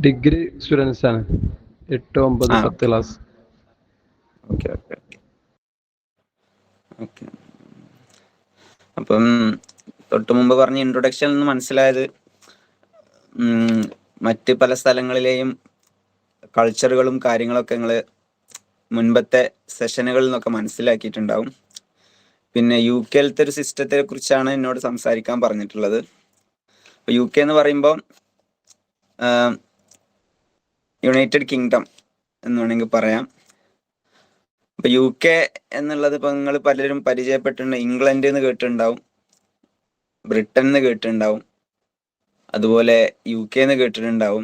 Degree students ആണ്. 8, 9, 10 class. Okay okay okay. അപ്പം തൊട്ട് മുമ്പ് പറഞ്ഞ ഇൻട്രൊഡക്ഷൻ എന്ന് മനസ്സിലായത് മറ്റ് പല സ്ഥലങ്ങളിലെയും കൾച്ചറുകളും കാര്യങ്ങളൊക്കെ നിങ്ങൾ മുൻപത്തെ സെഷനുകളിൽ നിന്നൊക്കെ മനസ്സിലാക്കിയിട്ടുണ്ടാവും. പിന്നെ യു കെയിലത്തെ ഒരു സിസ്റ്റത്തെ കുറിച്ചാണ് എന്നോട് സംസാരിക്കാൻ പറഞ്ഞിട്ടുള്ളത്. അപ്പോൾ യു കെ എന്ന് പറയുമ്പോൾ യുണൈറ്റഡ് കിങ്ഡം എന്ന് വേണമെങ്കിൽ പറയാം. അപ്പോൾ യു കെ എന്നുള്ളത് ഇപ്പോൾ നിങ്ങൾ പലരും പരിചയപ്പെട്ടിട്ടുണ്ട്. ഇംഗ്ലണ്ട് എന്ന് കേട്ടിട്ടുണ്ടാവും, ബ്രിട്ടൻ എന്ന് കേട്ടിട്ടുണ്ടാവും, അതുപോലെ യു കെ എന്ന് കേട്ടിട്ടുണ്ടാവും.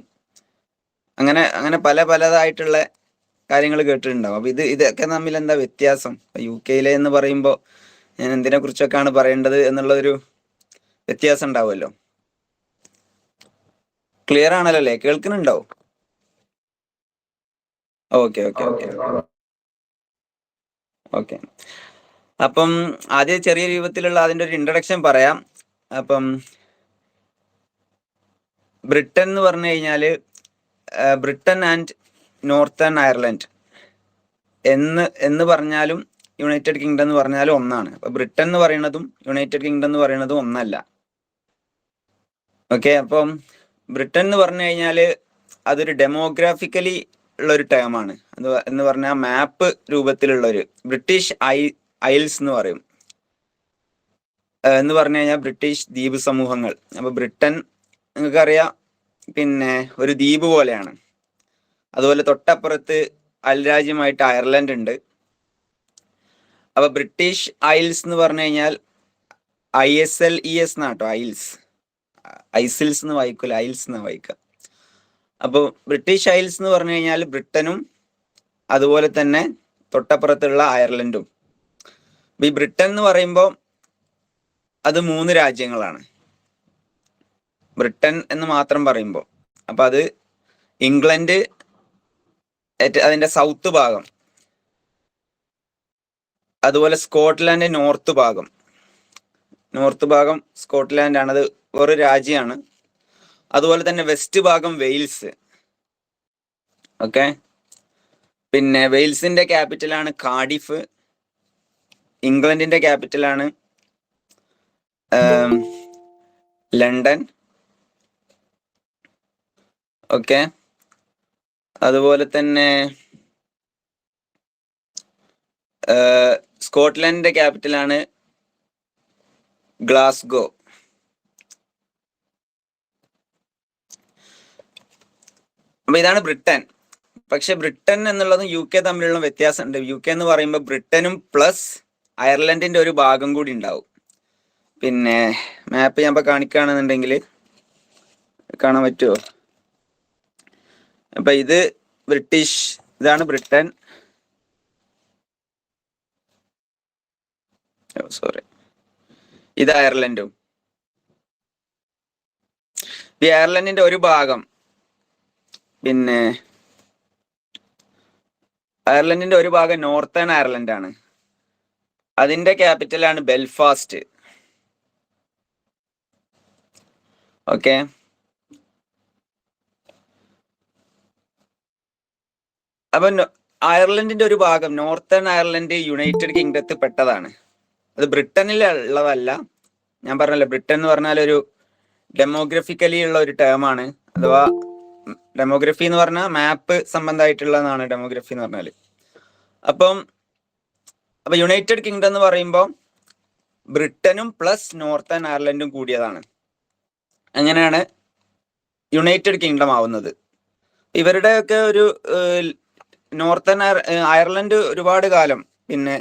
അങ്ങനെ അങ്ങനെ പലതായിട്ടുള്ള കാര്യങ്ങൾ കേട്ടിട്ടുണ്ടാവും. അപ്പോൾ ഇതൊക്കെ തമ്മിൽ എന്താ വ്യത്യാസം? യു കെയിലെ എന്ന് പറയുമ്പോൾ ഞാൻ എന്തിനെ കുറിച്ചൊക്കെയാണ് പറയേണ്ടത് എന്നുള്ളൊരു വ്യത്യാസം ഉണ്ടാവുമല്ലോ. ക്ലിയർ ആണല്ലോ അല്ലേ? കേൾക്കുന്നുണ്ടോ? Okay okay okay okay. അപ്പം ആദ്യം ചെറിയ രൂപത്തിലുള്ള അതിൻ്റെ ഒരു ഇൻട്രഡക്ഷൻ പറയാം. അപ്പം ബ്രിട്ടൻ എന്ന് പറഞ്ഞു കഴിഞ്ഞാൽ ബ്രിട്ടൻ ആൻഡ് നോർത്തേൺ അയർലൻഡ് എന്ന് പറഞ്ഞാലും യുണൈറ്റഡ് കിങ്ഡം എന്ന് പറഞ്ഞാലും ഒന്നാണ്. അപ്പോൾ ബ്രിട്ടൻ എന്ന് പറയുന്നതും യുണൈറ്റഡ് കിങ്ഡം എന്ന് പറയുന്നതും ഒന്നല്ല. ഓക്കെ. അപ്പം ബ്രിട്ടൻ എന്ന് പറഞ്ഞു കഴിഞ്ഞാൽ അതൊരു ഡെമോഗ്രാഫിക്കലി ഉള്ള ഒരു ടേമാണ്. എന്ന് പറഞ്ഞാൽ മാപ്പ് രൂപത്തിലുള്ളൊരു ബ്രിട്ടീഷ് ഐൽസ് എന്ന് പറയും. എന്ന് പറഞ്ഞു കഴിഞ്ഞാൽ ബ്രിട്ടീഷ് ദ്വീപ് സമൂഹങ്ങൾ. അപ്പോൾ ബ്രിട്ടൻ നിങ്ങൾക്കറിയാം പിന്നെ ഒരു ദ്വീപ് പോലെയാണ്. അതുപോലെ തൊട്ടപ്പുറത്ത് അയൽരാജ്യമായിട്ട് അയർലൻഡ് ഉണ്ട്. അപ്പോൾ ബ്രിട്ടീഷ് ഐൽസ് എന്ന് പറഞ്ഞു കഴിഞ്ഞാൽ ISLES എന്നാട്ടോ, ഐസിൽസ് എന്ന് വായിക്കൂല, ഐൽസ് എന്ന് വായിക്കുക. അപ്പോൾ ബ്രിട്ടീഷ് ഐൽസ് എന്ന് പറഞ്ഞു കഴിഞ്ഞാൽ ബ്രിട്ടനും അതുപോലെ തന്നെ തൊട്ടപ്പുറത്തുള്ള അയർലൻഡും. ഈ ബ്രിട്ടൻ എന്ന് പറയുമ്പോൾ അത് 3 രാജ്യങ്ങളാണ് ബ്രിട്ടൻ എന്ന് മാത്രം പറയുമ്പോൾ. അപ്പം അത് ഇംഗ്ലണ്ട് അതിൻ്റെ സൗത്ത് ഭാഗം, അതുപോലെ സ്കോട്ട്ലാൻഡ് നോർത്ത് ഭാഗം സ്കോട്ട്ലാൻഡ് ആണ്, അത് വേറൊരു രാജ്യമാണ്. അതുപോലെ തന്നെ വെസ്റ്റ് ഭാഗം വെയിൽസ്. ഓക്കെ. പിന്നെ വെയിൽസിന്റെ ക്യാപിറ്റലാണ് കാർഡിഫ്. ഇംഗ്ലണ്ടിന്റെ ക്യാപിറ്റലാണ് ലണ്ടൻ. ഓക്കെ. അതുപോലെ തന്നെ സ്കോട്ട്ലൻഡിന്റെ ക്യാപിറ്റലാണ് ഗ്ലാസ്ഗോ. അപ്പൊ ഇതാണ് ബ്രിട്ടൻ. പക്ഷെ ബ്രിട്ടൻ എന്നുള്ളതും യു കെ തമ്മിലുള്ള വ്യത്യാസമുണ്ട്. യു കെ എന്ന് പറയുമ്പോൾ ബ്രിട്ടനും പ്ലസ് അയർലൻഡിന്റെ ഒരു ഭാഗം കൂടി ഉണ്ടാവും. പിന്നെ മാപ്പ് ഞാൻ ഇപ്പൊ കാണിക്കുകയാണെന്നുണ്ടെങ്കിൽ കാണാൻ പറ്റുമോ? അപ്പൊ ഇത് ബ്രിട്ടീഷ്, ഇതാണ് ബ്രിട്ടൻ, സോറി, ഇത് അയർലൻഡും. ഈ അയർലൻഡിന്റെ ഒരു ഭാഗം, പിന്നെ അയർലൻഡിന്റെ ഒരു ഭാഗം നോർത്തേൺ അയർലൻഡ് ആണ്. അതിന്റെ ക്യാപിറ്റലാണ് ബെൽഫാസ്റ്റ്. ഓക്കെ. അപ്പൊ അയർലൻഡിന്റെ ഒരു ഭാഗം, നോർത്തേൺ അയർലൻഡ്, യുണൈറ്റഡ് കിങ്ഡത്തിൽ പെട്ടതാണ്. അത് ബ്രിട്ടനിൽ ഉള്ളതല്ല. ഞാൻ പറഞ്ഞല്ലോ, ബ്രിട്ടൻ എന്ന് പറഞ്ഞാൽ ഒരു ഡെമോഗ്രഫിക്കലി ഉള്ള ഒരു ടേമാണ്. അഥവാ ഡെമോഗ്രഫി എന്ന് പറഞ്ഞാൽ മാപ്പ് സംബന്ധമായിട്ടുള്ളതാണ് ഡെമോഗ്രഫി എന്ന് പറഞ്ഞാൽ. അപ്പൊ യുണൈറ്റഡ് കിങ്ഡം എന്ന് പറയുമ്പോൾ ബ്രിട്ടനും പ്ലസ് നോർത്തേൺ അയർലൻഡും കൂടിയതാണ്. അങ്ങനെയാണ് യുണൈറ്റഡ് കിങ്ഡം ആവുന്നത്. ഇവരുടെയൊക്കെ ഒരു നോർത്തേൺ അയർലൻഡ് ഒരുപാട് കാലം പിന്നെ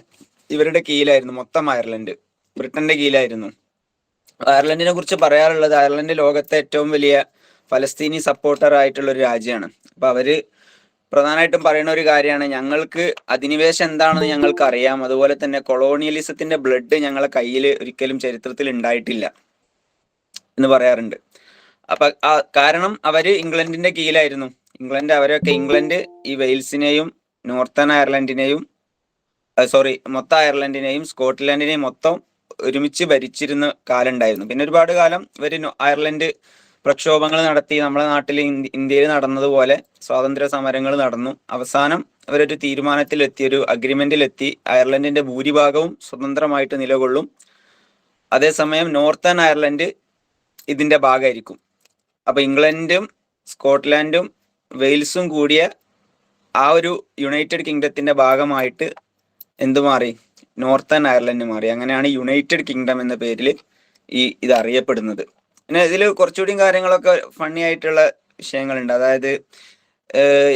ഇവരുടെ കീഴിലായിരുന്നു. മൊത്തം അയർലൻഡ് ബ്രിട്ടന്റെ കീഴിലായിരുന്നു. അയർലൻഡിനെ കുറിച്ച് പറയാറുള്ളത്, അയർലൻഡ് ലോകത്തെ ഏറ്റവും വലിയ ഫലസ്തീനി സപ്പോർട്ടർ ആയിട്ടുള്ള ഒരു രാജ്യമാണ്. അപ്പൊ അവര് പ്രധാനമായിട്ടും പറയുന്ന ഒരു കാര്യമാണ്, ഞങ്ങൾക്ക് അധിനിവേശം എന്താണെന്ന് ഞങ്ങൾക്ക് അറിയാം, അതുപോലെ തന്നെ കൊളോണിയലിസത്തിന്റെ ബ്ലഡ് ഞങ്ങളെ കയ്യിൽ ഒരിക്കലും ചരിത്രത്തിൽ ഉണ്ടായിട്ടില്ല എന്ന് പറയാറുണ്ട്. അപ്പൊ കാരണം അവര് ഇംഗ്ലണ്ടിന്റെ കീഴിലായിരുന്നു. ഇംഗ്ലണ്ട് ഈ വെയിൽസിനെയും നോർത്തേൺ അയർലൻഡിനെയും മൊത്തം അയർലൻഡിനെയും സ്കോട്ട്ലാൻഡിനെയും മൊത്തം ഒരുമിച്ച് ഭരിച്ചിരുന്ന കാലം ഉണ്ടായിരുന്നു. പിന്നെ ഒരുപാട് കാലം ഇവര് അയർലൻഡ് പ്രക്ഷോഭങ്ങൾ നടത്തി. നമ്മുടെ നാട്ടിൽ ഇന്ത്യയിൽ നടന്നതുപോലെ സ്വാതന്ത്ര്യ സമരങ്ങൾ നടന്നു. അവസാനം അവരൊരു തീരുമാനത്തിലെത്തി, ഒരു അഗ്രിമെന്റിലെത്തി. അയർലൻഡിന്റെ ഭൂരിഭാഗവും സ്വതന്ത്രമായിട്ട് നിലകൊള്ളും. അതേസമയം നോർത്തേൺ അയർലൻഡ് ഇതിന്റെ ഭാഗമായിരിക്കും. അപ്പൊ ഇംഗ്ലണ്ടും സ്കോട്ട്ലാൻഡും വെയിൽസും കൂടിയ ആ ഒരു യുണൈറ്റഡ് കിങ്ഡത്തിന്റെ ഭാഗമായിട്ട് എന്തു മാറി? നോർത്തേൺ അയർലൻഡ് മാറി. അങ്ങനെയാണ് യുണൈറ്റഡ് കിങ്ഡം എന്ന പേരിൽ ഇത് അറിയപ്പെടുന്നത്. പിന്നെ ഇതിൽ കുറച്ചുകൂടി കാര്യങ്ങളൊക്കെ ഫണ്ണി ആയിട്ടുള്ള വിഷയങ്ങളുണ്ട്. അതായത്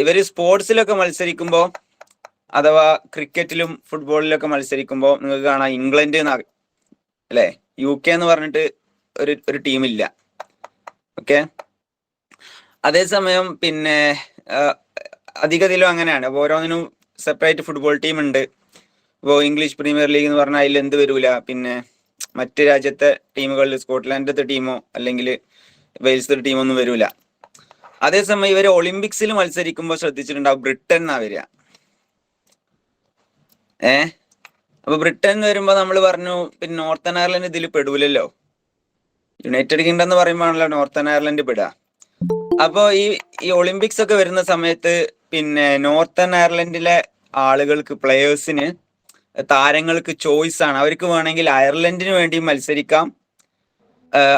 ഇവര് സ്പോർട്സിലൊക്കെ മത്സരിക്കുമ്പോൾ, അഥവാ ക്രിക്കറ്റിലും ഫുട്ബോളിലൊക്കെ മത്സരിക്കുമ്പോൾ നിങ്ങൾക്ക് കാണാം ഇംഗ്ലണ്ട് അല്ലെ, UK എന്ന് പറഞ്ഞിട്ട് ഒരു ടീമില്ല. ഓക്കെ. അതേസമയം പിന്നെ അധികത്തിലും അങ്ങനെയാണ്. അപ്പോൾ ഓരോന്നിനും സെപ്പറേറ്റ് ഫുട്ബോൾ ടീം ഉണ്ട്. ഇപ്പോൾ ഇംഗ്ലീഷ് പ്രീമിയർ ലീഗ് എന്ന് പറഞ്ഞാൽ അതിൽ എന്ത് വരൂല, പിന്നെ മറ്റ് രാജ്യത്തെ ടീമുകളിൽ സ്കോട്ട്ലാൻഡത്തെ ടീമോ അല്ലെങ്കിൽ വെയിൽസിന്റെ ടീമോ ഒന്നും വരൂല. അതേസമയം ഇവർ ഒളിമ്പിക്സിൽ മത്സരിക്കുമ്പോൾ ശ്രദ്ധിച്ചിട്ടുണ്ടാവും ബ്രിട്ടൻ എന്നാ വരിക. അപ്പൊ ബ്രിട്ടൻ വരുമ്പോൾ നമ്മൾ പറഞ്ഞു പിന്നെ നോർത്തേൺ അയർലൻഡ് ഇതിൽ പെടൂലല്ലോ. യുണൈറ്റഡ് കിങ്ഡം എന്ന് പറയുമ്പോഴാണല്ലോ നോർത്തേൺ അയർലൻഡ് പെടുക. അപ്പോ ഈ ഒളിമ്പിക്സ് ഒക്കെ വരുന്ന സമയത്ത് പിന്നെ നോർത്തേൺ അയർലൻഡിലെ ആളുകൾക്ക്, പ്ലെയേഴ്സിന്, താരങ്ങൾക്ക് ചോയ്സ് ആണ്. അവർക്ക് വേണമെങ്കിൽ അയർലൻഡിന് വേണ്ടി മത്സരിക്കാം,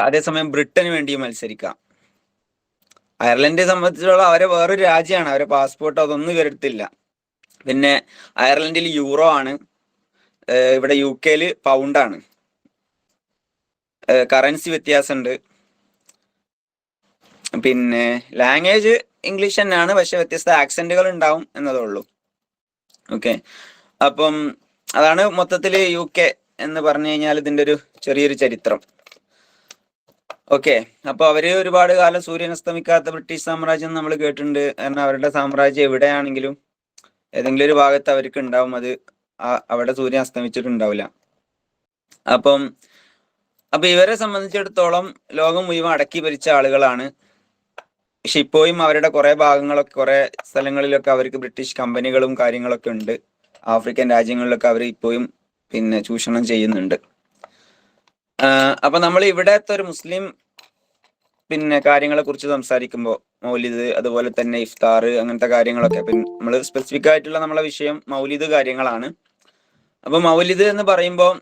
അതേസമയം ബ്രിട്ടന് വേണ്ടിയും മത്സരിക്കാം. അയർലൻഡിനെ സംബന്ധിച്ചിടത്തോളം അവരെ വേറൊരു രാജ്യമാണ്, അവരെ പാസ്പോർട്ട് അതൊന്നും ഇവരെടുത്തില്ല. പിന്നെ അയർലൻഡിൽ യൂറോ ആണ്, ഇവിടെ UK പൗണ്ടാണ്. കറൻസി വ്യത്യാസമുണ്ട്. പിന്നെ ലാംഗ്വേജ് ഇംഗ്ലീഷ് തന്നെയാണ്, പക്ഷെ വ്യത്യസ്ത ആക്സെന്റുകൾ ഉണ്ടാവും എന്നതേ ഉള്ളൂ. ഓക്കെ. അപ്പം അതാണ് മൊത്തത്തിൽ UK എന്ന് പറഞ്ഞു കഴിഞ്ഞാൽ ഇതിന്റെ ഒരു ചെറിയൊരു ചരിത്രം. ഓക്കെ. അപ്പൊ അവര് ഒരുപാട് കാലം സൂര്യൻ അസ്തമിക്കാത്ത ബ്രിട്ടീഷ് സാമ്രാജ്യം നമ്മൾ കേട്ടിട്ടുണ്ട്. കാരണം അവരുടെ സാമ്രാജ്യം എവിടെയാണെങ്കിലും ഏതെങ്കിലും ഒരു ഭാഗത്ത് അവർക്ക് ഉണ്ടാവും, അത് അവിടെ സൂര്യൻ അസ്തമിച്ചിട്ടുണ്ടാവില്ല. അപ്പൊ ഇവരെ സംബന്ധിച്ചിടത്തോളം ലോകം മുഴുവൻ അടക്കി ഭരിച്ച ആളുകളാണ്. പക്ഷെ ഇപ്പോഴും അവരുടെ കുറെ ഭാഗങ്ങളൊക്കെ, കുറെ സ്ഥലങ്ങളിലൊക്കെ അവർക്ക് ബ്രിട്ടീഷ് കമ്പനികളും കാര്യങ്ങളൊക്കെ ഉണ്ട്. ആഫ്രിക്കൻ രാജ്യങ്ങളിലൊക്കെ അവർ ഇപ്പോഴും പിന്നെ ചൂഷണം ചെയ്യുന്നുണ്ട്. അപ്പൊ നമ്മൾ ഇവിടത്തെ ഒരു മുസ്ലിം പിന്നെ കാര്യങ്ങളെ കുറിച്ച് സംസാരിക്കുമ്പോൾ മൗലിദ്, അതുപോലെ തന്നെ ഇഫ്താർ, അങ്ങനത്തെ കാര്യങ്ങളൊക്കെ, പിന്നെ നമ്മൾ സ്പെസിഫിക് ആയിട്ടുള്ള നമ്മളെ വിഷയം മൗലിദ് കാര്യങ്ങളാണ്. അപ്പൊ മൗലിദ് എന്ന് പറയുമ്പോൾ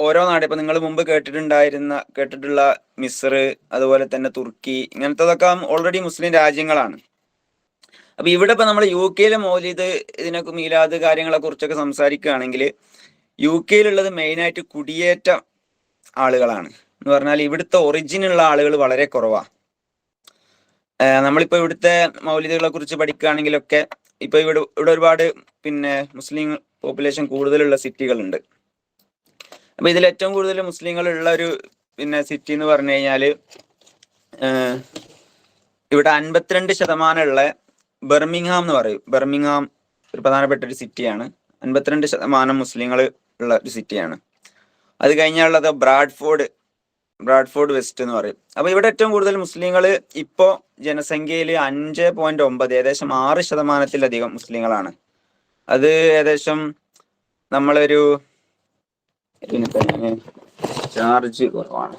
ഓരോ നാട്, ഇപ്പൊ നിങ്ങൾ മുമ്പ് കേട്ടിട്ടുള്ള മിസ്ർ, അതുപോലെ തന്നെ തുർക്കി, ഇങ്ങനത്തതൊക്കെ ഓൾറെഡി മുസ്ലിം രാജ്യങ്ങളാണ്. അപ്പൊ ഇവിടെ ഇപ്പൊ നമ്മൾ UK മൗലിദ്, ഇതിനൊക്കെ മീലാദ് കാര്യങ്ങളെ കുറിച്ചൊക്കെ സംസാരിക്കുകയാണെങ്കിൽ UK മെയിനായിട്ട് കുടിയേറ്റ ആളുകളാണ്. എന്ന് പറഞ്ഞാൽ ഇവിടുത്തെ ഒറിജിനുള്ള ആളുകൾ വളരെ കുറവാ. നമ്മളിപ്പോ ഇവിടുത്തെ മൗലിദുകളെ കുറിച്ച് പഠിക്കുകയാണെങ്കിലൊക്കെ ഇപ്പൊ ഇവിടെ ഒരുപാട് പിന്നെ മുസ്ലിം പോപ്പുലേഷൻ കൂടുതലുള്ള സിറ്റികളുണ്ട്. അപ്പൊ ഇതിൽ ഏറ്റവും കൂടുതൽ മുസ്ലിങ്ങൾ ഉള്ള ഒരു പിന്നെ സിറ്റി എന്ന് പറഞ്ഞു കഴിഞ്ഞാല് ഇവിടെ 52% ഉള്ള ബർമിംഗ്ഹാം എന്ന് പറയും. ബർമിംഗ്ഹാം ഒരു പ്രധാനപ്പെട്ട ഒരു സിറ്റിയാണ്. 52% മുസ്ലിങ്ങൾ ഉള്ള ഒരു സിറ്റിയാണ്. അത് കഴിഞ്ഞുള്ളത് ബ്രാഡ്ഫോർഡ് വെസ്റ്റ് എന്ന് പറയും. അപ്പൊ ഇവിടെ ഏറ്റവും കൂടുതൽ മുസ്ലിങ്ങൾ ഇപ്പോ ജനസംഖ്യയിൽ 5.9, ഏകദേശം 6%-ലധികം മുസ്ലിങ്ങളാണ്. അത് ഏകദേശം നമ്മളൊരു ചാർജ് കുറവാണ്.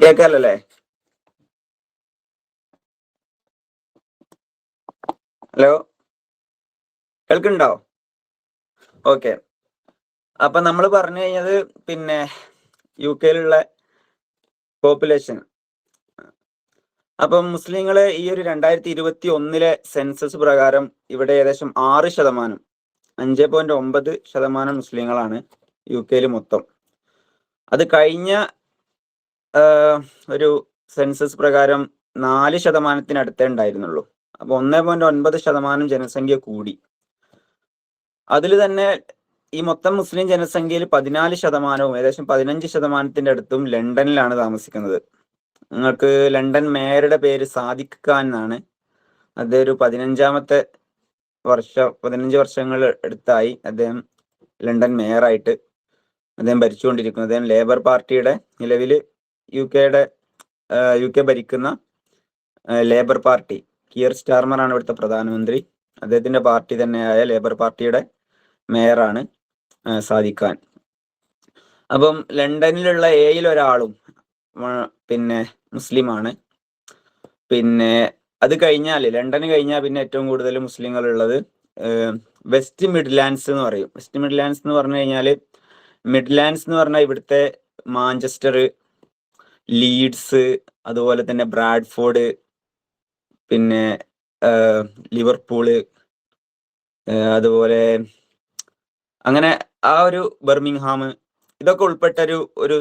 കേക്കാലല്ലേ? ഹലോ, കേൾക്കുന്നുണ്ടോ? ഓക്കെ. അപ്പൊ നമ്മൾ പറഞ്ഞു കഴിഞ്ഞത് പിന്നെ UK-യിലുള്ള പോപ്പുലേഷൻ. അപ്പം മുസ്ലിങ്ങളെ ഈ ഒരു 2021 സെൻസസ് പ്രകാരം ഇവിടെ ഏകദേശം 6%, 5.9% മുസ്ലിങ്ങളാണ് UK-യിൽ മൊത്തം. അത് കഴിഞ്ഞ ഒരു സെൻസസ് പ്രകാരം 4% ഉണ്ടായിരുന്നുള്ളൂ. അപ്പൊ 1.9% ജനസംഖ്യ കൂടി. അതിൽ തന്നെ ഈ മൊത്തം മുസ്ലിം ജനസംഖ്യയിൽ 14%, ഏകദേശം 15% അടുത്തും ലണ്ടനിലാണ് താമസിക്കുന്നത്. നിങ്ങൾക്ക് ലണ്ടൻ മേയറുടെ പേര് സാദിഖ് ഖാൻ എന്നാണ്. അദ്ദേഹം ഒരു 15 വർഷങ്ങൾ അടുത്തായി അദ്ദേഹം ലണ്ടൻ മേയറായിട്ട് അദ്ദേഹം ഭരിച്ചുകൊണ്ടിരിക്കുന്നു. അദ്ദേഹം ലേബർ പാർട്ടിയുടെ നിലവിൽ UK ഭരിക്കുന്ന ലേബർ പാർട്ടി, കിയർ സ്റ്റാർമറാണ് ഇവിടുത്തെ പ്രധാനമന്ത്രി. അദ്ദേഹത്തിന്റെ പാർട്ടി തന്നെയായ ലേബർ പാർട്ടിയുടെ മേയറാണ് സാദിഖ് ഖാൻ. അപ്പം ലണ്ടനിലുള്ള 7 പിന്നെ മുസ്ലിമാണ്. പിന്നെ അത് കഴിഞ്ഞാൽ ലണ്ടന് കഴിഞ്ഞാൽ പിന്നെ ഏറ്റവും കൂടുതൽ മുസ്ലിങ്ങൾ ഉള്ളത് വെസ്റ്റ് മിഡ്ലാൻഡ്സ് എന്ന് പറയും. വെസ്റ്റ് മിഡ്ലാൻഡ്സ് എന്ന് പറഞ്ഞു കഴിഞ്ഞാൽ മിഡ്ലാൻഡ്സ് എന്ന് പറഞ്ഞാൽ ഇവിടുത്തെ മാഞ്ചസ്റ്റർ, ലീഡ്സ്, അതുപോലെ തന്നെ ബ്രാഡ്ഫോർഡ്, പിന്നെ ലിവർപൂള്, അതുപോലെ അങ്ങനെ ആ ഒരു ബർമിംഗ്ഹാം, ഇതൊക്കെ ഉൾപ്പെട്ട ഒരു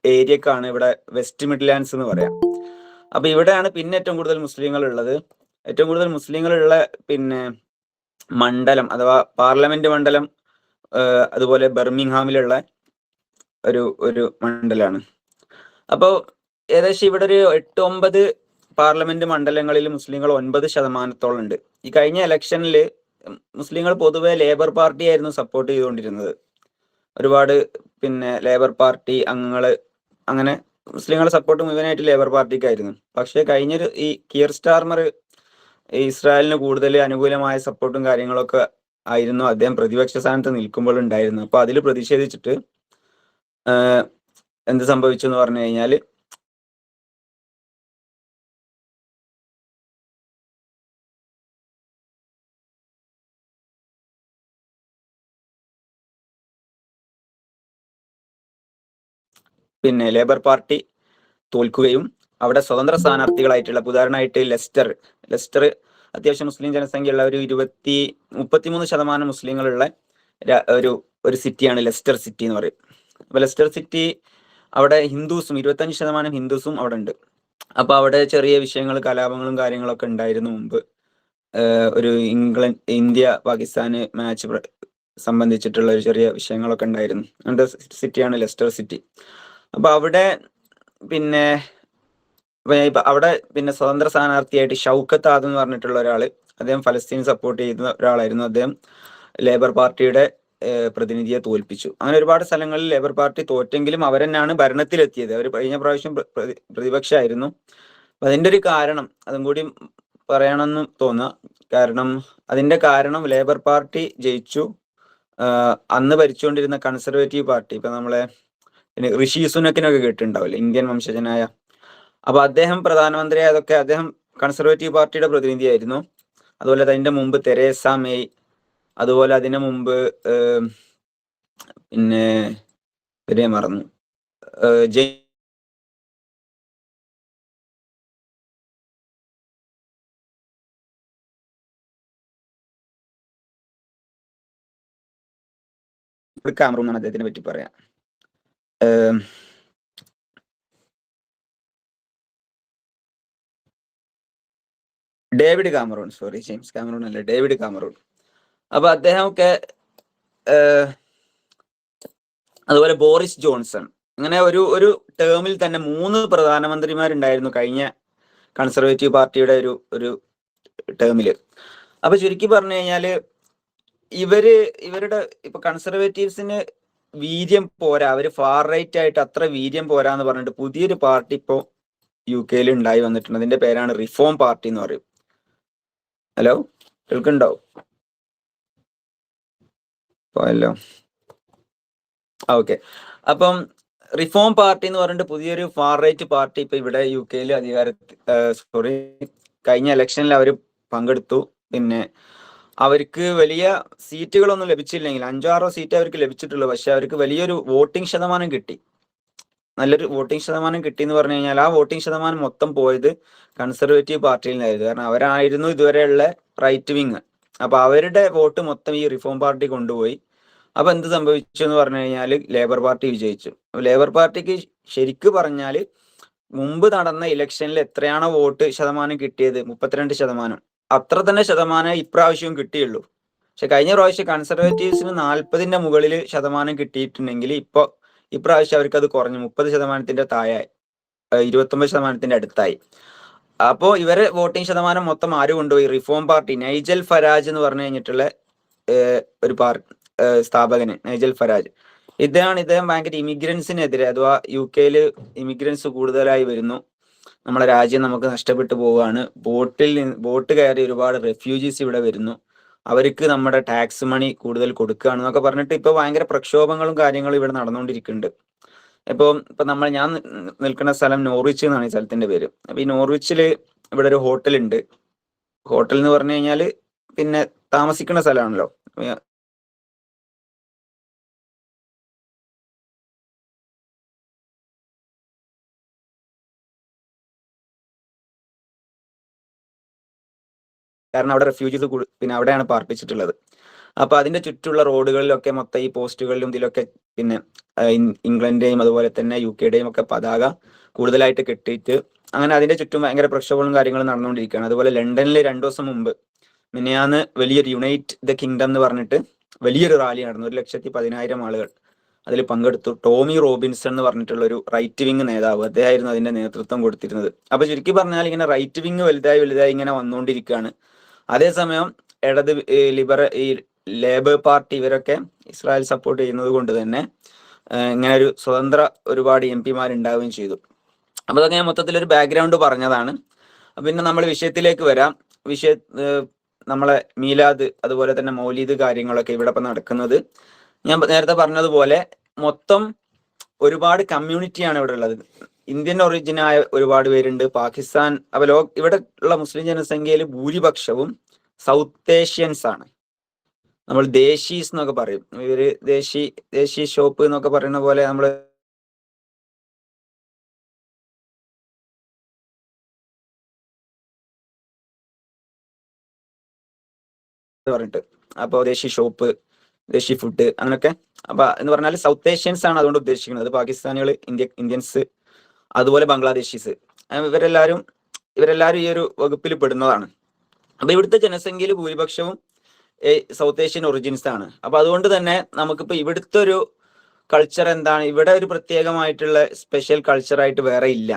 ഏരിയക്കാണ് ഇവിടെ വെസ്റ്റ് മിഡ്ലാൻഡ്സ് എന്ന് പറയാം. അപ്പൊ ഇവിടെയാണ് പിന്നെ ഏറ്റവും കൂടുതൽ മുസ്ലിങ്ങൾ ഉള്ളത്. ഏറ്റവും കൂടുതൽ മുസ്ലിങ്ങളുള്ള പിന്നെ മണ്ഡലം അഥവാ പാർലമെന്റ് മണ്ഡലം അതുപോലെ ബർമിംഗ്ഹാമിലുള്ള ഒരു മണ്ഡലമാണ്. അപ്പോൾ ഏകദേശം ഇവിടെ ഒരു 8-9 പാർലമെന്റ് മണ്ഡലങ്ങളിൽ മുസ്ലിങ്ങൾ 9% ഉണ്ട്. ഈ കഴിഞ്ഞ ഇലക്ഷനിൽ മുസ്ലിങ്ങൾ പൊതുവെ ലേബർ പാർട്ടി ആയിരുന്നു സപ്പോർട്ട് ചെയ്തുകൊണ്ടിരുന്നത്. ഒരുപാട് പിന്നെ ലേബർ പാർട്ടി അംഗങ്ങള് അങ്ങനെ മുസ്ലിങ്ങളെ സപ്പോർട്ട് മുഴുവനായിട്ട് ലേബർ പാർട്ടിക്കായിരുന്നു. പക്ഷേ കഴിഞ്ഞൊരു ഈ കിയർ സ്റ്റാർമർ ഇസ്രായേലിന് കൂടുതൽ അനുകൂലമായ സപ്പോർട്ടും കാര്യങ്ങളൊക്കെ ആയിരുന്നു അദ്ദേഹം പ്രതിപക്ഷ സ്ഥാനത്ത് നിൽക്കുമ്പോൾ ഉണ്ടായിരുന്നു. അപ്പൊ അതിൽ പ്രതിഷേധിച്ചിട്ട് എന്ത് സംഭവിച്ചു എന്ന് പറഞ്ഞു കഴിഞ്ഞാൽ പിന്നെ ലേബർ പാർട്ടി തോൽക്കുകയും അവിടെ സ്വതന്ത്ര സ്ഥാനാർത്ഥികളായിട്ടുള്ള ഉദാഹരണമായിട്ട് ലെസ്റ്റർ അത്യാവശ്യം മുസ്ലിം ജനസംഖ്യയുള്ള ഒരു 33% മുസ്ലിങ്ങളുള്ള ഒരു സിറ്റിയാണ് ലെസ്റ്റർ സിറ്റി എന്ന് പറയും. അപ്പൊ ലെസ്റ്റർ സിറ്റി അവിടെ ഹിന്ദുസും 25% ഹിന്ദുസും അവിടെ ഉണ്ട്. അപ്പൊ അവിടെ ചെറിയ വിഷയങ്ങൾ, കലാപങ്ങളും കാര്യങ്ങളൊക്കെ ഉണ്ടായിരുന്നു മുമ്പ്. ഒരു ഇന്ത്യ പാകിസ്ഥാന് മാച്ച് സംബന്ധിച്ചിട്ടുള്ള ഒരു ചെറിയ വിഷയങ്ങളൊക്കെ ഉണ്ടായിരുന്നു. അങ്ങനത്തെ സിറ്റിയാണ് ലെസ്റ്റർ സിറ്റി. അപ്പൊ അവിടെ പിന്നെ സ്വതന്ത്ര സ്ഥാനാർത്ഥിയായിട്ട് ഷൗക്കത്ത് ആദം എന്ന് പറഞ്ഞിട്ടുള്ള ഒരാള്, അദ്ദേഹം ഫലസ്തീൻ സപ്പോർട്ട് ചെയ്യുന്ന ഒരാളായിരുന്നു. അദ്ദേഹം ലേബർ പാർട്ടിയുടെ പ്രതിനിധിയെ തോൽപ്പിച്ചു. അങ്ങനെ ഒരുപാട് സ്ഥലങ്ങളിൽ ലേബർ പാർട്ടി തോറ്റെങ്കിലും അവരെന്നാണ് ഭരണത്തിലെത്തിയത്. അവർ കഴിഞ്ഞ പ്രാവശ്യം പ്രതിപക്ഷമായിരുന്നു. അതിന്റെ ഒരു കാരണം അതും കൂടി പറയണമെന്ന് തോന്നുക. കാരണം അതിന്റെ കാരണം ലേബർ പാർട്ടി ജയിച്ചു. അന്ന് ഭരിച്ചുകൊണ്ടിരുന്ന കൺസർവേറ്റീവ് പാർട്ടി, ഇപ്പൊ നമ്മളെ ഋഷി സുനക്കിനൊക്കെ കേട്ടിട്ടുണ്ടാവില്ലേ, ഇന്ത്യൻ വംശജനായ. അപ്പൊ അദ്ദേഹം പ്രധാനമന്ത്രിയായതൊക്കെ അദ്ദേഹം കൺസർവേറ്റീവ് പാർട്ടിയുടെ പ്രതിനിധിയായിരുന്നു. അതുപോലെ അതിന്റെ മുമ്പ് തെരേസ മെയ്, അതുപോലെ അതിനു മുമ്പ് പിന്നെ മറന്നു കാമറൂൺ എന്നാണ് അദ്ദേഹത്തിനെ പറ്റി പറയാം. David Cameroon, sorry, James Cameron അല്ല, ഡേവിഡ് കാമറൂൺ. അപ്പൊ അദ്ദേഹമൊക്കെ അതുപോലെ ബോറിസ് ജോൺസൺ, അങ്ങനെ ഒരു ടേമിൽ തന്നെ 3 പ്രധാനമന്ത്രിമാരുണ്ടായിരുന്നു കഴിഞ്ഞ കൺസർവേറ്റീവ് പാർട്ടിയുടെ ഒരു ടേമില്. അപ്പൊ ചുരുക്കി പറഞ്ഞു കഴിഞ്ഞാല് ഇവരുടെ ഇപ്പൊ കൺസർവേറ്റീവ്സിന് വീര്യം പോരാ, അവര് ഫാർ റൈറ്റ് ആയിട്ട് അത്ര വീര്യം പോരാന്ന് പറഞ്ഞിട്ട് പുതിയൊരു പാർട്ടി ഇപ്പോ UK-യിൽ ഉണ്ടായി വന്നിട്ടുണ്ട്. അതിന്റെ പേരാണ് റിഫോം പാർട്ടി എന്ന് പറയും. ഹലോ, കേൾക്കുന്നുണ്ടോ? പോയല്ലോ. ഓക്കെ. അപ്പം റിഫോം പാർട്ടി എന്ന് പറഞ്ഞിട്ട് പുതിയൊരു ഫാർ റൈറ്റ് പാർട്ടി ഇപ്പൊ ഇവിടെ UK കഴിഞ്ഞ ഇലക്ഷനിൽ അവർ പങ്കെടുത്തു. പിന്നെ അവർക്ക് വലിയ സീറ്റുകളൊന്നും ലഭിച്ചില്ലെങ്കിൽ 5-6 സീറ്റ് അവർക്ക് ലഭിച്ചിട്ടുള്ളൂ. പക്ഷെ അവർക്ക് വലിയൊരു വോട്ടിംഗ് ശതമാനം കിട്ടി. നല്ലൊരു വോട്ടിംഗ് ശതമാനം കിട്ടി എന്ന് പറഞ്ഞു കഴിഞ്ഞാൽ ആ വോട്ടിംഗ് ശതമാനം മൊത്തം പോയത് കൺസർവേറ്റീവ് പാർട്ടിയിൽ നിന്നായിരുന്നു. കാരണം അവരായിരുന്നു ഇതുവരെയുള്ള റൈറ്റ് വിങ്. അപ്പൊ അവരുടെ വോട്ട് മൊത്തം ഈ റിഫോം പാർട്ടി കൊണ്ടുപോയി. അപ്പൊ എന്ത് സംഭവിച്ചു എന്ന് പറഞ്ഞു കഴിഞ്ഞാൽ ലേബർ പാർട്ടി വിജയിച്ചു. ലേബർ പാർട്ടിക്ക് ശരിക്ക് പറഞ്ഞാൽ മുമ്പ് നടന്ന ഇലക്ഷനിൽ എത്രയാണോ വോട്ട് ശതമാനം കിട്ടിയത് 32%, അത്ര തന്നെ ശതമാനം ഇപ്രാവശ്യവും കിട്ടിയുള്ളൂ. പക്ഷെ കഴിഞ്ഞ പ്രാവശ്യം കൺസർവേറ്റീവ്സിന് 40-ന്റെ മുകളിൽ ശതമാനം കിട്ടിയിട്ടുണ്ടെങ്കിൽ ഇപ്രാവശ്യം അവർക്ക് അത് കുറഞ്ഞു 30% താഴെ 29% അടുത്തായി. അപ്പോൾ ഇവരെ വോട്ടിംഗ് ശതമാനം മൊത്തം ആര് കൊണ്ടുപോയി? Reform party. നൈജൽ ഫരാജ് എന്ന് പറഞ്ഞു കഴിഞ്ഞിട്ടുള്ള ഒരു സ്ഥാപകന് നൈജൽ ഫരാജ്. ഇദ്ദേഹം ഭയങ്കര ഇമിഗ്രൻസിനെതിരെ, അഥവാ UK ഇമിഗ്രൻസ് കൂടുതലായി വരുന്നു, നമ്മളെ രാജ്യം നമുക്ക് നഷ്ടപ്പെട്ടു പോവുകയാണ്, ബോട്ട് കയറി ഒരുപാട് റെഫ്യൂജീസ് ഇവിടെ വരുന്നു, അവർക്ക് നമ്മുടെ ടാക്സ് മണി കൂടുതൽ കൊടുക്കുകയാണെന്നൊക്കെ പറഞ്ഞിട്ട് ഇപ്പൊ ഭയങ്കര പ്രക്ഷോഭങ്ങളും കാര്യങ്ങളും ഇവിടെ നടന്നുകൊണ്ടിരിക്കുന്നുണ്ട്. ഇപ്പൊ ഞാൻ നിൽക്കുന്ന സ്ഥലം നോർവിച്ച് എന്നാണ് ഈ സ്ഥലത്തിന്റെ പേര്. അപ്പൊ ഈ നോർവിച്ചില് ഇവിടെ ഒരു ഹോട്ടൽ ഉണ്ട്. ഹോട്ടൽ എന്ന് പറഞ്ഞു കഴിഞ്ഞാല് പിന്നെ താമസിക്കുന്ന സ്ഥലമാണല്ലോ. കാരണം അവിടെ റെഫ്യൂജീസ് പിന്നെ അവിടെയാണ് പാർപ്പിച്ചിട്ടുള്ളത്. അപ്പൊ അതിന്റെ ചുറ്റുള്ള റോഡുകളിലൊക്കെ മൊത്തം ഈ പോസ്റ്റുകളിലും ഇതിലൊക്കെ പിന്നെ ഇംഗ്ലണ്ടിന്റെയും അതുപോലെ തന്നെ UK ഒക്കെ പതാക കൂടുതലായിട്ട് കെട്ടിയിട്ട് അങ്ങനെ അതിന്റെ ചുറ്റും ഭയങ്കര പ്രക്ഷോഭങ്ങളും കാര്യങ്ങളും നടന്നുകൊണ്ടിരിക്കുകയാണ്. അതുപോലെ ലണ്ടനിൽ 2 ദിവസം മുമ്പ് മിനിയാന്ന് വലിയൊരു യുണൈറ്റ് ദ കിങ്ഡം എന്ന് പറഞ്ഞിട്ട് വലിയൊരു റാലി നടന്നു. 1,10,000 ആളുകൾ അതിൽ പങ്കെടുത്തു. ടോമി റോബിൻസൺ എന്ന് പറഞ്ഞിട്ടുള്ള ഒരു റൈറ്റ് വിങ് നേതാവ്, അദ്ദേഹമായിരുന്നു അതിന്റെ നേതൃത്വം കൊടുത്തിരുന്നത്. അപ്പൊ ചുരുക്കി പറഞ്ഞാൽ ഇങ്ങനെ റൈറ്റ് വിങ് വലുതായി ഇങ്ങനെ വന്നുകൊണ്ടിരിക്കുകയാണ്. അതേസമയം ലേബർ പാർട്ടി ഇവരൊക്കെ ഇസ്രായേൽ സപ്പോർട്ട് ചെയ്യുന്നത് കൊണ്ട് തന്നെ ഇങ്ങനെ ഒരു സ്വതന്ത്ര ഒരുപാട് MP ഉണ്ടാവുകയും ചെയ്തു. അപ്പൊ അതൊക്കെ ഞാൻ മൊത്തത്തിലൊരു ബാക്ക്ഗ്രൗണ്ട് പറഞ്ഞതാണ്. പിന്നെ നമ്മൾ വിഷയത്തിലേക്ക് വരാം. നമ്മളെ മീലാദ് അതുപോലെ തന്നെ മൗലീദ് കാര്യങ്ങളൊക്കെ ഇവിടെ ഇപ്പൊ നടക്കുന്നത്. ഞാൻ നേരത്തെ പറഞ്ഞതുപോലെ മൊത്തം ഒരുപാട് കമ്മ്യൂണിറ്റിയാണ് ഇവിടെ ഉള്ളത്. ഇന്ത്യൻ ഒറിജിനായ ഒരുപാട് പേരുണ്ട്, പാകിസ്ഥാൻ. അപ്പൊ ഇവിടെ ഉള്ള മുസ്ലിം ജനസംഖ്യയിൽ ഭൂരിപക്ഷവും സൗത്ത് ഏഷ്യൻസ് ആണ്. നമ്മൾ ദേശീസ് എന്നൊക്കെ പറയും. ഇവര് ദേശി ഷോപ്പ് എന്നൊക്കെ പറയുന്ന പോലെ നമ്മള് പറഞ്ഞിട്ട് അപ്പൊ ദേശി ഷോപ്പ്, ദേശി ഫുഡ് അങ്ങനെയൊക്കെ. അപ്പൊ എന്ന് പറഞ്ഞാൽ സൗത്ത് ഏഷ്യൻസ് ആണ് അതുകൊണ്ട് ഉദ്ദേശിക്കുന്നത്. പാകിസ്ഥാനികൾ, ഇന്ത്യൻസ്, അതുപോലെ ബംഗ്ലാദേശീസ്, ഇവരെല്ലാരും ഈ ഒരു വകുപ്പിൽ പെടുന്നതാണ്. അപ്പൊ ഇവിടുത്തെ ജനസംഖ്യയിൽ ഭൂരിപക്ഷവും സൗത്ത് ഏഷ്യൻ ഒറിജിൻസ് ആണ്. അപ്പൊ അതുകൊണ്ട് തന്നെ നമുക്കിപ്പോ ഇവിടുത്തെ ഒരു കൾച്ചർ എന്താണ്, ഇവിടെ ഒരു പ്രത്യേകമായിട്ടുള്ള സ്പെഷ്യൽ കൾച്ചറായിട്ട് വേറെ ഇല്ല.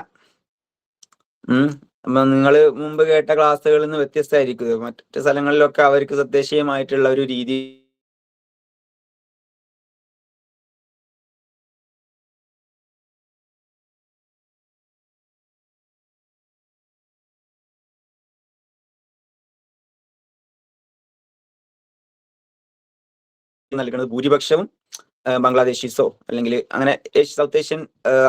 അപ്പൊ നിങ്ങൾ മുമ്പ് കേട്ട ക്ലാസ്സുകളിൽ നിന്ന് വ്യത്യസ്തമായിരിക്കും. മറ്റു സ്ഥലങ്ങളിലൊക്കെ അവർക്ക് തദ്ദേശീയമായിട്ടുള്ള ഒരു രീതി നൽകുന്നത് ഭൂരിപക്ഷവും ബംഗ്ലാദേശീസോ അല്ലെങ്കിൽ അങ്ങനെ സൗത്ത് ഏഷ്യൻ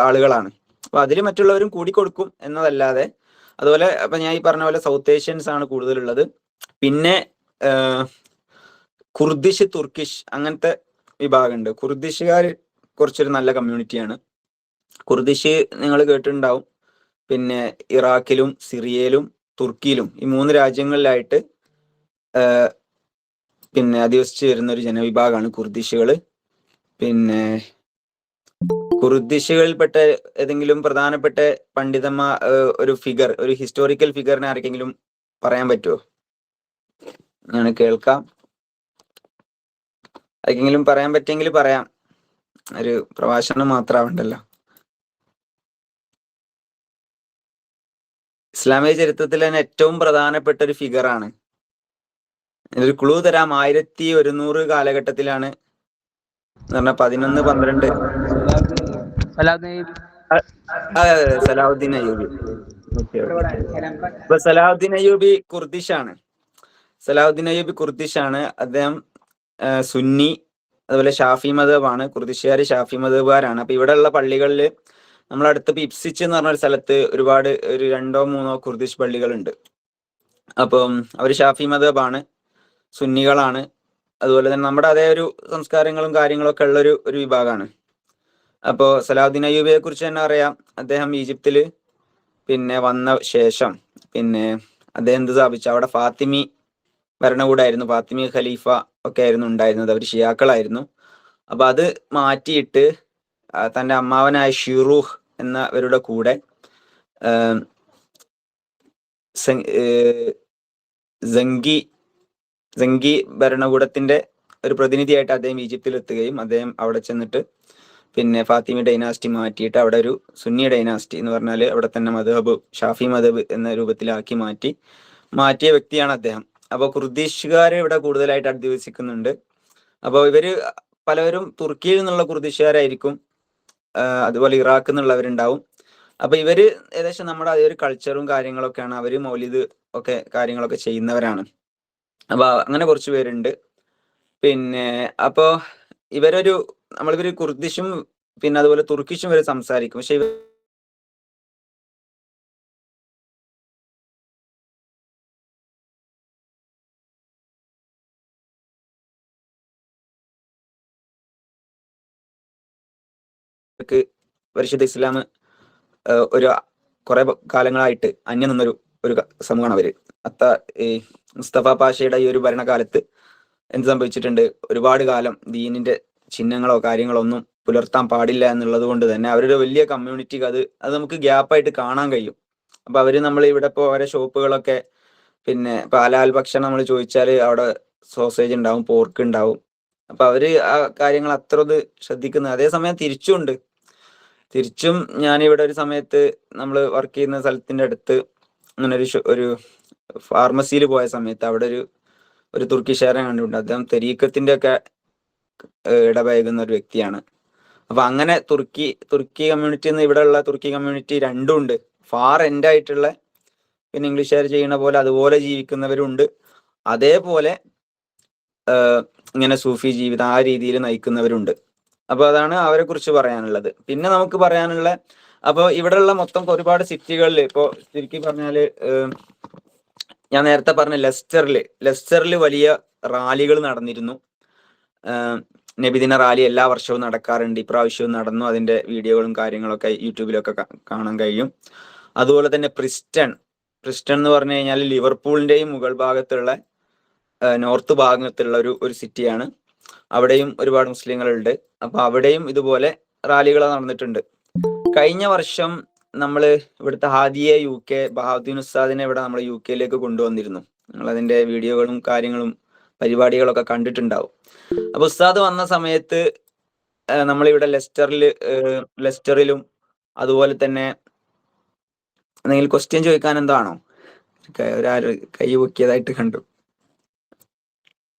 ആളുകളാണ്. അപ്പൊ അതിൽ മറ്റുള്ളവരും കൂടിക്കൊടുക്കും എന്നതല്ലാതെ, അതുപോലെ അപ്പൊ ഞാൻ ഈ പറഞ്ഞ പോലെ സൗത്ത് ഏഷ്യൻസ് ആണ് കൂടുതലുള്ളത്. പിന്നെ കുർദിഷ്, തുർക്കിഷ് അങ്ങനത്തെ വിഭാഗമുണ്ട്. കുർദിഷുകാർ കുറച്ചൊരു നല്ല കമ്മ്യൂണിറ്റിയാണ്. കുർദിഷ് നിങ്ങൾ കേട്ടിട്ടുണ്ടാവും. പിന്നെ ഇറാഖിലും സിറിയയിലും തുർക്കിയിലും ഈ 3 രാജ്യങ്ങളിലായിട്ട് പിന്നെ അധിവസിച്ച് വരുന്ന ഒരു ജനവിഭാഗമാണ് കുർദിഷുകൾ. പിന്നെ കുർദിഷുകളിൽപ്പെട്ട ഏതെങ്കിലും പ്രധാനപ്പെട്ട പണ്ഡിതന്മാർ, ഒരു ഹിസ്റ്റോറിക്കൽ ഫിഗറിനെ ആർക്കെങ്കിലും പറയാൻ പറ്റുമോ? ഞാൻ കേൾക്കാം. ആർക്കെങ്കിലും പറയാൻ പറ്റിയെങ്കിൽ പറയാം. ഒരു പ്രഭാഷണം മാത്രമാവണ്ടല്ലോ. ഇസ്ലാമിക ചരിത്രത്തിൽ തന്നെ ഏറ്റവും പ്രധാനപ്പെട്ട ഒരു ഫിഗറാണ്. ഒരു ക്ലൂ തരാം. 1100 കാലഘട്ടത്തിലാണ്, 11-12. സലാഹുദ്ദീൻ അയ്യൂബി. ഇപ്പൊ സലാഹുദ്ദീൻ അയ്യൂബി കുർദിഷാണ്. അദ്ദേഹം സുന്നി, അതുപോലെ ഷാഫി മദ്ഹബാണ്. കുർദിഷുകാർ ഷാഫി മദ്ഹബുകാരാണ്. അപ്പൊ ഇവിടെയുള്ള പള്ളികളിൽ നമ്മളടുത്ത് ഇപ്സിച്ച് എന്ന് പറഞ്ഞ ഒരു സ്ഥലത്ത് ഒരുപാട് ഒരു 2-3 കുർദിഷ് പള്ളികളുണ്ട്. അപ്പം അവർ ഷാഫി മദ്ഹബാണ്, സുന്നികളാണ്. അതുപോലെ തന്നെ നമ്മുടെ അതേ ഒരു സംസ്കാരങ്ങളും കാര്യങ്ങളൊക്കെ ഉള്ള ഒരു വിഭാഗമാണ്. അപ്പോൾ സലാഹുദ്ദീൻ അയ്യൂബിയെ കുറിച്ച് തന്നെ അറിയാം. അദ്ദേഹം ഈജിപ്തിൽ പിന്നെ വന്ന ശേഷം പിന്നെ അദ്ദേഹം എന്ത് സ്ഥാപിച്ചു, അവിടെ ഫാത്തിമി ഭരണകൂടമായിരുന്നു, ഫാത്തിമി ഖലീഫ ഒക്കെ ആയിരുന്നു ഉണ്ടായിരുന്നത്. അവർ ഷിയാക്കളായിരുന്നു. അപ്പൊ അത് മാറ്റിയിട്ട് തൻ്റെ അമ്മാവനായ ഷിറൂഹ് എന്നവരുടെ കൂടെ സംഗി ഭരണകൂടത്തിന്റെ ഒരു പ്രതിനിധിയായിട്ട് അദ്ദേഹം ഈജിപ്തിൽ എത്തുകയും അദ്ദേഹം അവിടെ ചെന്നിട്ട് പിന്നെ ഫാത്തിമി ഡൈനാസ്റ്റി മാറ്റിയിട്ട് അവിടെ ഒരു സുന്നി ഡൈനാസ്റ്റി എന്ന് പറഞ്ഞാൽ അവിടെ തന്നെ മദ്ഹബ് ഷാഫി മദ്ഹബ് എന്ന രൂപത്തിലാക്കി മാറ്റിയ വ്യക്തിയാണ് അദ്ദേഹം. അപ്പോൾ കുർദിഷുകാർ ഇവിടെ കൂടുതലായിട്ട് അധിവസിക്കുന്നുണ്ട്. അപ്പോൾ ഇവര് പലവരും തുർക്കിയിൽ നിന്നുള്ള കുർദിഷുകാരായിരിക്കും, അതുപോലെ ഇറാഖിൽ നിന്നുള്ളവരുണ്ടാവും. അപ്പൊ ഇവര് ഏകദേശം നമ്മുടെ അതേ ഒരു കൾച്ചറും കാര്യങ്ങളൊക്കെയാണ്. അവര് മൗലിദ് ഒക്കെ കാര്യങ്ങളൊക്കെ ചെയ്യുന്നവരാണ്. അപ്പൊ അങ്ങനെ കുറച്ച് പേരുണ്ട്. പിന്നെ അപ്പോ ഇവരൊരു നമ്മളിവര് കുർദിഷും പിന്നെ അതുപോലെ തുർക്കിഷും വരെ സംസാരിക്കും. പക്ഷെ പരിശുദ്ധ ഇസ്ലാം ഒരു കുറെ കാലങ്ങളായിട്ട് അന്യം നിന്നൊരു സമൂഹമാണ് അവര്. ഈ മുസ്തഫ പാഷയുടെ ഈ ഒരു ഭരണകാലത്ത് എന്ത് സംഭവിച്ചിട്ടുണ്ട്, ഒരുപാട് കാലം ദീനിന്റെ ചിഹ്നങ്ങളോ കാര്യങ്ങളോ ഒന്നും പുലർത്താൻ പാടില്ല എന്നുള്ളത് കൊണ്ട് തന്നെ അവരുടെ വലിയ കമ്മ്യൂണിറ്റിക്ക് അത് നമുക്ക് ഗ്യാപ്പായിട്ട് കാണാൻ കഴിയും. അപ്പൊ അവര് നമ്മൾ ഇവിടെ ഇപ്പോൾ ഓരോ ഷോപ്പുകളൊക്കെ പിന്നെ ഇപ്പൊ ഹലാൽ ഭക്ഷണം നമ്മൾ ചോദിച്ചാൽ അവിടെ സോസേജ് ഉണ്ടാവും, പോർക്ക് ഉണ്ടാവും. അപ്പൊ അവര് ആ കാര്യങ്ങൾ അത്ര ഇത് ശ്രദ്ധിക്കുന്നത്. അതേസമയം തിരിച്ചും ഞാനിവിടെ ഒരു സമയത്ത് നമ്മൾ വർക്ക് ചെയ്യുന്ന സ്ഥലത്തിന്റെ അടുത്ത് അങ്ങനെ ഒരു ഫാർമസിയിൽ പോയ സമയത്ത് അവിടെ ഒരു തുർക്കിഷാരനെ കണ്ടിട്ടുണ്ട്. അദ്ദേഹം തെരീക്കത്തിന്റെ ഒക്കെ ഇടപഴകുന്ന ഒരു വ്യക്തിയാണ്. അപ്പൊ അങ്ങനെ തുർക്കി കമ്മ്യൂണിറ്റി എന്ന് ഇവിടെയുള്ള തുർക്കി കമ്മ്യൂണിറ്റി രണ്ടും ഉണ്ട്. ഫാർ എൻഡ് ആയിട്ടുള്ള പിന്നെ ഇംഗ്ലീഷുകാർ ചെയ്യുന്ന പോലെ അതുപോലെ ജീവിക്കുന്നവരുണ്ട്, അതേപോലെ ഇങ്ങനെ സൂഫി ജീവിതം ആ രീതിയിൽ നയിക്കുന്നവരുണ്ട്. അപ്പൊ അതാണ് അവരെ കുറിച്ച് പറയാനുള്ളത്. പിന്നെ നമുക്ക് പറയാനുള്ള അപ്പോൾ ഇവിടെയുള്ള മൊത്തം ഒരുപാട് സിറ്റികളിൽ ഇപ്പോൾ ചുരുക്കി പറഞ്ഞാല് ഞാൻ നേരത്തെ പറഞ്ഞ ലെസ്റ്ററിൽ വലിയ റാലികൾ നടന്നിരുന്നു. നബിദിന റാലി എല്ലാ വർഷവും നടക്കാറുണ്ട്. ഇപ്രാവശ്യവും നടന്നു. അതിന്റെ വീഡിയോകളും കാര്യങ്ങളൊക്കെ യൂട്യൂബിലൊക്കെ കാണാൻ കഴിയും. അതുപോലെ തന്നെ പ്രിസ്റ്റൺ എന്ന് പറഞ്ഞു കഴിഞ്ഞാൽ ലിവർപൂളിന്റെയും മുകൾ ഭാഗത്തുള്ള നോർത്ത് ഭാഗത്തുള്ള ഒരു സിറ്റിയാണ്. അവിടെയും ഒരുപാട് മുസ്ലിങ്ങളുണ്ട്. അപ്പൊ അവിടെയും ഇതുപോലെ റാലികൾ നടന്നിട്ടുണ്ട്. കഴിഞ്ഞ വർഷം നമ്മൾ ഇവിടുത്തെ ഹാദിയെ UK ബഹാവുദ്ദീൻ ഉസ്താദിനെ ഇവിടെ നമ്മൾ UK കൊണ്ടുവന്നിരുന്നു. നിങ്ങൾ അതിന്റെ വീഡിയോകളും കാര്യങ്ങളും പരിപാടികളൊക്കെ കണ്ടിട്ടുണ്ടാവും. അപ്പൊ ഉസ്താദ് വന്ന സമയത്ത് നമ്മളിവിടെ ലെസ്റ്ററിലും അതുപോലെ തന്നെ എന്തെങ്കിലും ക്വസ്റ്റ്യൻ ചോദിക്കാൻ എന്താണോ ഒരാൾ കൈ പൊക്കിയതായിട്ട് കണ്ടു.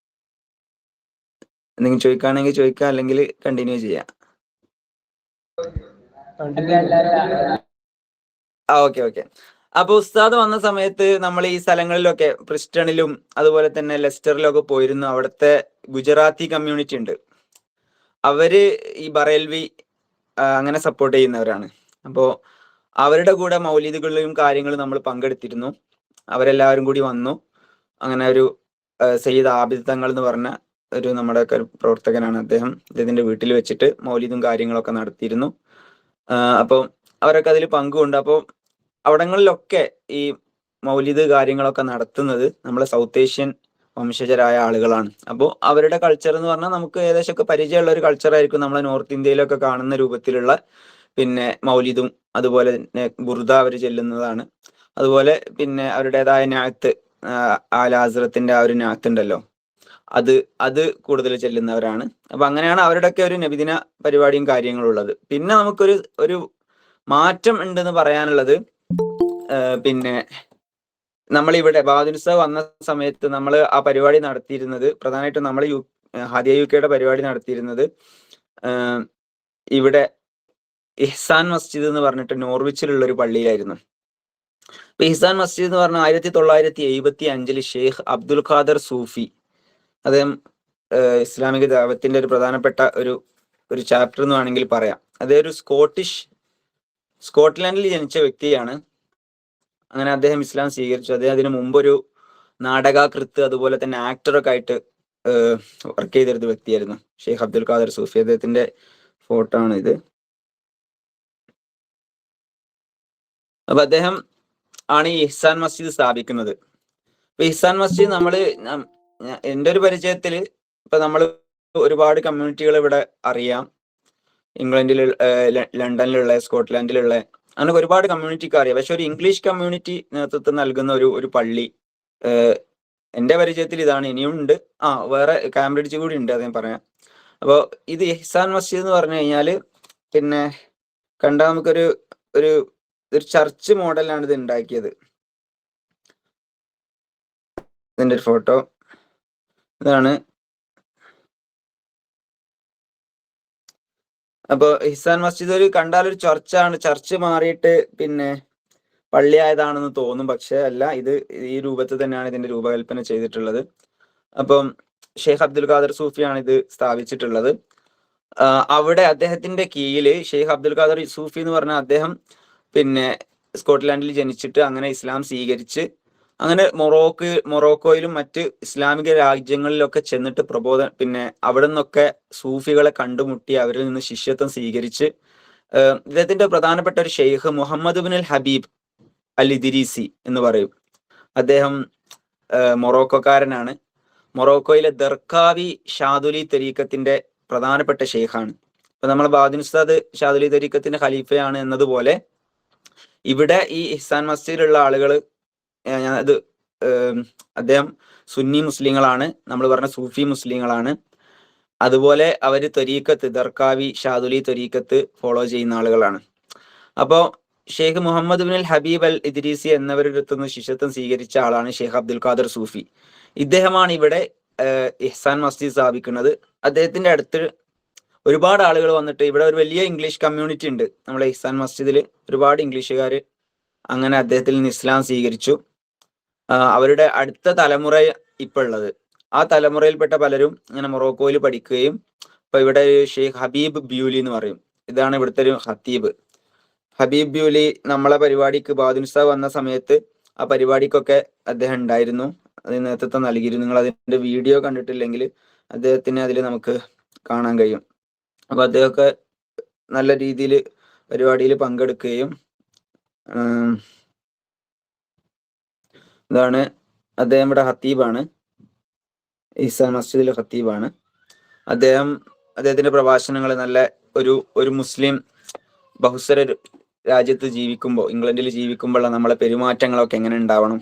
എന്തെങ്കിലും ചോദിക്കുകയാണെങ്കിൽ ചോദിക്കാം, അല്ലെങ്കിൽ കണ്ടിന്യൂ ചെയ്യാം. ഓക്കെ. അപ്പൊ ഉസ്താദ് വന്ന സമയത്ത് നമ്മൾ ഈ സ്ഥലങ്ങളിലൊക്കെ പ്രിസ്റ്റണിലും അതുപോലെ തന്നെ ലെസ്റ്ററിലും ഒക്കെ പോയിരുന്നു. അവിടുത്തെ ഗുജറാത്തി കമ്മ്യൂണിറ്റി ഉണ്ട്. അവര് ഈ ബറേൽവി അങ്ങനെ സപ്പോർട്ട് ചെയ്യുന്നവരാണ്. അപ്പോൾ അവരുടെ കൂടെ മൗലിദുകളിലും കാര്യങ്ങളും നമ്മൾ പങ്കെടുത്തിരുന്നു. അവരെല്ലാവരും കൂടി വന്നു. അങ്ങനെ ഒരു സയ്യിദ് ആബിദ് തങ്ങൾ എന്ന് പറഞ്ഞ ഒരു നമ്മുടെ ഒക്കെ പ്രവർത്തകനാണ്. അദ്ദേഹത്തിന്റെ വീട്ടിൽ വെച്ചിട്ട് മൗലിദും കാര്യങ്ങളൊക്കെ നടത്തിയിരുന്നു. അപ്പോൾ അവരൊക്കെ അതിൽ പങ്കുകൊണ്ട്. അപ്പോൾ അവിടങ്ങളിലൊക്കെ ഈ മൗലിദ് കാര്യങ്ങളൊക്കെ നടത്തുന്നത് നമ്മളെ സൗത്ത് ഏഷ്യൻ വംശജരായ ആളുകളാണ്. അപ്പോൾ അവരുടെ കൾച്ചർ എന്ന് പറഞ്ഞാൽ നമുക്ക് ഏകദേശമൊക്കെ പരിചയമുള്ള ഒരു കൾച്ചറായിരിക്കും. നമ്മളെ നോർത്ത് ഇന്ത്യയിലൊക്കെ കാണുന്ന രൂപത്തിലുള്ള പിന്നെ മൗലിദും അതുപോലെ തന്നെ ബുർദ അവർ ചെല്ലുന്നതാണ്. അതുപോലെ പിന്നെ അവരുടേതായ നാത്ത് ആലാസ്രത്തിന്റെ ആ ഒരു നാത്ത് ഉണ്ടല്ലോ, അത് കൂടുതൽ ചെല്ലുന്നവരാണ്. അപ്പൊ അങ്ങനെയാണ് അവരുടെയൊക്കെ ഒരു നബിദിന പരിപാടിയും കാര്യങ്ങളും ഉള്ളത്. പിന്നെ നമുക്കൊരു മാറ്റം ഉണ്ടെന്ന് പറയാനുള്ളത്, പിന്നെ നമ്മളിവിടെ ബഹാവുദ്ദീൻ ഉസ്താദ് വന്ന സമയത്ത് നമ്മൾ ആ പരിപാടി നടത്തിയിരുന്നത് പ്രധാനമായിട്ടും നമ്മൾ ഹാദിയ UK പരിപാടി നടത്തിയിരുന്നത് ഇവിടെ ഇഹ്സാൻ മസ്ജിദ് എന്ന് പറഞ്ഞിട്ട് നോർവിച്ചിലുള്ള ഒരു പള്ളിയിലായിരുന്നു. ഇപ്പൊ ഇഹ്സാൻ മസ്ജിദ് എന്ന് പറഞ്ഞാൽ 1975 ഷെയ്ഖ് അബ്ദുൽ ഖാദർ സൂഫി അദ്ദേഹം ഇസ്ലാമിക ദഅവത്തിന്റെ ഒരു പ്രധാനപ്പെട്ട ഒരു ചാപ്റ്റർ എന്ന് വേണമെങ്കിൽ പറയാം. അതേ ഒരു സ്കോട്ട്ലാൻഡിൽ ജനിച്ച വ്യക്തിയാണ്. അങ്ങനെ അദ്ദേഹം ഇസ്ലാം സ്വീകരിച്ചു. അദ്ദേഹം അതിനു മുമ്പൊരു നാടകാകൃത്ത് അതുപോലെ തന്നെ ആക്ടറൊക്കെ ആയിട്ട് വർക്ക് ചെയ്തിരുന്ന വ്യക്തിയായിരുന്നു ഷെയ്ഖ് അബ്ദുൽ ഖാദർ സൂഫി. അദ്ദേഹത്തിന്റെ ഫോട്ടോ ആണ് ഇത്. അപ്പൊ അദ്ദേഹം ആണ് ഈ ഇഹ്സാൻ മസ്ജിദ് സ്ഥാപിക്കുന്നത്. ഇപ്പൊ ഇഹ്സാൻ മസ്ജിദ് എൻ്റെ ഒരു പരിചയത്തിൽ ഇപ്പൊ നമ്മൾ ഒരുപാട് കമ്മ്യൂണിറ്റികൾ ഇവിടെ അറിയാം. ഇംഗ്ലണ്ടിൽ, ലണ്ടനിലുള്ള, സ്കോട്ട്ലാൻഡിലുള്ള, അങ്ങനെ ഒരുപാട് കമ്മ്യൂണിറ്റിക്ക് അറിയാം. പക്ഷെ ഒരു ഇംഗ്ലീഷ് കമ്മ്യൂണിറ്റി നേതൃത്വം നൽകുന്ന ഒരു പള്ളി എൻ്റെ പരിചയത്തിൽ ഇതാണ്. ഇനിയും ഉണ്ട്, വേറെ കാംബ്രിഡ്ജ് കൂടി ഉണ്ട്, അതേ പറയാം. അപ്പോൾ ഇത് ഇഹ്സാൻ മസ്ജിദ് എന്ന് പറഞ്ഞു കഴിഞ്ഞാല് പിന്നെ കണ്ടാൽ നമുക്കൊരു ഒരു ചർച്ച് മോഡലാണ് ഇത് ഉണ്ടാക്കിയത്. ഇതിന്റെ ഒരു ഫോട്ടോ ഇതാണ്. അപ്പൊ ഇഹ്സാൻ മസ്ജിദ് കണ്ടാൽ ഒരു ചർച്ചാണ്. ചർച്ച് മാറിയിട്ട് പിന്നെ പള്ളി ആയതാണെന്ന് തോന്നും, പക്ഷെ അല്ല. ഇത് ഈ രൂപത്തിൽ തന്നെയാണ് ഇതിന്റെ രൂപകൽപ്പന ചെയ്തിട്ടുള്ളത്. അപ്പം ഷെയ്ഖ് അബ്ദുൽ ഖാദർ സൂഫിയാണ് ഇത് സ്ഥാപിച്ചിട്ടുള്ളത്. അവിടെ അദ്ദേഹത്തിന്റെ കീഴിൽ ഷെയ്ഖ് അബ്ദുൽ ഖാദർ സൂഫി എന്ന് പറഞ്ഞാൽ അദ്ദേഹം പിന്നെ സ്കോട്ട്ലാൻഡിൽ ജനിച്ചിട്ട് അങ്ങനെ ഇസ്ലാം സ്വീകരിച്ച് അങ്ങനെ മൊറോക്കോയിലും മറ്റ് ഇസ്ലാമിക രാജ്യങ്ങളിലൊക്കെ ചെന്നിട്ട് പിന്നെ അവിടെ നിന്നൊക്കെ സൂഫികളെ കണ്ടുമുട്ടി അവരിൽ നിന്ന് ശിഷ്യത്വം സ്വീകരിച്ച് ഇദ്ദേഹത്തിന്റെ പ്രധാനപ്പെട്ട ഒരു ഷെയ്ഖ് മുഹമ്മദ് ബിൻ അൽ ഹബീബ് അൽ ഇദ്രീസി എന്ന് പറയും. അദ്ദേഹം മൊറോക്കോക്കാരനാണ്. മൊറോക്കോയിലെ ദർക്കാവി ഷാദുലി തരീക്കത്തിന്റെ പ്രധാനപ്പെട്ട ഷെയ്ഖാണ്. ഇപ്പൊ നമ്മൾ ബാദിൻ ഉസ്താദ് ഷാദുലി തരീക്കത്തിന്റെ ഖലീഫയാണ് എന്നതുപോലെ ഇവിടെ ഈ ഇഹ്സാൻ മസ്ജിദിലുള്ള ആളുകൾ അദ്ദേഹം സുന്നി മുസ്ലിങ്ങളാണ്, നമ്മൾ പറഞ്ഞ സൂഫി മുസ്ലിങ്ങളാണ്. അതുപോലെ അവര് ത്വരീക്കത്ത്, ദർക്കാവി ഷാദുലി ത്വരീക്കത്ത് ഫോളോ ചെയ്യുന്ന ആളുകളാണ്. അപ്പോൾ ഷെയ്ഖ് മുഹമ്മദ് ബിൻ അൽ ഹബീബ് അൽ ഇദ്രീസി എന്നിവരുടെ അടുത്തുനിന്ന് ശിഷ്യത്വം സ്വീകരിച്ച ആളാണ് ഷെയ്ഖ് അബ്ദുൽ ഖാദർ സൂഫി. ഇദ്ദേഹമാണ് ഇവിടെ ഇഹ്സാൻ മസ്ജിദ് സ്ഥാപിക്കുന്നത്. അദ്ദേഹത്തിന്റെ അടുത്ത് ഒരുപാട് ആളുകൾ വന്നിട്ട് ഇവിടെ ഒരു വലിയ ഇംഗ്ലീഷ് കമ്മ്യൂണിറ്റി ഉണ്ട്. നമ്മളെ ഇഹ്സാൻ മസ്ജിദിൽ ഒരുപാട് ഇംഗ്ലീഷുകാർ അങ്ങനെ അദ്ദേഹത്തിൽ നിന്ന് ഇസ്ലാം സ്വീകരിച്ചു. അവരുടെ അടുത്ത തലമുറ ഇപ്പൊ ഉള്ളത്, ആ തലമുറയിൽപ്പെട്ട പലരും ഇങ്ങനെ മൊറോക്കോയിൽ പഠിക്കുകയും ഇപ്പൊ ഇവിടെ ഷെയ്ഖ് ഹബീബ് ബ്യൂലി എന്ന് പറയും, ഇതാണ് ഇവിടുത്തെ ഒരു ഖത്തീബ്. ഹബീബ് ബ്യൂലി നമ്മളെ പരിപാടിക്ക് ബാദിൻ ഉസ്താദ് വന്ന സമയത്ത് ആ പരിപാടിക്കൊക്കെ അദ്ദേഹം ഉണ്ടായിരുന്നു, അതിന് നേതൃത്വം നൽകിയിരുന്നു. നിങ്ങൾ അതിന്റെ വീഡിയോ കണ്ടിട്ടില്ലെങ്കിൽ അദ്ദേഹത്തിന് അതിൽ നമുക്ക് കാണാൻ കഴിയും. അപ്പൊ അദ്ദേഹമൊക്കെ നല്ല രീതിയിൽ പരിപാടിയിൽ പങ്കെടുക്കുകയും ഇതാണ് അദ്ദേഹം ഇവിടെ ഖത്തീബാണ്, ഇഹ്സാൻ മസ്ജിദിലെ ഖത്തീബാണ്. അദ്ദേഹത്തിന്റെ പ്രഭാഷണങ്ങൾ നല്ല ഒരു മുസ്ലിം ബഹുസ്വര രാജ്യത്ത് ജീവിക്കുമ്പോൾ, ഇംഗ്ലണ്ടിൽ ജീവിക്കുമ്പോഴുള്ള നമ്മളെ പെരുമാറ്റങ്ങളൊക്കെ എങ്ങനെ ഉണ്ടാവണം,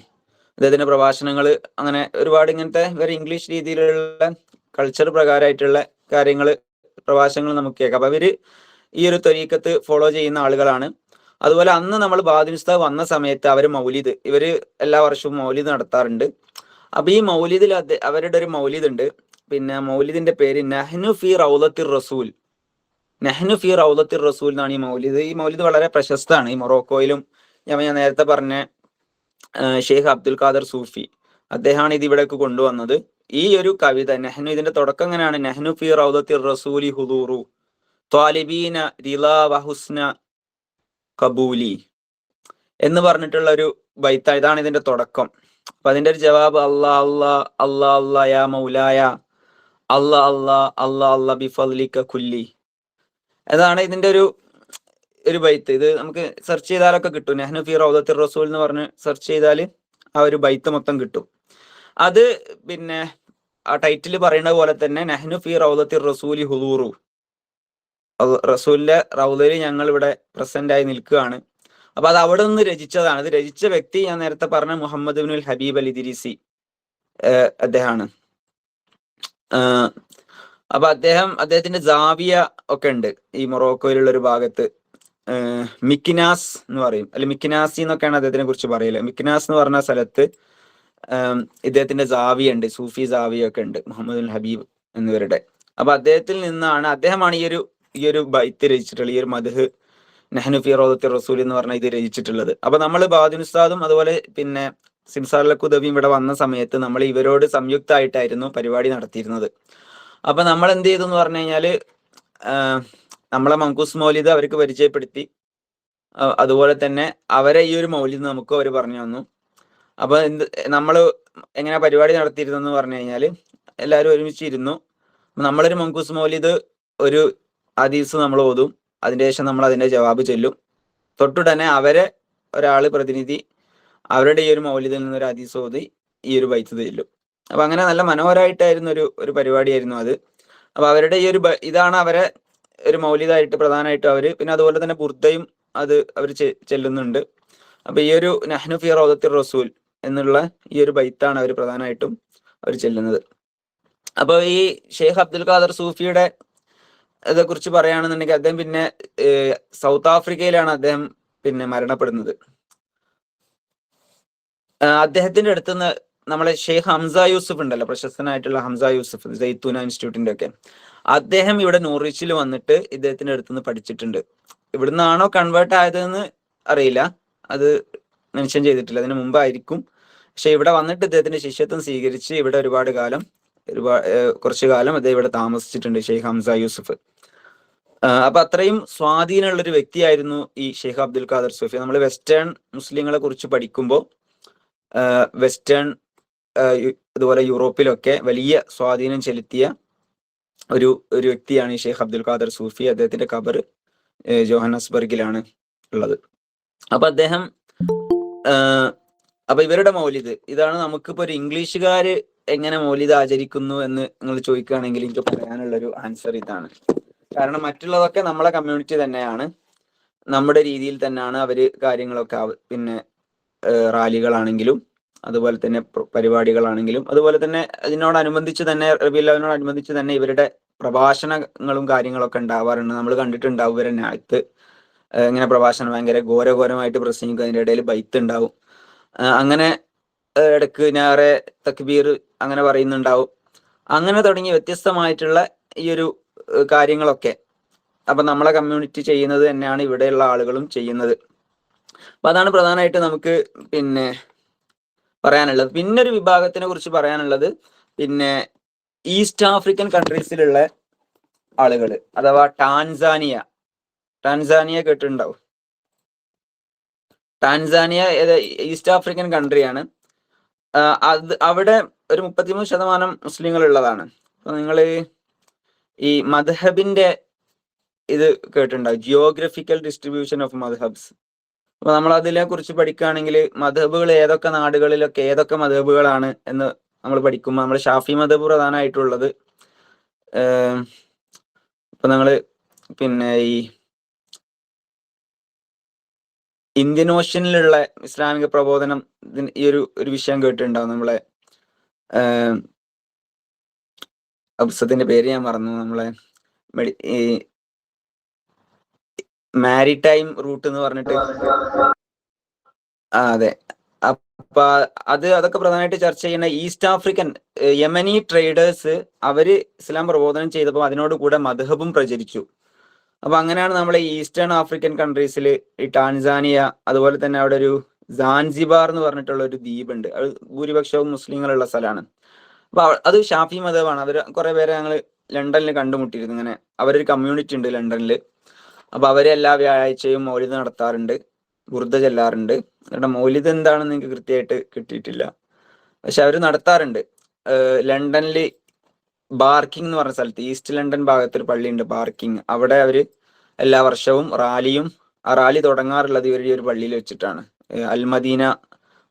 അദ്ദേഹത്തിന്റെ പ്രഭാഷണങ്ങൾ അങ്ങനെ ഒരുപാട് ഇങ്ങനത്തെ ഒരു ഇംഗ്ലീഷ് രീതിയിലുള്ള കൾച്ചർ പ്രകാരമായിട്ടുള്ള കാര്യങ്ങൾ, പ്രഭാഷണങ്ങൾ നമുക്ക് കേൾക്കാം. അപ്പൊ അവര് ഈ ഒരു ത്വരീക്കത്ത് ഫോളോ ചെയ്യുന്ന ആളുകളാണ്. അതുപോലെ അന്ന് നമ്മൾ ബാദിൻ ഉസ്താദ് വന്ന സമയത്ത് അവര് മൗലിദ്, ഇവര് എല്ലാ വർഷവും മൗലിദ് നടത്താറുണ്ട്. അപ്പൊ ഈ മൗലിദിൽ അവരുടെ ഒരു മൗലിദ് ഉണ്ട്. പിന്നെ മൗലിദിന്റെ പേര് നഹ്നു ഫി റൗളത്തിർ റസൂൽ, നഹ്നു ഫി റൗളത്തിർ റസൂൽ എന്നാണ് ഈ മൗലിദ്. ഈ മൗലിദ് വളരെ പ്രശസ്തമാണ്. ഈ മൊറോക്കോയിലും ഞാൻ നേരത്തെ പറഞ്ഞ ഷെയ്ഖ് അബ്ദുൽ ഖാദർ സൂഫി അദ്ദേഹമാണ് ഇത് ഇവിടേക്ക് കൊണ്ടുവന്നത്. ഈ ഒരു കവിത നഹ്നു, ഇതിന്റെ തുടക്കം എങ്ങനെയാണ്? നഹ്നു ഫി റൗളത്തിർ റസൂലി ഹുദൂറു ത്വാലിബീന റിളാ വഹുസ്ന കബൂലി എന്ന് പറഞ്ഞിട്ടുള്ള ഒരു ബൈത്ത, ഇതാണ് ഇതിന്റെ തുടക്കം. അപ്പൊ അതിന്റെ ഒരു ജവാബ് അല്ലാ അല്ലാ അല്ലാ അല്ലാ യാ മൗലായ അല്ലാ അല്ലാ അല്ലാ അല്ലാ ബിഫദ്ലിക കുല്ലി, അതാണ് ഇതിന്റെ ഒരു ബൈത്ത്. ഇത് നമുക്ക് സെർച്ച് ചെയ്താലൊക്കെ കിട്ടും. നഹ്നു ഫി റൗളത്തിർ റസൂൽ എന്ന് പറഞ്ഞ് സെർച്ച് ചെയ്താൽ ആ ഒരു ബൈത്ത് മൊത്തം കിട്ടും. അത് പിന്നെ ആ ടൈറ്റിൽ പറയുന്ന പോലെ തന്നെ നഹ്നു ഫി റൗളത്തിർ റസൂലി ഹുദൂറു, റസൂലിന്റെ റൗളയിൽ ഞങ്ങൾ ഇവിടെ പ്രസന്റ് ആയി നിൽക്കുകയാണ്. അപ്പൊ അത് അവിടെ നിന്ന് രചിച്ചതാണ്. ഇത് രചിച്ച വ്യക്തി ഞാൻ നേരത്തെ പറഞ്ഞ മുഹമ്മദ് ബിൻ അൽ ഹബീബ് അൽ ഇദ്രീസി അദ്ദേഹമാണ്. അപ്പൊ അദ്ദേഹത്തിന്റെ ജാവിയ ഒക്കെ ഉണ്ട് ഈ മൊറോക്കോയിലുള്ള ഒരു ഭാഗത്ത്. മിക്കിനാസ് എന്ന് പറയും, അല്ലെ മിക്കിനാസി എന്നൊക്കെയാണ് അദ്ദേഹത്തിനെ കുറിച്ച് പറയല്. മിക്കിനാസ് എന്ന് പറഞ്ഞ സ്ഥലത്ത് ഇദ്ദേഹത്തിന്റെ ജാവിയ ഉണ്ട്, സൂഫി ജാവിയ ഒക്കെ ഉണ്ട്, മുഹമ്മദ് ബിൻ ഹബീബ് എന്നിവരുടെ. അപ്പൊ അദ്ദേഹമാണ് ഈ ഒരു ബൈത്ത് രചിച്ചിട്ടുള്ളത്, ഈ ഒരു മദ്ഹ് നഹ്നു ഫി റൗളത്തിർ റസൂൽ എന്ന് പറഞ്ഞ ഇത് രചിച്ചിട്ടുള്ളത്. അപ്പൊ നമ്മൾ ബാദിൻ ഉസ്താദും അതുപോലെ പിന്നെ സിംസാർ അൽ ഖുദവിയും ഇവിടെ വന്ന സമയത്ത് നമ്മൾ ഇവരോട് സംയുക്തമായിട്ടായിരുന്നു പരിപാടി നടത്തിയിരുന്നത്. അപ്പൊ നമ്മൾ എന്ത് ചെയ്തു എന്ന് പറഞ്ഞു കഴിഞ്ഞാല് നമ്മളെ മങ്കൂസ് മൗലിദ് അവർക്ക് പരിചയപ്പെടുത്തി. അതുപോലെ തന്നെ അവരെ ഈ ഒരു മൗലിദ് നമുക്ക് അവർ പറഞ്ഞു തന്നു. അപ്പൊ നമ്മൾ എങ്ങനെ പരിപാടി നടത്തിയിരുന്നെന്ന് പറഞ്ഞു കഴിഞ്ഞാല് എല്ലാവരും ഒരുമിച്ചിരുന്നു. നമ്മളൊരു മങ്കൂസ് മൗലിദ് ഒരു ഹദീസ് നമ്മൾ ഓതും, അതിന്റെ ശേഷം നമ്മൾ അതിന്റെ ജവാബ് ചൊല്ലും. തൊട്ടുടനെ അവരെ ഒരാള് പ്രതിനിധി അവരുടെ ഈ ഒരു മൗലിദിൽ നിന്നൊരു ഹദീസ് ഓതി ഈ ഒരു ബൈത്ത് ചൊല്ലും. അപ്പൊ അങ്ങനെ നല്ല മനോഹരമായിട്ടായിരുന്നു ഒരു പരിപാടിയായിരുന്നു അത്. അപ്പൊ അവരുടെ ഈ ഒരു ഇതാണ് അവരെ ഒരു മൗലിദായിട്ട് പ്രധാനമായിട്ടും അവര്, പിന്നെ അതുപോലെ തന്നെ ബുർദയും അത് അവർ ചെല്ലുന്നുണ്ട്. അപ്പൊ ഈ ഒരു നഹ്നു ഫി റൗദത്തിർ റസൂൽ എന്നുള്ള ഈ ഒരു ബൈത്താണ് അവർ പ്രധാനമായിട്ടും അവർ ചെല്ലുന്നത്. അപ്പൊ ഈ ഷെയ്ഖ് അബ്ദുൽ ഖാദർ സൂഫിയുടെ ഇതെ കുറിച്ച് പറയുകയാണെന്നുണ്ടെങ്കിൽ അദ്ദേഹം പിന്നെ സൗത്ത് ആഫ്രിക്കയിലാണ് അദ്ദേഹം പിന്നെ മരണപ്പെടുന്നത്. അദ്ദേഹത്തിന്റെ അടുത്തുനിന്ന് നമ്മളെ ഷെയ്ഖ് ഹംസ യൂസുഫ് ഉണ്ടല്ലോ, പ്രശസ്തനായിട്ടുള്ള ഹംസ യൂസുഫ്, സൈത്തൂന ഇൻസ്റ്റിറ്റ്യൂട്ടിന്റെ ഒക്കെ, അദ്ദേഹം ഇവിടെ നോറിച്ചിൽ വന്നിട്ട് ഇദ്ദേഹത്തിന്റെ അടുത്തുനിന്ന് പഠിച്ചിട്ടുണ്ട്. ഇവിടുന്നാണോ കൺവേർട്ട് ആയതെന്ന് അറിയില്ല, അത് മെൻഷൻ ചെയ്തിട്ടില്ല, അതിന് മുമ്പായിരിക്കും. പക്ഷെ ഇവിടെ വന്നിട്ട് ഇദ്ദേഹത്തിന്റെ ശിഷ്യത്വം സ്വീകരിച്ച് ഇവിടെ കുറച്ചു കാലം അദ്ദേഹം ഇവിടെ താമസിച്ചിട്ടുണ്ട്, ഷെയ്ഖ് ഹംസ യൂസുഫ്. അപ്പൊ അത്രയും സ്വാധീനമുള്ള ഒരു വ്യക്തിയായിരുന്നു ഈ ഷെയ്ഖ് അബ്ദുൽ ഖാദർ സൂഫി. നമ്മൾ വെസ്റ്റേൺ മുസ്ലിങ്ങളെ കുറിച്ച് പഠിക്കുമ്പോൾ വെസ്റ്റേൺ അതുപോലെ യൂറോപ്പിലൊക്കെ വലിയ സ്വാധീനം ചെലുത്തിയ ഒരു വ്യക്തിയാണ് ഈ ഷെയ്ഖ് അബ്ദുൽ ഖാദർ സൂഫി. അദ്ദേഹത്തിന്റെ ഖബർ ജോഹന്നസ്ബർഗിലാണ് ഉള്ളത്. അപ്പൊ അദ്ദേഹം അപ്പൊ ഇവരുടെ മൗലിദ് ഇതാണ്. നമുക്കിപ്പോ ഒരു ഇംഗ്ലീഷുകാര് എങ്ങനെ മൗലിദ് ആചരിക്കുന്നു എന്ന് നിങ്ങൾ ചോദിക്കുകയാണെങ്കിൽ എനിക്ക് പറയാനുള്ളൊരു ആൻസർ ഇതാണ്. കാരണം മറ്റുള്ളതൊക്കെ നമ്മളെ കമ്മ്യൂണിറ്റി തന്നെയാണ്, നമ്മുടെ രീതിയിൽ തന്നെയാണ് അവര് കാര്യങ്ങളൊക്കെ, പിന്നെ റാലികളാണെങ്കിലും അതുപോലെ തന്നെ പരിപാടികളാണെങ്കിലും അതുപോലെ തന്നെ അതിനോടനുബന്ധിച്ച് തന്നെ റബീഉൽ തന്നെ ഇവരുടെ പ്രഭാഷണങ്ങളും കാര്യങ്ങളൊക്കെ ഉണ്ടാവാറുണ്ട്. നമ്മൾ കണ്ടിട്ടുണ്ടാവും ഇവരെ ഞായത്ത് ഇങ്ങനെ പ്രഭാഷണം ഭയങ്കര ഘോരഘോരമായിട്ട് പ്രസംഗിക്കും, അതിൻ്റെ ഇടയിൽ ബൈത്ത് ഉണ്ടാവും, അങ്ങനെ ഇടക്ക് ഞാറെ തക്ബീർ അങ്ങനെ പറയുന്നുണ്ടാവും. അങ്ങനെ തുടങ്ങി വ്യത്യസ്തമായിട്ടുള്ള ഈ ഒരു കാര്യങ്ങളൊക്കെ അപ്പൊ നമ്മളെ കമ്മ്യൂണിറ്റി ചെയ്യുന്നത് തന്നെയാണ് ഇവിടെയുള്ള ആളുകളും ചെയ്യുന്നത്. അപ്പൊ അതാണ് പ്രധാനമായിട്ട് നമുക്ക് പിന്നെ പറയാനുള്ളത്. പിന്നെ ഒരു വിഭാഗത്തിനെ കുറിച്ച് പറയാനുള്ളത് പിന്നെ ഈസ്റ്റ് ആഫ്രിക്കൻ കൺട്രീസിലുള്ള ആളുകൾ, അഥവാ ടാൻസാനിയ കേട്ടിട്ടുണ്ടാവും. ടാൻസാനിയ ഈസ്റ്റ് ആഫ്രിക്കൻ കൺട്രിയാണ്. അവിടെ ഒരു 33% മുസ്ലിങ്ങൾ ഉള്ളതാണ്. അപ്പൊ നിങ്ങൾ ഈ മദ്ഹബിന്റെ ഇത് കേട്ടിട്ടുണ്ടാവും, ജിയോഗ്രഫിക്കൽ ഡിസ്ട്രിബ്യൂഷൻ ഓഫ് മദ്ഹബ്സ്. അപ്പൊ നമ്മൾ അതിനെ കുറിച്ച് പഠിക്കുകയാണെങ്കിൽ മദ്ഹബുകൾ ഏതൊക്കെ നാടുകളിലൊക്കെ ഏതൊക്കെ മദ്ഹബുകളാണ് എന്ന് നമ്മൾ പഠിക്കുമ്പോൾ നമ്മൾ ഷാഫി മദ്ഹബ് പ്രധാനമായിട്ടുള്ളത്. ഇപ്പൊ നമ്മള് പിന്നെ ഈ ഇന്ത്യൻ ഓഷ്യനിലുള്ള ഇസ്ലാമിക പ്രബോധനം, ഈ ഒരു വിഷയം കേട്ടിട്ടുണ്ടാവും. നമ്മളെ അബ്സത്തിന്റെ പേര് ഞാൻ മറന്നു, നമ്മളെ ഈ മാരിടൈം റൂട്ട് എന്ന് പറഞ്ഞിട്ട്, അതെ. അപ്പൊ അതൊക്കെ പ്രധാനമായിട്ട് ചർച്ച ചെയ്യുന്ന ഈസ്റ്റ് ആഫ്രിക്കൻ യമനി ട്രേഡേഴ്സ് അവര് ഇസ്ലാം പ്രബോധനം ചെയ്തപ്പോൾ അതിനോട് കൂടെ മദ്ഹബും പ്രചരിച്ചു. അപ്പൊ അങ്ങനെയാണ് നമ്മളെ ഈസ്റ്റേൺ ആഫ്രിക്കൻ കൺട്രീസിൽ ഈ ടാൻസാനിയ, അതുപോലെ തന്നെ അവിടെ ഒരു സാൻസിബാർ എന്ന് പറഞ്ഞിട്ടുള്ള ഒരു ദ്വീപുണ്ട്, അത് ഭൂരിപക്ഷവും മുസ്ലിങ്ങളുള്ള സ്ഥലമാണ്. അപ്പൊ അത് ഷാഫി മദ്ഹബാണ്. അവർ കുറെ പേരെ ഞങ്ങൾ ലണ്ടനിൽ കണ്ടുമുട്ടിയിരുന്നു. ഇങ്ങനെ അവരൊരു കമ്മ്യൂണിറ്റി ഉണ്ട് ലണ്ടനിൽ. അപ്പൊ അവര് എല്ലാ വ്യാഴാഴ്ചയും മൗലിദ് നടത്താറുണ്ട്, ബുർദ ചെല്ലാറുണ്ട്. അവരുടെ മൗലിദ് എന്താണെന്ന് എനിക്ക് കൃത്യമായിട്ട് കിട്ടിയിട്ടില്ല, പക്ഷെ അവർ നടത്താറുണ്ട്. ലണ്ടനിൽ ബാർക്കിംഗ് എന്ന് പറഞ്ഞ സ്ഥലത്ത്, ഈസ്റ്റ് ലണ്ടൻ ഭാഗത്ത് ഒരു പള്ളിയുണ്ട് ബാർക്കിംഗ്. അവിടെ അവര് എല്ലാ വർഷവും ആ റാലി തുടങ്ങാറുള്ളത് ഇവരുടെ ഒരു പള്ളിയിൽ വെച്ചിട്ടാണ്, അൽമദീന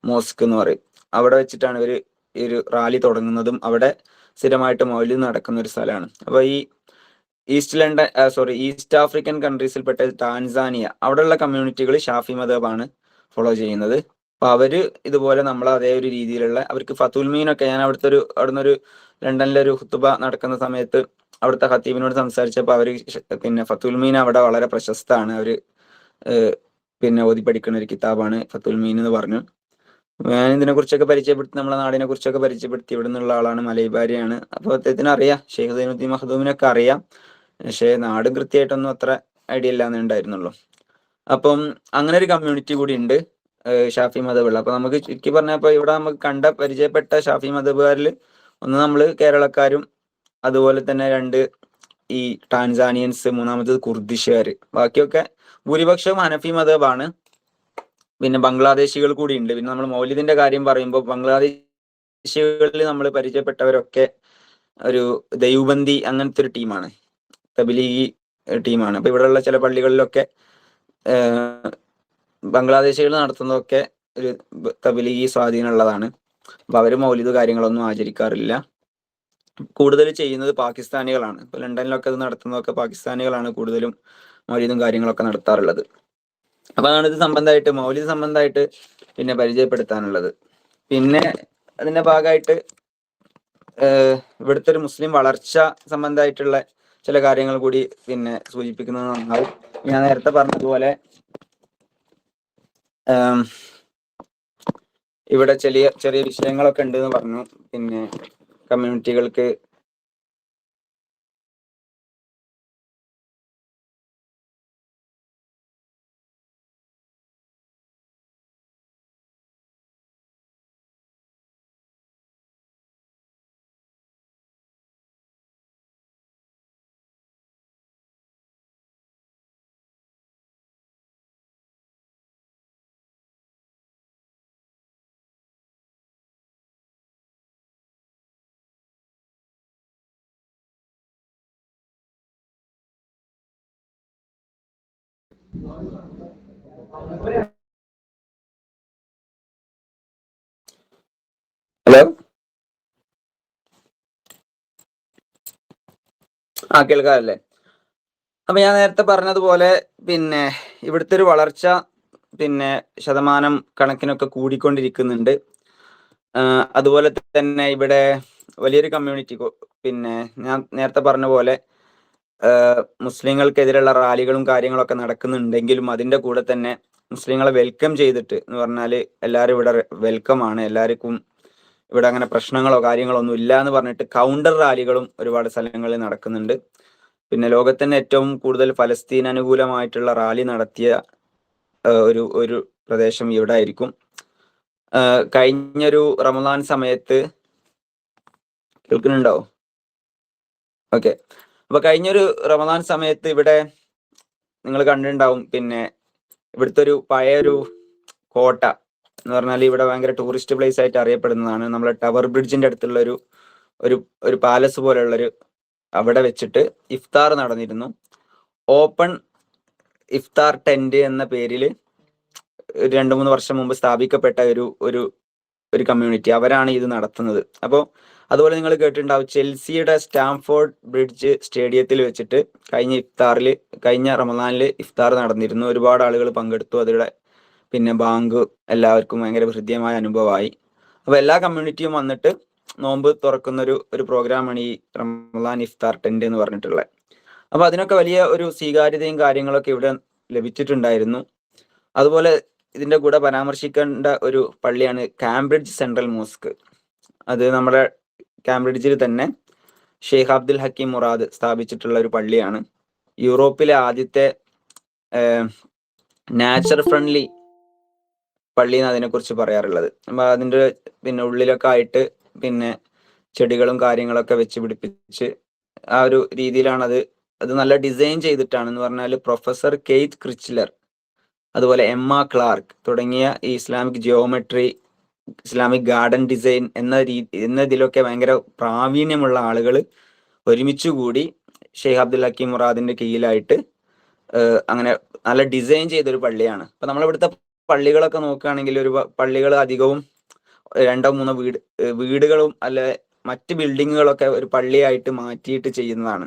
മോസ്ക് എന്ന് പറയും. അവിടെ വെച്ചിട്ടാണ് ഇവര് ഈ ഒരു റാലി തുടങ്ങുന്നതും അവിടെ സ്ഥിരമായിട്ട് മൗലിദ് നടക്കുന്ന ഒരു സ്ഥലമാണ്. അപ്പൊ ഈ ഈസ്റ്റ് ആഫ്രിക്കൻ കൺട്രീസിൽപ്പെട്ട ടാൻസാനിയ, അവിടെയുള്ള കമ്മ്യൂണിറ്റികൾ ഷാഫി മദ്ഹബാണ് ഫോളോ ചെയ്യുന്നത്. അപ്പൊ അവര് ഇതുപോലെ നമ്മൾ അതേ ഒരു രീതിയിലുള്ള, അവർക്ക് ഫത്തുൽ മീനൊക്കെ, ഞാൻ അവിടുന്ന് ഒരു ലണ്ടനിലെ ഒരു ഖുതുബ നടക്കുന്ന സമയത്ത് അവിടുത്തെ ഖത്തീബിനോട് സംസാരിച്ചപ്പോൾ അവര് പിന്നെ ഫത്തുൽ മീൻ അവിടെ വളരെ പ്രശസ്തമാണ്, അവര് പിന്നെ ഓതി പഠിക്കുന്ന ഒരു കിതാബാണ് ഫത്തുൽ മീൻ എന്ന് പറഞ്ഞു. ഞാൻ ഇതിനെ കുറിച്ചൊക്കെ പരിചയപ്പെടുത്തി, നമ്മളെ നാടിനെ കുറിച്ചൊക്കെ പരിചയപ്പെടുത്തി. ഇവിടെ നിന്നുള്ള ആളാണ്, മലൈബാരിയാണ്. അപ്പോൾ അദ്ദേഹത്തിന് അറിയാം, ഷെയ്ഖ് സൈനുദ്ദീൻ മഖ്ദൂമിനൊക്കെ അറിയാം, പക്ഷേ നാടും കൃത്യമായിട്ടൊന്നും അത്ര ഐഡിയ ഇല്ലാന്നേ ഉണ്ടായിരുന്നുള്ളൂ. അപ്പം അങ്ങനെ ഒരു കമ്മ്യൂണിറ്റി കൂടി ഉണ്ട് ഷാഫി മദ്ഹബുള്ള. അപ്പൊ നമുക്ക് ചുരുക്കി പറഞ്ഞപ്പോ ഇവിടെ നമുക്ക് പരിചയപ്പെട്ട ഷാഫി മദ്ഹബുകാരിൽ ഒന്ന് നമ്മൾ കേരളക്കാരും അതുപോലെ തന്നെ 2 ഈ ടാൻസാനിയൻസ്, മൂന്നാമത്തത് കുർദിഷുകാർ. ബാക്കിയൊക്കെ ഭൂരിപക്ഷവും ഹനഫി മദ്ഹബാണ്. പിന്നെ ബംഗ്ലാദേശികൾ കൂടി ഉണ്ട്. പിന്നെ നമ്മൾ മൗലിദിന്റെ കാര്യം പറയുമ്പോൾ ബംഗ്ലാദേശികളിൽ നമ്മൾ പരിചയപ്പെട്ടവരൊക്കെ ഒരു ദൈവബന്ദി അങ്ങനത്തെ ഒരു ടീമാണ്, തബ്ലീഗി ടീമാണ്. അപ്പൊ ഇവിടെയുള്ള ചില പള്ളികളിലൊക്കെ ബംഗ്ലാദേശികൾ നടത്തുന്നതൊക്കെ ഒരു തബ്ലീഗി സ്വാധീനമുള്ളതാണ്. അപ്പൊ അവര് മൗലിദ് കാര്യങ്ങളൊന്നും ആചരിക്കാറില്ല. കൂടുതൽ ചെയ്യുന്നത് പാകിസ്ഥാനികളാണ്. ഇപ്പൊ ലണ്ടനിലൊക്കെ ഇത് നടത്തുന്നതൊക്കെ പാകിസ്ഥാനികളാണ് കൂടുതലും മൗലിദും കാര്യങ്ങളൊക്കെ നടത്താറുള്ളത്. അപ്പൊ അതാണ് ഇത് സംബന്ധമായിട്ട്, മൗലിദ് സംബന്ധമായിട്ട് പിന്നെ പരിചയപ്പെടുത്താനുള്ളത്. പിന്നെ അതിന്റെ ഭാഗമായിട്ട് ഇവിടുത്തെ ഒരു മുസ്ലിം വളർച്ച സംബന്ധമായിട്ടുള്ള ചില കാര്യങ്ങൾ കൂടി പിന്നെ സൂചിപ്പിക്കുന്നത് നന്നാവും. ഞാൻ നേരത്തെ പറഞ്ഞതുപോലെ ഇവിടെ ചെറിയ ചെറിയ വിഷയങ്ങളൊക്കെ ഉണ്ട് എന്ന് പറഞ്ഞു. പിന്നെ കമ്മ്യൂണിറ്റികൾക്ക് ഹലോ കേൾക്കാമല്ലേ? അപ്പൊ ഞാൻ നേരത്തെ പറഞ്ഞതുപോലെ പിന്നെ ഇവിടുത്തെ ഒരു വളർച്ച പിന്നെ ശതമാനം കണക്കിനൊക്കെ കൂടിക്കൊണ്ടിരിക്കുന്നുണ്ട്. അതുപോലെ തന്നെ ഇവിടെ വലിയൊരു കമ്മ്യൂണിറ്റി, പിന്നെ ഞാൻ നേരത്തെ പറഞ്ഞ പോലെ മുസ്ലിങ്ങൾക്കെതിരെയുള്ള റാലികളും കാര്യങ്ങളൊക്കെ നടക്കുന്നുണ്ടെങ്കിലും അതിന്റെ കൂടെ തന്നെ മുസ്ലിങ്ങളെ വെൽക്കം ചെയ്തിട്ട് എന്ന് പറഞ്ഞാൽ എല്ലാവരും ഇവിടെ വെൽക്കം ആണ്, എല്ലാവർക്കും ഇവിടെ അങ്ങനെ പ്രശ്നങ്ങളോ കാര്യങ്ങളോ ഒന്നും ഇല്ല എന്ന് പറഞ്ഞിട്ട് കൗണ്ടർ റാലികളും ഒരുപാട് സ്ഥലങ്ങളിൽ നടക്കുന്നുണ്ട്. പിന്നെ ലോകത്തിന് ഏറ്റവും കൂടുതൽ ഫലസ്തീൻ അനുകൂലമായിട്ടുള്ള റാലി നടത്തിയ ഒരു പ്രദേശം ഇവിടെ ആയിരിക്കും. കഴിഞ്ഞൊരു റമദാൻ സമയത്ത് കേൾക്കുന്നുണ്ടോ? ഓക്കെ. അപ്പൊ കഴിഞ്ഞൊരു റമദാൻ സമയത്ത് ഇവിടെ നിങ്ങൾ കണ്ടിട്ടുണ്ടാവും, പിന്നെ ഇവിടുത്തെ ഒരു പഴയൊരു കോട്ട എന്ന് പറഞ്ഞാൽ ഇവിടെ ഭയങ്കര ടൂറിസ്റ്റ് പ്ലേസ് ആയിട്ട് അറിയപ്പെടുന്നതാണ്. നമ്മളെ ടവർ ബ്രിഡ്ജിന്റെ അടുത്തുള്ള ഒരു പാലസ് പോലെയുള്ളൊരു, അവിടെ വെച്ചിട്ട് ഇഫ്താർ നടന്നിരുന്നു. ഓപ്പൺ ഇഫ്താർ ടെന്റ് എന്ന പേരിൽ 2-3 വർഷം മുമ്പ് സ്ഥാപിക്കപ്പെട്ട ഒരു കമ്മ്യൂണിറ്റി, അവരാണ് ഇത് നടത്തുന്നത്. അപ്പോൾ അതുപോലെ നിങ്ങൾ കേട്ടിട്ടുണ്ടാവും, ചെൽസിയുടെ സ്റ്റാംഫോർഡ് ബ്രിഡ്ജ് സ്റ്റേഡിയത്തിൽ വെച്ചിട്ട് കഴിഞ്ഞ റമദാനിൽ ഇഫ്താർ നടന്നിരുന്നു. ഒരുപാട് ആളുകൾ പങ്കെടുത്തു. അതിവിടെ പിന്നെ ബാങ്ക് എല്ലാവർക്കും ഭയങ്കര ഹൃദ്യമായ അനുഭവമായി. അപ്പൊ എല്ലാ കമ്മ്യൂണിറ്റിയും വന്നിട്ട് നോമ്പ് തുറക്കുന്ന ഒരു പ്രോഗ്രാമാണ് ഈ റമദാൻ ഇഫ്താർ ടെന്റ് എന്ന് പറഞ്ഞിട്ടുള്ളത്. അപ്പൊ അതിനൊക്കെ വലിയ ഒരു സ്വീകാര്യതയും കാര്യങ്ങളൊക്കെ ഇവിടെ ലഭിച്ചിട്ടുണ്ടായിരുന്നു. അതുപോലെ ഇതിന്റെ കൂടെ പരാമർശിക്കേണ്ട ഒരു പള്ളിയാണ് കാംബ്രിഡ്ജ് സെൻട്രൽ മോസ്ക്. അത് നമ്മുടെ കാംബ്രിഡ്ജിൽ തന്നെ ഷെയ്ഖ് അബ്ദുൽ ഹക്കീം മുറാദ് സ്ഥാപിച്ചിട്ടുള്ള ഒരു പള്ളിയാണ്. യൂറോപ്പിലെ ആദ്യത്തെ നാച്ചർ ഫ്രണ്ട്ലി പള്ളി എന്ന് അതിനെക്കുറിച്ച് പറയാറുള്ളത്. അപ്പൊ അതിൻ്റെ പിന്നെ ഉള്ളിലൊക്കെ ആയിട്ട് പിന്നെ ചെടികളും കാര്യങ്ങളൊക്കെ വെച്ച് പിടിപ്പിച്ച് ആ ഒരു രീതിയിലാണ് അത് നല്ല ഡിസൈൻ ചെയ്തിട്ടാണ്. എന്ന് പറഞ്ഞാൽ പ്രൊഫസർ കെയ്ത്ത് ക്രിച്ച്ലർ, അതുപോലെ എമ്മ ക്ലാർക്ക് തുടങ്ങിയ ഈ Islamic geometry, Islamic garden design എന്നതിലൊക്കെ ഭയങ്കര പ്രാവീണ്യമുള്ള ആളുകൾ ഒരുമിച്ചുകൂടി ഷെയ്ഖ് അബ്ദുൽ ഹക്കീം മുറാദിന്റെ കീഴിലായിട്ട് അങ്ങനെ നല്ല ഡിസൈൻ ചെയ്തൊരു പള്ളിയാണ്. അപ്പൊ നമ്മളിവിടുത്തെ പള്ളികളൊക്കെ നോക്കുകയാണെങ്കിൽ പള്ളികൾ അധികവും 2-3 വീടുകളും അല്ലെ മറ്റ് ബിൽഡിങ്ങുകളൊക്കെ ഒരു പള്ളിയായിട്ട് മാറ്റിയിട്ട് ചെയ്യുന്നതാണ്.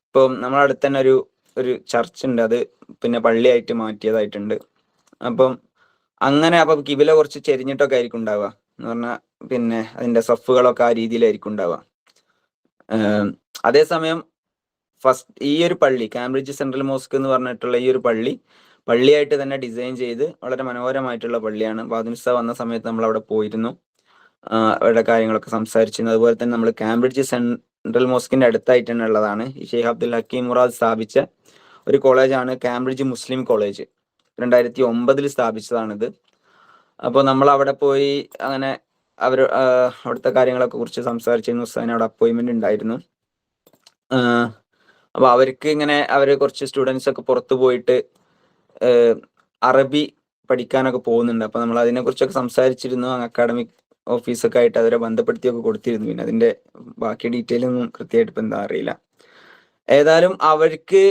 ഇപ്പം നമ്മളെ അടുത്ത് തന്നെ ഒരു ചർച്ച് ഉണ്ട്, അത് പിന്നെ പള്ളിയായിട്ട് മാറ്റിയതായിട്ടുണ്ട്. അപ്പം അങ്ങനെ അപ്പൊ കിബില കുറച്ച് ചെരിഞ്ഞിട്ടൊക്കെ ആയിരിക്കും ഉണ്ടാവുക. എന്ന് പറഞ്ഞാൽ പിന്നെ അതിന്റെ സഫുകളൊക്കെ ആ രീതിയിലായിരിക്കും ഉണ്ടാവുക. അതേസമയം ഈ ഒരു പള്ളി കാംബ്രിഡ്ജ് സെൻട്രൽ മോസ്ക് എന്ന് പറഞ്ഞിട്ടുള്ള ഈ ഒരു പള്ളിയായിട്ട് തന്നെ ഡിസൈൻ ചെയ്ത് വളരെ മനോഹരമായിട്ടുള്ള പള്ളിയാണ്. ബാദുനിസ വന്ന സമയത്ത് നമ്മൾ അവിടെ പോയിരുന്നു, അവരുടെ കാര്യങ്ങളൊക്കെ സംസാരിച്ചിരുന്നു. അതുപോലെ തന്നെ നമ്മൾ കാംബ്രിഡ്ജ് സെൻട്രൽ മോസ്കിന്റെ അടുത്തായിട്ട് തന്നെ ഉള്ളതാണ് ഈ ഷെയ്ഖ് അബ്ദുൽ ഹക്കീം മുറാദ് സ്ഥാപിച്ച ഒരു കോളേജാണ് കാംബ്രിഡ്ജ് മുസ്ലിം കോളേജ്. 2009 സ്ഥാപിച്ചതാണിത്. അപ്പോൾ നമ്മൾ അവിടെ പോയി അങ്ങനെ അവിടുത്തെ കാര്യങ്ങളൊക്കെ കുറിച്ച് സംസാരിച്ചിരുന്നു. ഉസ്താദിന് അവിടെ അപ്പോയിന്റ്മെന്റ് ഉണ്ടായിരുന്നു. അപ്പൊ അവർക്ക് ഇങ്ങനെ അവര് കുറച്ച് സ്റ്റുഡൻസ് ഒക്കെ പുറത്തു പോയിട്ട് അറബി പഠിക്കാനൊക്കെ പോകുന്നുണ്ട്. അപ്പൊ നമ്മൾ അതിനെ കുറിച്ചൊക്കെ സംസാരിച്ചിരുന്നു. അക്കാഡമിക് ഓഫീസൊക്കെ ആയിട്ട് അവരെ ബന്ധപ്പെടുത്തിയൊക്കെ കൊടുത്തിരുന്നു. പിന്നെ അതിന്റെ ബാക്കി ഡീറ്റെയിൽ ഒന്നും കൃത്യമായിട്ട് ഇപ്പൊ എന്താ അറിയില്ല. ഏതായാലും അവർക്ക്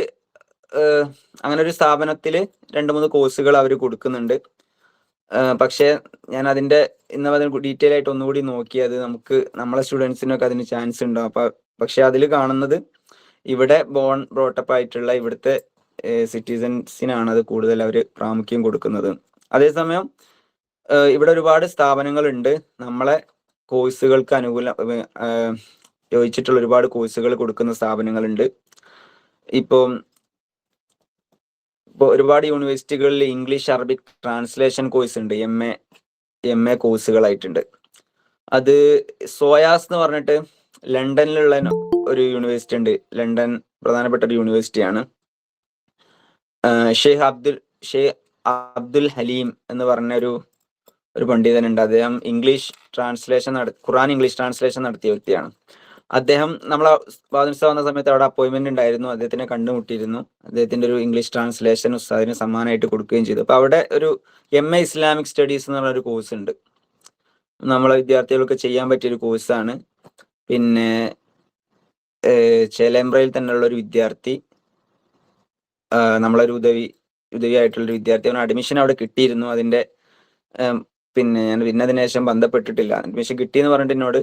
അങ്ങനെ ഒരു സ്ഥാപനത്തില് 2-3 കോഴ്സുകൾ അവർ കൊടുക്കുന്നുണ്ട്. പക്ഷേ ഞാൻ അതിന്റെ ഡീറ്റെയിൽ ആയിട്ട് ഒന്നുകൂടി നോക്കി. അത് നമുക്ക് നമ്മളെ സ്റ്റുഡൻസിനൊക്കെ അതിന് ചാൻസ് ഉണ്ടാവും. പക്ഷെ അതിൽ കാണുന്നത് ഇവിടെ ബ്രോട്ടപ്പ് ആയിട്ടുള്ള ഇവിടുത്തെ സിറ്റിസൻസിനാണ് അത് കൂടുതൽ അവർ പ്രാമുഖ്യം കൊടുക്കുന്നത്. അതേസമയം ഇവിടെ ഒരുപാട് സ്ഥാപനങ്ങളുണ്ട് നമ്മളെ കോഴ്സുകൾക്ക് യോജിച്ചിട്ടുള്ള ഒരുപാട് കോഴ്സുകൾ കൊടുക്കുന്ന സ്ഥാപനങ്ങളുണ്ട്. ഇപ്പോൾ ഒരുപാട് യൂണിവേഴ്സിറ്റികളിൽ ഇംഗ്ലീഷ് അറബിക് ട്രാൻസ്ലേഷൻ കോഴ്സ് ഉണ്ട്, എം എ കോഴ്സുകളായിട്ടുണ്ട്. അത് സോയാസ് എന്ന് പറഞ്ഞിട്ട് ലണ്ടനിലുള്ള ഒരു യൂണിവേഴ്സിറ്റി ഉണ്ട്. ലണ്ടൻ പ്രധാനപ്പെട്ട ഒരു യൂണിവേഴ്സിറ്റിയാണ്. ഷെയ്ഖ് അബ്ദുൽ ഹലീം എന്ന് പറഞ്ഞ ഒരു പണ്ഡിതനുണ്ട്. അദ്ദേഹം ഖുർആൻ ഇംഗ്ലീഷ് ട്രാൻസ്ലേഷൻ നടത്തിയ വ്യക്തിയാണ്. അദ്ദേഹം നമ്മളെ വാദിനിസ വന്ന സമയത്ത് അവിടെ അപ്പോയിന്റ്മെന്റ് ഉണ്ടായിരുന്നു. അദ്ദേഹത്തിനെ കണ്ടുമുട്ടിയിരുന്നു. അദ്ദേഹത്തിന്റെ ഒരു ഇംഗ്ലീഷ് ട്രാൻസ്ലേഷൻ ഉസ്താദിന് സമ്മാനമായിട്ട് കൊടുക്കുകയും ചെയ്തു. അപ്പൊ അവിടെ ഒരു MA ഇസ്ലാമിക് സ്റ്റഡീസ് എന്ന് പറഞ്ഞ ഒരു കോഴ്സ് ഉണ്ട്. നമ്മളെ വിദ്യാർത്ഥികൾക്ക് ചെയ്യാൻ പറ്റിയൊരു കോഴ്സാണ്. പിന്നെ ചേലേമ്പ്രയിൽ തന്നെയുള്ള ഒരു വിദ്യാർത്ഥി, നമ്മളൊരു ഉദവിയായിട്ടുള്ളൊരു വിദ്യാർത്ഥി, അവന് അഡ്മിഷൻ അവിടെ കിട്ടിയിരുന്നു. അതിന്റെ പിന്നെ ഞാൻ പിന്നെ അതിനുശേഷം ബന്ധപ്പെട്ടിട്ടില്ല. അഡ്മിഷൻ കിട്ടിയെന്ന് പറഞ്ഞിട്ട് എന്നോട്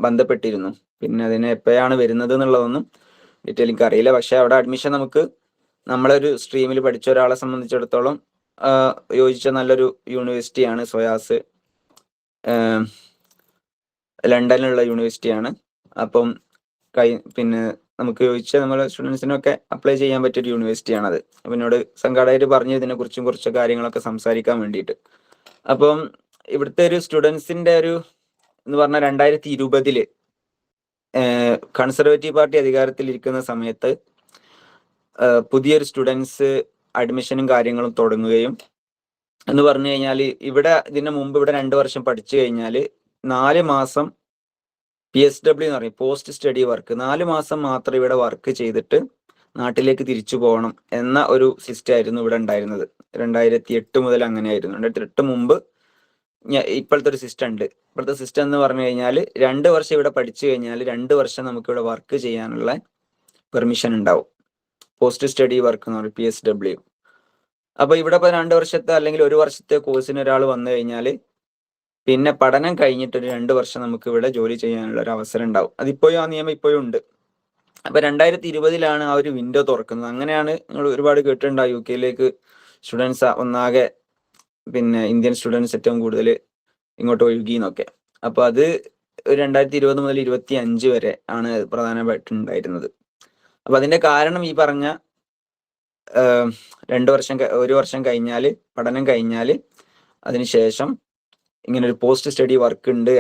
ബന്ധപ്പെട്ടിരുന്നു. പിന്നെ അതിന് എപ്പോഴാണ് വരുന്നത് എന്നുള്ളതൊന്നും ഡീറ്റെയിൽ എനിക്ക് അറിയില്ല. പക്ഷെ അവിടെ അഡ്മിഷൻ നമുക്ക് നമ്മളൊരു സ്ട്രീമിൽ പഠിച്ച ഒരാളെ സംബന്ധിച്ചിടത്തോളം യോജിച്ച നല്ലൊരു യൂണിവേഴ്സിറ്റിയാണ് സോയാസ്. ലണ്ടനിലുള്ള യൂണിവേഴ്സിറ്റിയാണ്. അപ്പം പിന്നെ നമുക്ക് യോജിച്ച നമ്മളെ സ്റ്റുഡൻസിനൊക്കെ അപ്ലൈ ചെയ്യാൻ പറ്റിയൊരു യൂണിവേഴ്സിറ്റിയാണത്. അപ്പം എന്നോട് സംഘാടകർ പറഞ്ഞു ഇതിനെ കുറിച്ചും കുറച്ച് കാര്യങ്ങളൊക്കെ സംസാരിക്കാൻ വേണ്ടിയിട്ട്. അപ്പം ഇവിടുത്തെ ഒരു സ്റ്റുഡൻസിന്റെ എന്ന് പറഞ്ഞാൽ 2020 കൺസർവേറ്റീവ് പാർട്ടി അധികാരത്തിൽ ഇരിക്കുന്ന സമയത്ത് പുതിയൊരു സ്റ്റുഡൻസ് അഡ്മിഷനും കാര്യങ്ങളും തുടങ്ങുകയും എന്ന് പറഞ്ഞു കഴിഞ്ഞാൽ ഇതിന് മുമ്പ് ഇവിടെ 2 വർഷം പഠിച്ചു കഴിഞ്ഞാൽ 4 മാസം PSW എന്ന് പറയും, പോസ്റ്റ് സ്റ്റഡി വർക്ക്. 4 മാസം മാത്രം ഇവിടെ വർക്ക് ചെയ്തിട്ട് നാട്ടിലേക്ക് തിരിച്ചു പോകണം എന്ന ഒരു സിസ്റ്റം ആയിരുന്നു ഇവിടെ ഉണ്ടായിരുന്നത്. 2008 മുതൽ അങ്ങനെയായിരുന്നു. 2008 മുമ്പ് ഇപ്പോഴത്തെ ഒരു സിസ്റ്റം ഉണ്ട്. ഇപ്പോഴത്തെ സിസ്റ്റം എന്ന് പറഞ്ഞു കഴിഞ്ഞാൽ 2 വർഷം ഇവിടെ പഠിച്ചു കഴിഞ്ഞാൽ 2 വർഷം നമുക്ക് ഇവിടെ വർക്ക് ചെയ്യാനുള്ള പെർമിഷൻ ഉണ്ടാവും. പോസ്റ്റ് സ്റ്റഡി വർക്ക് എന്ന് പറയും, PSW. അപ്പൊ ഇവിടെ ഇപ്പൊ 2 വർഷത്തെ അല്ലെങ്കിൽ 1 വർഷത്തെ കോഴ്സിന് ഒരാൾ വന്നു കഴിഞ്ഞാൽ പിന്നെ പഠനം കഴിഞ്ഞിട്ട് ഒരു 2 വർഷം നമുക്ക് ഇവിടെ ജോലി ചെയ്യാനുള്ള ഒരു അവസരം ഉണ്ടാവും. അതിപ്പോഴും ആ നിയമം ഇപ്പോഴും ഉണ്ട്. അപ്പൊ 2020 ആ ഒരു വിൻഡോ തുറക്കുന്നത്. അങ്ങനെയാണ് നിങ്ങൾ ഒരുപാട് കേട്ടിട്ടുണ്ടാവും UK സ്റ്റുഡൻസ് ഒന്നാകെ പിന്നെ ഇന്ത്യൻ സ്റ്റുഡൻസ് ഏറ്റവും കൂടുതൽ ഇങ്ങോട്ട് ഒഴുകിന്നൊക്കെ. അപ്പൊ അത് 2020 മുതൽ 2025 വരെ ആണ് പ്രധാനമായിട്ടുണ്ടായിരുന്നത്. അപ്പൊ അതിന്റെ കാരണം ഈ പറഞ്ഞ 1 വർഷം കഴിഞ്ഞാൽ പഠനം കഴിഞ്ഞാൽ അതിനുശേഷം ഇങ്ങനെ ഒരു പോസ്റ്റ് സ്റ്റഡി വർക്ക് ഉണ്ട്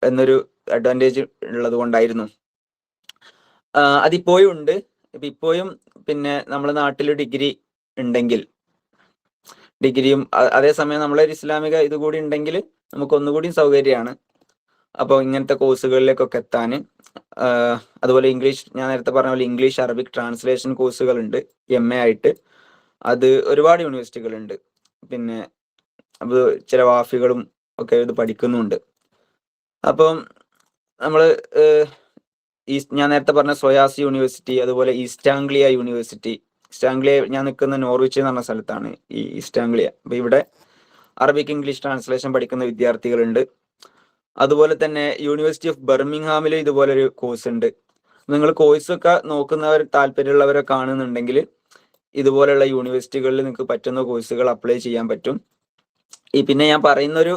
എന്നൊരു അഡ്വാൻറ്റേജ് ഉള്ളത് കൊണ്ടായിരുന്നു. അതിപ്പോഴും ഉണ്ട്. ഇപ്പോഴും പിന്നെ നമ്മുടെ നാട്ടിൽ ഡിഗ്രി ഉണ്ടെങ്കിൽ ഡിഗ്രിയും അതേസമയം നമ്മളൊരു ഇസ്ലാമിക ഇതുകൂടി ഉണ്ടെങ്കിൽ നമുക്ക് ഒന്നുകൂടി സൗകര്യമാണ്. അപ്പോൾ ഇങ്ങനത്തെ കോഴ്സുകളിലേക്കൊക്കെ എത്താൻ. അതുപോലെ ഞാൻ നേരത്തെ പറഞ്ഞ പോലെ ഇംഗ്ലീഷ് അറബിക് ട്രാൻസ്ലേഷൻ കോഴ്സുകളുണ്ട് MA ആയിട്ട്. അത് ഒരുപാട് യൂണിവേഴ്സിറ്റികളുണ്ട്. പിന്നെ അത് ചില വാഫികളും ഒക്കെ ഇത് പഠിക്കുന്നുണ്ട്. അപ്പം നമ്മൾ ഞാൻ നേരത്തെ പറഞ്ഞ സോയാസ് യൂണിവേഴ്സിറ്റി, അതുപോലെ east Anglia university. East Anglia ഞാൻ നിൽക്കുന്ന നോർവിച്ച് എന്ന് പറഞ്ഞ സ്ഥലത്താണ് ഈ ഈസ്റ്റ് ആംഗ്ലിയ. അപ്പൊ ഇവിടെ അറബിക് ഇംഗ്ലീഷ് ട്രാൻസ്ലേഷൻ പഠിക്കുന്ന വിദ്യാർത്ഥികളുണ്ട്. അതുപോലെ തന്നെ യൂണിവേഴ്സിറ്റി ഓഫ് ബർമിംഗ്ഹാമിൽ ഇതുപോലൊരു കോഴ്സ് ഉണ്ട്. നിങ്ങൾ കോഴ്സൊക്കെ താല്പര്യമുള്ളവരൊക്കെ കാണുന്നുണ്ടെങ്കിൽ ഇതുപോലെയുള്ള യൂണിവേഴ്സിറ്റികളിൽ നിങ്ങൾക്ക് പറ്റുന്ന കോഴ്സുകൾ അപ്ലൈ ചെയ്യാൻ പറ്റും. പിന്നെ ഞാൻ പറയുന്നൊരു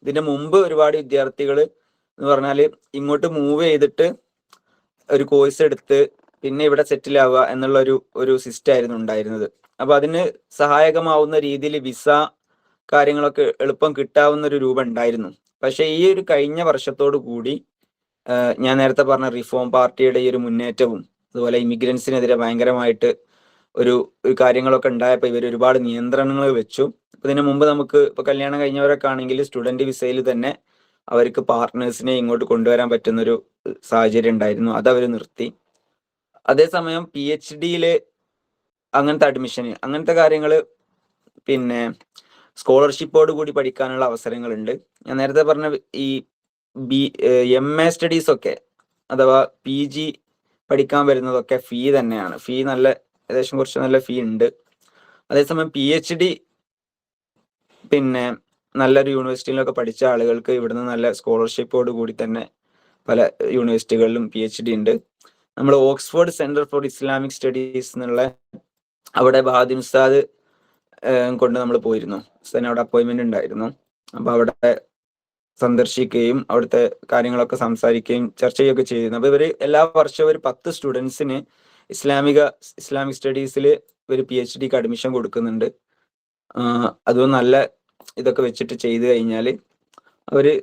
ഇതിന്റെ മുമ്പ് ഒരുപാട് വിദ്യാർത്ഥികൾ എന്ന് പറഞ്ഞാൽ ഇങ്ങോട്ട് മൂവ് ചെയ്തിട്ട് ഒരു കോഴ്സ് എടുത്ത് പിന്നെ ഇവിടെ സെറ്റിൽ ആവുക എന്നുള്ള ഒരു സിസ്റ്റം ആയിരുന്നു ഉണ്ടായിരുന്നത്. അപ്പൊ അതിന് സഹായകമാവുന്ന രീതിയിൽ വിസ കാര്യങ്ങളൊക്കെ എളുപ്പം കിട്ടാവുന്ന ഒരു രൂപം ഉണ്ടായിരുന്നു. പക്ഷെ ഈ ഒരു കഴിഞ്ഞ വർഷത്തോടു കൂടി ഞാൻ നേരത്തെ പറഞ്ഞ റിഫോം പാർട്ടിയുടെ ഈ ഒരു മുന്നേറ്റവും അതുപോലെ ഇമിഗ്രൻസിനെതിരെ ഭയങ്കരമായിട്ട് ഒരു കാര്യങ്ങളൊക്കെ ഉണ്ടായപ്പോൾ ഇവർ ഒരുപാട് നിയന്ത്രണങ്ങൾ വെച്ചു. ഇതിനു മുമ്പ് നമുക്ക് ഇപ്പൊ കല്യാണം കഴിഞ്ഞവരൊക്കെ ആണെങ്കിൽ സ്റ്റുഡന്റ് വിസയിൽ തന്നെ അവർക്ക് പാർട്ട്നേഴ്സിനെ ഇങ്ങോട്ട് കൊണ്ടുവരാൻ പറ്റുന്നൊരു സാഹചര്യം ഉണ്ടായിരുന്നു. അതവർ നിർത്തി. അതേസമയം PhD-യിൽ അങ്ങനത്തെ അഡ്മിഷന് അങ്ങനത്തെ കാര്യങ്ങൾ പിന്നെ സ്കോളർഷിപ്പോട് കൂടി പഠിക്കാനുള്ള അവസരങ്ങളുണ്ട്. ഞാൻ നേരത്തെ പറഞ്ഞ ഈ MA സ്റ്റഡീസ് ഒക്കെ അഥവാ PG പഠിക്കാൻ വരുന്നതൊക്കെ ഫീ തന്നെയാണ്. ഫീ ഏകദേശം കുറച്ച് നല്ല ഫീ ഉണ്ട്. അതേസമയം PhD പിന്നെ നല്ലൊരു യൂണിവേഴ്സിറ്റിയിലൊക്കെ പഠിച്ച ആളുകൾക്ക് ഇവിടുന്ന് നല്ല സ്കോളർഷിപ്പോട് കൂടി തന്നെ പല യൂണിവേഴ്സിറ്റികളിലും PhD ഉണ്ട്. നമ്മൾ Oxford centre for Islamic studies എന്നുള്ള അവിടെ ബഹാദിൻ ഉസ്താദ് കൊണ്ട് നമ്മൾ പോയിരുന്നു. ഉസ്താദിന് അവിടെ അപ്പോയിന്റ്മെന്റ് ഉണ്ടായിരുന്നു. അപ്പൊ അവിടെ സന്ദർശിക്കുകയും അവിടുത്തെ കാര്യങ്ങളൊക്കെ സംസാരിക്കുകയും ചർച്ച ചെയ്യുകയൊക്കെ ചെയ്തിരുന്നു. അപ്പൊ ഇവര് എല്ലാ വർഷവും ഒരു 10 സ്റ്റുഡൻസിന് ഇസ്ലാമിക് സ്റ്റഡീസിൽ ഒരു PhD-ക്ക് അഡ്മിഷൻ കൊടുക്കുന്നുണ്ട്. അതും നല്ല ഇതൊക്കെ വെച്ചിട്ട് ചെയ്തു കഴിഞ്ഞാൽ അവര്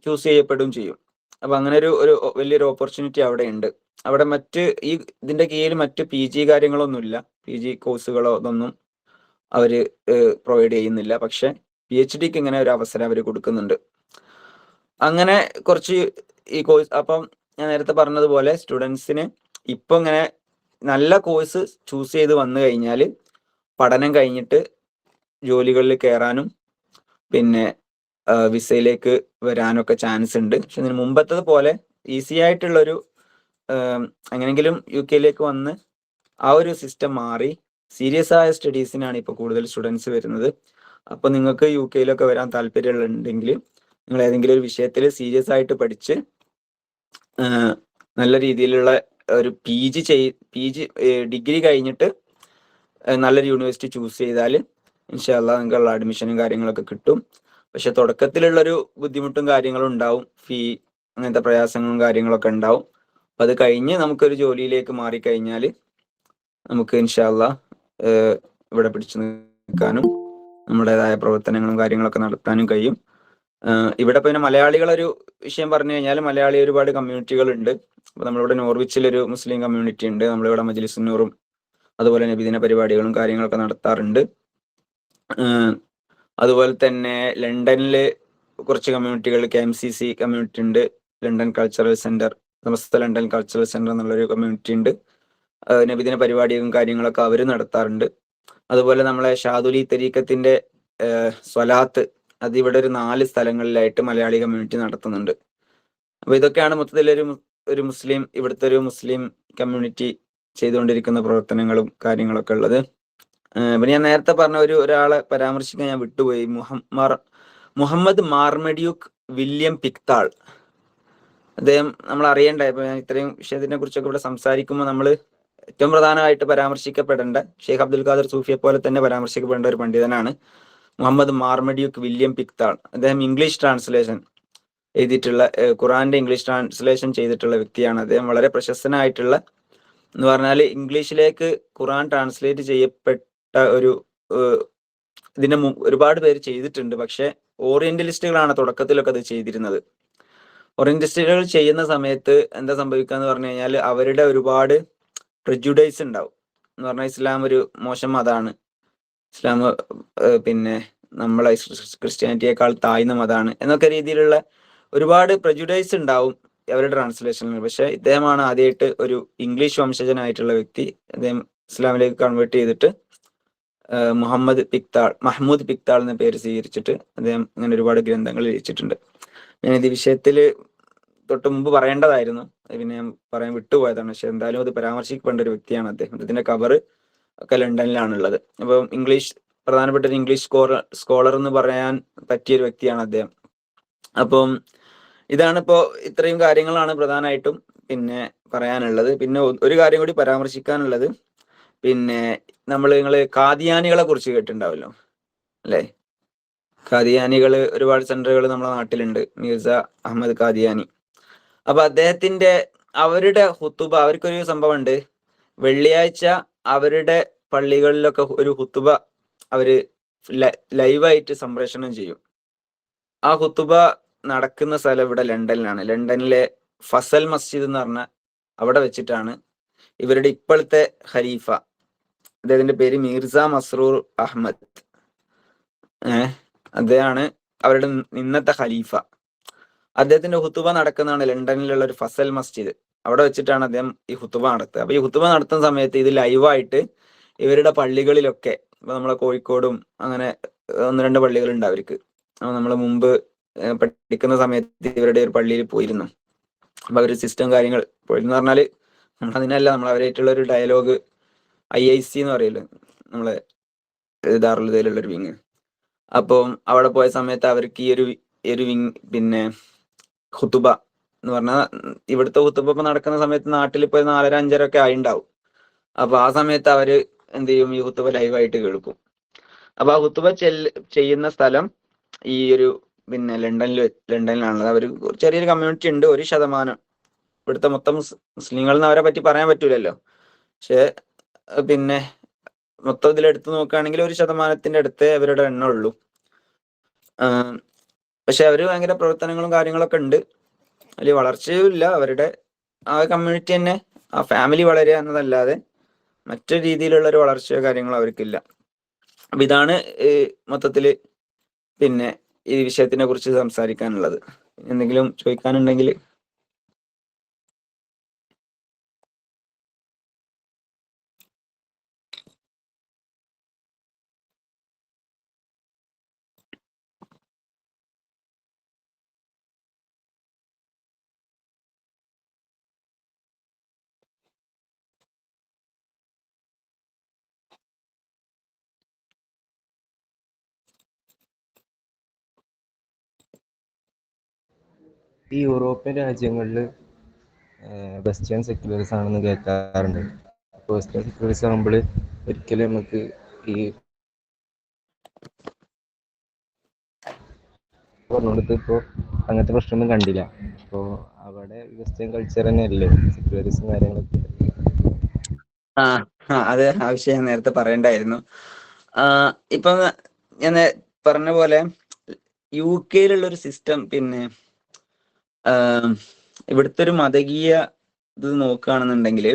ചൂസ് ചെയ്യപ്പെടുകയും ചെയ്യും. അപ്പൊ അങ്ങനെ ഒരു വലിയൊരു ഓപ്പർച്യൂണിറ്റി അവിടെ ഉണ്ട്. അവിടെ ഇതിന്റെ കീഴിൽ മറ്റ് PG കാര്യങ്ങളൊന്നുമില്ല. PG കോഴ്സുകളോ അതൊന്നും അവര് പ്രൊവൈഡ് ചെയ്യുന്നില്ല. പക്ഷെ PhD-ക്ക് ഇങ്ങനെ ഒരു അവസരം അവർ കൊടുക്കുന്നുണ്ട്. അങ്ങനെ കുറച്ച് ഈ കോഴ്സ് അപ്പം ഞാൻ നേരത്തെ പറഞ്ഞതുപോലെ സ്റ്റുഡൻസിന് ഇപ്പൊ ഇങ്ങനെ നല്ല കോഴ്സ് ചൂസ് ചെയ്ത് വന്നു കഴിഞ്ഞാൽ പഠനം കഴിഞ്ഞിട്ട് ജോലികളിൽ കയറാനും പിന്നെ വിസയിലേക്ക് വരാനൊക്കെ ചാൻസ് ഉണ്ട്. പക്ഷെ ഇതിന് മുമ്പത്തത് പോലെ ഈസി ആയിട്ടുള്ളൊരു എങ്ങനെങ്കിലും UK-യിലേക്ക് വന്ന് ആ ഒരു സിസ്റ്റം മാറി സീരിയസ് ആയ സ്റ്റഡീസിനാണ് ഇപ്പോൾ കൂടുതൽ സ്റ്റുഡൻസ് വരുന്നത്. അപ്പൊ നിങ്ങൾക്ക് UK-യിലൊക്കെ വരാൻ താല്പര്യമുണ്ടെങ്കിൽ നിങ്ങൾ ഏതെങ്കിലും ഒരു വിഷയത്തിൽ സീരിയസ് ആയിട്ട് പഠിച്ച് നല്ല രീതിയിലുള്ള ഒരു PG ഡിഗ്രി കഴിഞ്ഞിട്ട് നല്ലൊരു യൂണിവേഴ്സിറ്റി ചൂസ് ചെയ്താൽ ഇൻഷാ അല്ലാഹ് നിങ്ങൾക്കുള്ള അഡ്മിഷനും കാര്യങ്ങളൊക്കെ കിട്ടും. പക്ഷെ തുടക്കത്തിലുള്ളൊരു ബുദ്ധിമുട്ടും കാര്യങ്ങളും ഉണ്ടാവും. ഫീ അങ്ങനത്തെ പ്രയാസങ്ങളും കാര്യങ്ങളൊക്കെ ഉണ്ടാവും. അപ്പൊ അത് കഴിഞ്ഞ് നമുക്കൊരു ജോലിയിലേക്ക് മാറിക്കഴിഞ്ഞാൽ നമുക്ക് ഇൻഷാ അല്ലാഹ് ഇവിടെ പിടിച്ചു നിൽക്കാനും നമ്മുടേതായ പ്രവർത്തനങ്ങളും കാര്യങ്ങളൊക്കെ നടത്താനും കഴിയും. ഇവിടെ പിന്നെ മലയാളികളൊരു വിഷയം പറഞ്ഞു കഴിഞ്ഞാൽ മലയാളി ഒരുപാട് കമ്മ്യൂണിറ്റികൾ ഉണ്ട്. അപ്പൊ നമ്മളിവിടെ നോർവിച്ചിലൊരു മുസ്ലിം കമ്മ്യൂണിറ്റി ഉണ്ട്. നമ്മളിവിടെ മജ്ലിസുന്നൂറും അതുപോലെ നബിദിന പരിപാടികളും കാര്യങ്ങളൊക്കെ നടത്താറുണ്ട്. അതുപോലെ തന്നെ ലണ്ടനില് കുറച്ച് കമ്മ്യൂണിറ്റികൾ KMCC കമ്മ്യൂണിറ്റി ഉണ്ട്. ലണ്ടൻ കൾച്ചറൽ സെന്റർ, സമസ്ത ലണ്ടൻ കൾച്ചറൽ സെന്റർ എന്നുള്ളൊരു കമ്മ്യൂണിറ്റി ഉണ്ട്. നബിദിന പരിപാടികളും കാര്യങ്ങളൊക്കെ അവർ നടത്താറുണ്ട്. അതുപോലെ നമ്മളെ ഷാദുലി തരീക്കത്തിന്റെ സ്വലാത്ത് അത് ഇവിടെ ഒരു 4 സ്ഥലങ്ങളിലായിട്ട് മലയാളി കമ്മ്യൂണിറ്റി നടത്തുന്നുണ്ട്. അപ്പൊ ഇതൊക്കെയാണ് മൊത്തത്തിലൊരു മുസ്ലിം ഇവിടുത്തെ ഒരു മുസ്ലിം കമ്മ്യൂണിറ്റി ചെയ്തുകൊണ്ടിരിക്കുന്ന പ്രവർത്തനങ്ങളും കാര്യങ്ങളൊക്കെ ഉള്ളത്. പിന്നെ ഞാൻ നേരത്തെ പറഞ്ഞ ഒരാളെ പരാമർശിക്കാൻ ഞാൻ വിട്ടുപോയി. മുഹമ്മദ് മാർമഡ്യൂക്ക് വില്യം പിക്താൾ. അദ്ദേഹം നമ്മൾ അറിയണ്ട. ഇപ്പൊ ഞാൻ ഇത്രയും വിഷയത്തിനെ കുറിച്ചൊക്കെ ഇവിടെ സംസാരിക്കുമ്പോൾ നമ്മൾ ഏറ്റവും പ്രധാനമായിട്ട് പരാമർശിക്കപ്പെടേണ്ട ഷെയ്ഖ് അബ്ദുൽ ഖാദർ സൂഫിയെ പോലെ തന്നെ പരാമർശിക്കപ്പെടേണ്ട ഒരു പണ്ഡിതനാണ് മുഹമ്മദ് മാർമഡ്യൂക്ക് വില്യം പിക്താൾ. അദ്ദേഹം ഇംഗ്ലീഷ് ട്രാൻസ്ലേഷൻ എഴുതിയിട്ടുള്ള ഖുറാന്റെ ഇംഗ്ലീഷ് ട്രാൻസ്ലേഷൻ ചെയ്തിട്ടുള്ള വ്യക്തിയാണ്. അദ്ദേഹം വളരെ പ്രശസ്തനായിട്ടുള്ള എന്ന് പറഞ്ഞാൽ ഇംഗ്ലീഷിലേക്ക് ഖുറാൻ ട്രാൻസ്ലേറ്റ് ചെയ്യപ്പെട്ട ഇതിന്റെ ഒരുപാട് പേര് ചെയ്തിട്ടുണ്ട്. പക്ഷെ ഓറിയന്റലിസ്റ്റുകളാണ് തുടക്കത്തിലൊക്കെ അത് ചെയ്തിരുന്നത്. ഓറിയന്റലിസ്റ്റുകൾ ചെയ്യുന്ന സമയത്ത് എന്താ സംഭവിക്കുക എന്ന് പറഞ്ഞു കഴിഞ്ഞാൽ അവരുടെ ഒരുപാട് പ്രെജുഡൈസ് ഉണ്ടാവും. എന്ന് പറഞ്ഞാൽ ഇസ്ലാം ഒരു മോശം മതമാണ്, ഇസ്ലാം പിന്നെ നമ്മളെ ക്രിസ്ത്യാനിറ്റിയേക്കാൾ താഴ്ന്ന മതമാണ് എന്നൊക്കെ രീതിയിലുള്ള ഒരുപാട് പ്രെജുഡൈസ് ഉണ്ടാവും അവരുടെ ട്രാൻസ്ലേഷനിൽ. പക്ഷെ ഇദ്ദേഹമാണ് ആദ്യമായിട്ട് ഒരു ഇംഗ്ലീഷ് വംശജനായിട്ടുള്ള വ്യക്തി. അദ്ദേഹം ഇസ്ലാമിലേക്ക് കൺവേർട്ട് ചെയ്തിട്ട് മഹ്മൂദ് പിക്താൾ എന്ന പേര് സ്വീകരിച്ചിട്ട് അദ്ദേഹം ഇങ്ങനെ ഒരുപാട് ഗ്രന്ഥങ്ങൾ രചിച്ചിട്ടുണ്ട്. ഞാൻ ഇത് വിഷയത്തിൽ തൊട്ട് മുമ്പ് പറയേണ്ടതായിരുന്നു, പിന്നെ ഞാൻ പറയാൻ വിട്ടുപോയതാണ്. പക്ഷെ എന്തായാലും അത് പരാമർശിക്കേണ്ട ഒരു വ്യക്തിയാണ് അദ്ദേഹം. ഇതിന്റെ കവർ ഒക്കെ ലണ്ടനിലാണുള്ളത്. അപ്പം പ്രധാനപ്പെട്ട ഒരു ഇംഗ്ലീഷ് സ്കോളർ എന്ന് പറയാൻ പറ്റിയൊരു വ്യക്തിയാണ് അദ്ദേഹം. അപ്പം ഇതാണിപ്പോ ഇത്രയും കാര്യങ്ങളാണ് പ്രധാനമായിട്ടും പിന്നെ പറയാനുള്ളത്. പിന്നെ ഒരു കാര്യം കൂടി പരാമർശിക്കാനുള്ളത്, പിന്നെ നിങ്ങള് ഖാദിയാനികളെ കുറിച്ച് കേട്ടിട്ടുണ്ടാവല്ലോ അല്ലെ? ഖാദിയാനികള് ഒരുപാട് സെന്ററുകൾ നമ്മുടെ നാട്ടിലുണ്ട്. മിർസ അഹമ്മദ് ഖാദിയാനി. അപ്പൊ അവരുടെ ഹുത്തുബ, അവർക്കൊരു സംഭവം ഉണ്ട്. വെള്ളിയാഴ്ച അവരുടെ പള്ളികളിലൊക്കെ ഒരു ഹുത്തുബ അവര് ലൈവായിട്ട് സംപ്രേഷണം ചെയ്യും. ആ ഹുത്തുബ നടക്കുന്ന സ്ഥലം ഇവിടെ ലണ്ടനിലാണ്. ലണ്ടനിലെ ഫസൽ മസ്ജിദ് എന്ന് പറഞ്ഞ അവിടെ വെച്ചിട്ടാണ് ഇവരുടെ ഇപ്പോഴത്തെ ഖലീഫ, അദ്ദേഹത്തിന്റെ പേര് മിർസ മസ്റൂർ അഹമ്മദ്, അദ്ദേഹമാണ് അവരുടെ ഇന്നത്തെ ഖലീഫ. അദ്ദേഹത്തിന്റെ ഹുത്തുബ നടക്കുന്നതാണ് ലണ്ടനിലുള്ള ഒരു ഫസൽ മസ്ജിദ്. അവിടെ വെച്ചിട്ടാണ് അദ്ദേഹം ഈ ഹുത്തുബ നടത്തുക. അപ്പൊ ഈ ഹുത്തുബ നടത്തുന്ന സമയത്ത് ഇത് ലൈവായിട്ട് ഇവരുടെ പള്ളികളിലൊക്കെ, ഇപ്പൊ നമ്മളെ കോഴിക്കോടും അങ്ങനെ 1-2 പള്ളികളുണ്ട് അവർക്ക്. നമ്മൾ മുമ്പ് പഠിക്കുന്ന സമയത്ത് ഇവരുടെ ഒരു പള്ളിയിൽ പോയിരുന്നു. അപ്പൊ അവര് സിസ്റ്റം കാര്യങ്ങൾ പോയിരുന്നു പറഞ്ഞാല് നമ്മളതിനല്ല, നമ്മൾ അവരായിട്ടുള്ള ഒരു ഡയലോഗ് IIC എന്ന് പറയല്ലോ, നമ്മളെ ദാറുൽ ഒരു വിങ്. അപ്പം അവിടെ പോയ സമയത്ത് അവർക്ക് ഈ ഒരു വിങ് പിന്നെ ഖുതുബ എന്ന് പറഞ്ഞാൽ ഇവിടുത്തെ ഖുതുബ ഇപ്പൊ നടക്കുന്ന സമയത്ത് നാട്ടിൽ ഇപ്പൊ 4:30-5:30 ഒക്കെ ആയിണ്ടാവും. അപ്പൊ ആ സമയത്ത് അവര് എന്ത് ചെയ്യും, ഈ ഖുതുബ ലൈവായിട്ട് കേൾക്കും. അപ്പൊ ആ ഖുതുബ ചെയ്യുന്ന സ്ഥലം ഈ ഒരു പിന്നെ ലണ്ടനിലാണുള്ളത്. അവർ ചെറിയൊരു കമ്മ്യൂണിറ്റി ഉണ്ട്, 1%. ഇവിടുത്തെ മൊത്തം മുസ്ലിങ്ങൾ എന്ന് അവരെ പറ്റി പറയാൻ പറ്റൂലല്ലോ. പക്ഷെ പിന്നെ മൊത്തം ഇതിലെടുത്ത് നോക്കുകയാണെങ്കിൽ 1% അടുത്തേ അവരുടെ എണ്ണം ഉള്ളൂ. പക്ഷെ അവര് ഭയങ്കര പ്രവർത്തനങ്ങളും കാര്യങ്ങളൊക്കെ ഉണ്ട്. വലിയ വളർച്ചയും ഇല്ല. അവരുടെ ആ കമ്മ്യൂണിറ്റി തന്നെ, ആ ഫാമിലി വളരുക എന്നതല്ലാതെ മറ്റൊരു രീതിയിലുള്ള ഒരു വളർച്ചയോ കാര്യങ്ങളോ അവർക്കില്ല. അപ്പൊ ഇതാണ് മൊത്തത്തില് പിന്നെ ഈ വിഷയത്തിനെ കുറിച്ച് സംസാരിക്കാനുള്ളത്. എന്തെങ്കിലും ചോദിക്കാനുണ്ടെങ്കിൽ. ഈ യൂറോപ്യൻ രാജ്യങ്ങളിൽ വെസ്റ്റേൺ സെക്യുലറിസം ആണെന്ന് കേൾക്കാറുണ്ട്. അപ്പോൾ വെസ്റ്റേൺ സെക്യുലറിസം ആകുമ്പോൾ ഒരിക്കലും നമുക്ക് ഈ പറഞ്ഞുകൊടുത്ത് ഇപ്പോൾ അങ്ങനത്തെ പ്രശ്നമൊന്നും കണ്ടില്ല. അപ്പോൾ അവിടെ വെസ്റ്റേൺ കൾച്ചർ തന്നെയല്ലേ സെക്യുലറിസം കാര്യങ്ങളൊക്കെ? അത് ആ വിഷയം നേരത്തെ പറയണ്ടായിരുന്നു. ഇപ്പൊ ഞാൻ പറഞ്ഞ പോലെ UK ഒരു സിസ്റ്റം, പിന്നെ ഇവിടുത്തെ ഒരു മതകീയ ഇത് നോക്കുകയാണെന്നുണ്ടെങ്കിൽ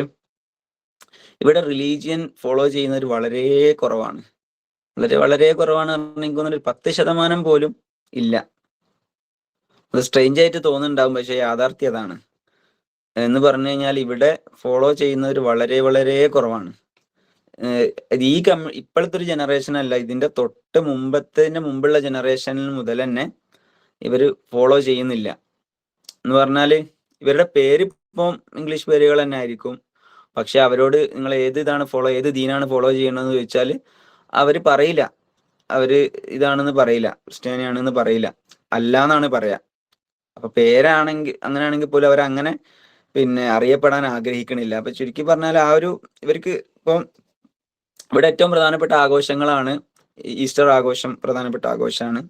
ഇവിടെ റിലീജിയൻ ഫോളോ ചെയ്യുന്നവർ വളരെ കുറവാണ്. വളരെ കുറവാണ് പറഞ്ഞാൽ ഒരു 10% പോലും ഇല്ല. അത് സ്ട്രേഞ്ച് ആയിട്ട് തോന്നുന്നുണ്ടാവും, പക്ഷെ യാഥാർത്ഥ്യം അതാണ്. എന്ന് പറഞ്ഞു കഴിഞ്ഞാൽ ഇവിടെ ഫോളോ ചെയ്യുന്നവർ വളരെ കുറവാണ്. ഈ ഇപ്പോഴത്തെ ഒരു ജനറേഷൻ അല്ല, ഇതിന്റെ തൊട്ട് മുമ്പുള്ള ജനറേഷനിൽ മുതൽ തന്നെ ഇവര് ഫോളോ ചെയ്യുന്നില്ല. എന്ന് പറഞ്ഞാല് ഇവരുടെ പേര് ഇപ്പം ഇംഗ്ലീഷ് പേരുകൾ തന്നെ ആയിരിക്കും. പക്ഷെ അവരോട് നിങ്ങൾ ഏത് ദീനാണ് ഫോളോ ചെയ്യണമെന്ന് ചോദിച്ചാൽ അവര് പറയില്ല. അവര് ഇതാണെന്ന് പറയില്ല, ക്രിസ്ത്യാനിയാണെന്ന് പറയില്ല, അല്ലാന്നാണ് പറയാ. അപ്പൊ പേരാണെങ്കിൽ അങ്ങനെയാണെങ്കിൽ പോലും അവരങ്ങനെ പിന്നെ അറിയപ്പെടാൻ ആഗ്രഹിക്കണില്ല. അപ്പൊ ചുരുക്കി പറഞ്ഞാൽ ഇവർക്ക് ഇപ്പം ഇവിടെ ഏറ്റവും പ്രധാനപ്പെട്ട ആഘോഷങ്ങളാണ് ഈസ്റ്റർ ആഘോഷം, പ്രധാനപ്പെട്ട ആഘോഷമാണ്.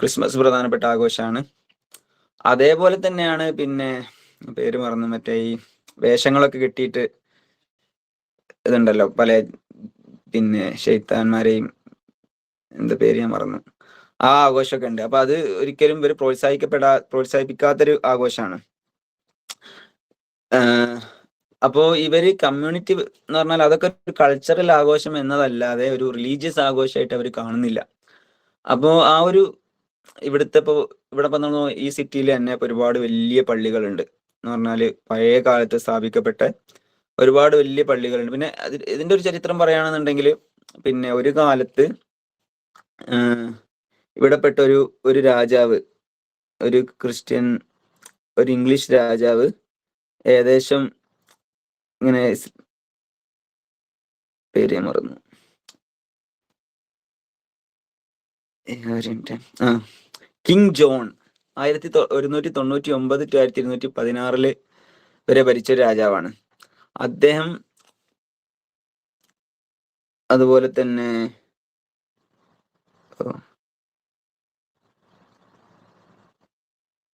ക്രിസ്മസ് പ്രധാനപ്പെട്ട ആഘോഷമാണ്. അതേപോലെ തന്നെയാണ് പിന്നെ പേര് മറന്നു, മറ്റേ ഈ വേഷങ്ങളൊക്കെ കിട്ടിയിട്ട് ഇതുണ്ടല്ലോ പല പിന്നെ ശൈത്താന്മാരെയും, എന്താ പേര് ഞാൻ മറന്നു, ആ ആഘോഷമൊക്കെ ഉണ്ട്. അപ്പൊ അത് ഒരിക്കലും ഇവർ പ്രോത്സാഹിപ്പിക്കാത്തൊരു ആഘോഷമാണ്. അപ്പോ ഇവര് കമ്മ്യൂണിറ്റി എന്ന് പറഞ്ഞാൽ അതൊക്കെ ഒരു കൾച്ചറൽ ആഘോഷം എന്നതല്ലാതെ ഒരു റിലീജിയസ് ആഘോഷമായിട്ട് അവർ കാണുന്നില്ല. അപ്പോ ആ ഒരു ഇവിടെ നമ്മൾ ഈ സിറ്റിയിൽ തന്നെ ഒരുപാട് വലിയ പള്ളികളുണ്ട്. എന്ന് പറഞ്ഞാല് പഴയ കാലത്ത് സ്ഥാപിക്കപ്പെട്ട ഒരുപാട് വലിയ പള്ളികളുണ്ട്. പിന്നെ ഇതിന്റെ ഒരു ചരിത്രം പറയുകയാണെന്നുണ്ടെങ്കിൽ, പിന്നെ ഒരു കാലത്ത് ഇവിടെപ്പെട്ട ഒരു രാജാവ്, ഒരു ഒരു ഇംഗ്ലീഷ് രാജാവ് ഏകദേശം ഇങ്ങനെ പേര് ഞാൻ മറന്നു, കിങ് ജോൺ 1199 to 1216 വരെ ഭരിച്ച ഒരു രാജാവാണ് അദ്ദേഹം. അതുപോലെ തന്നെ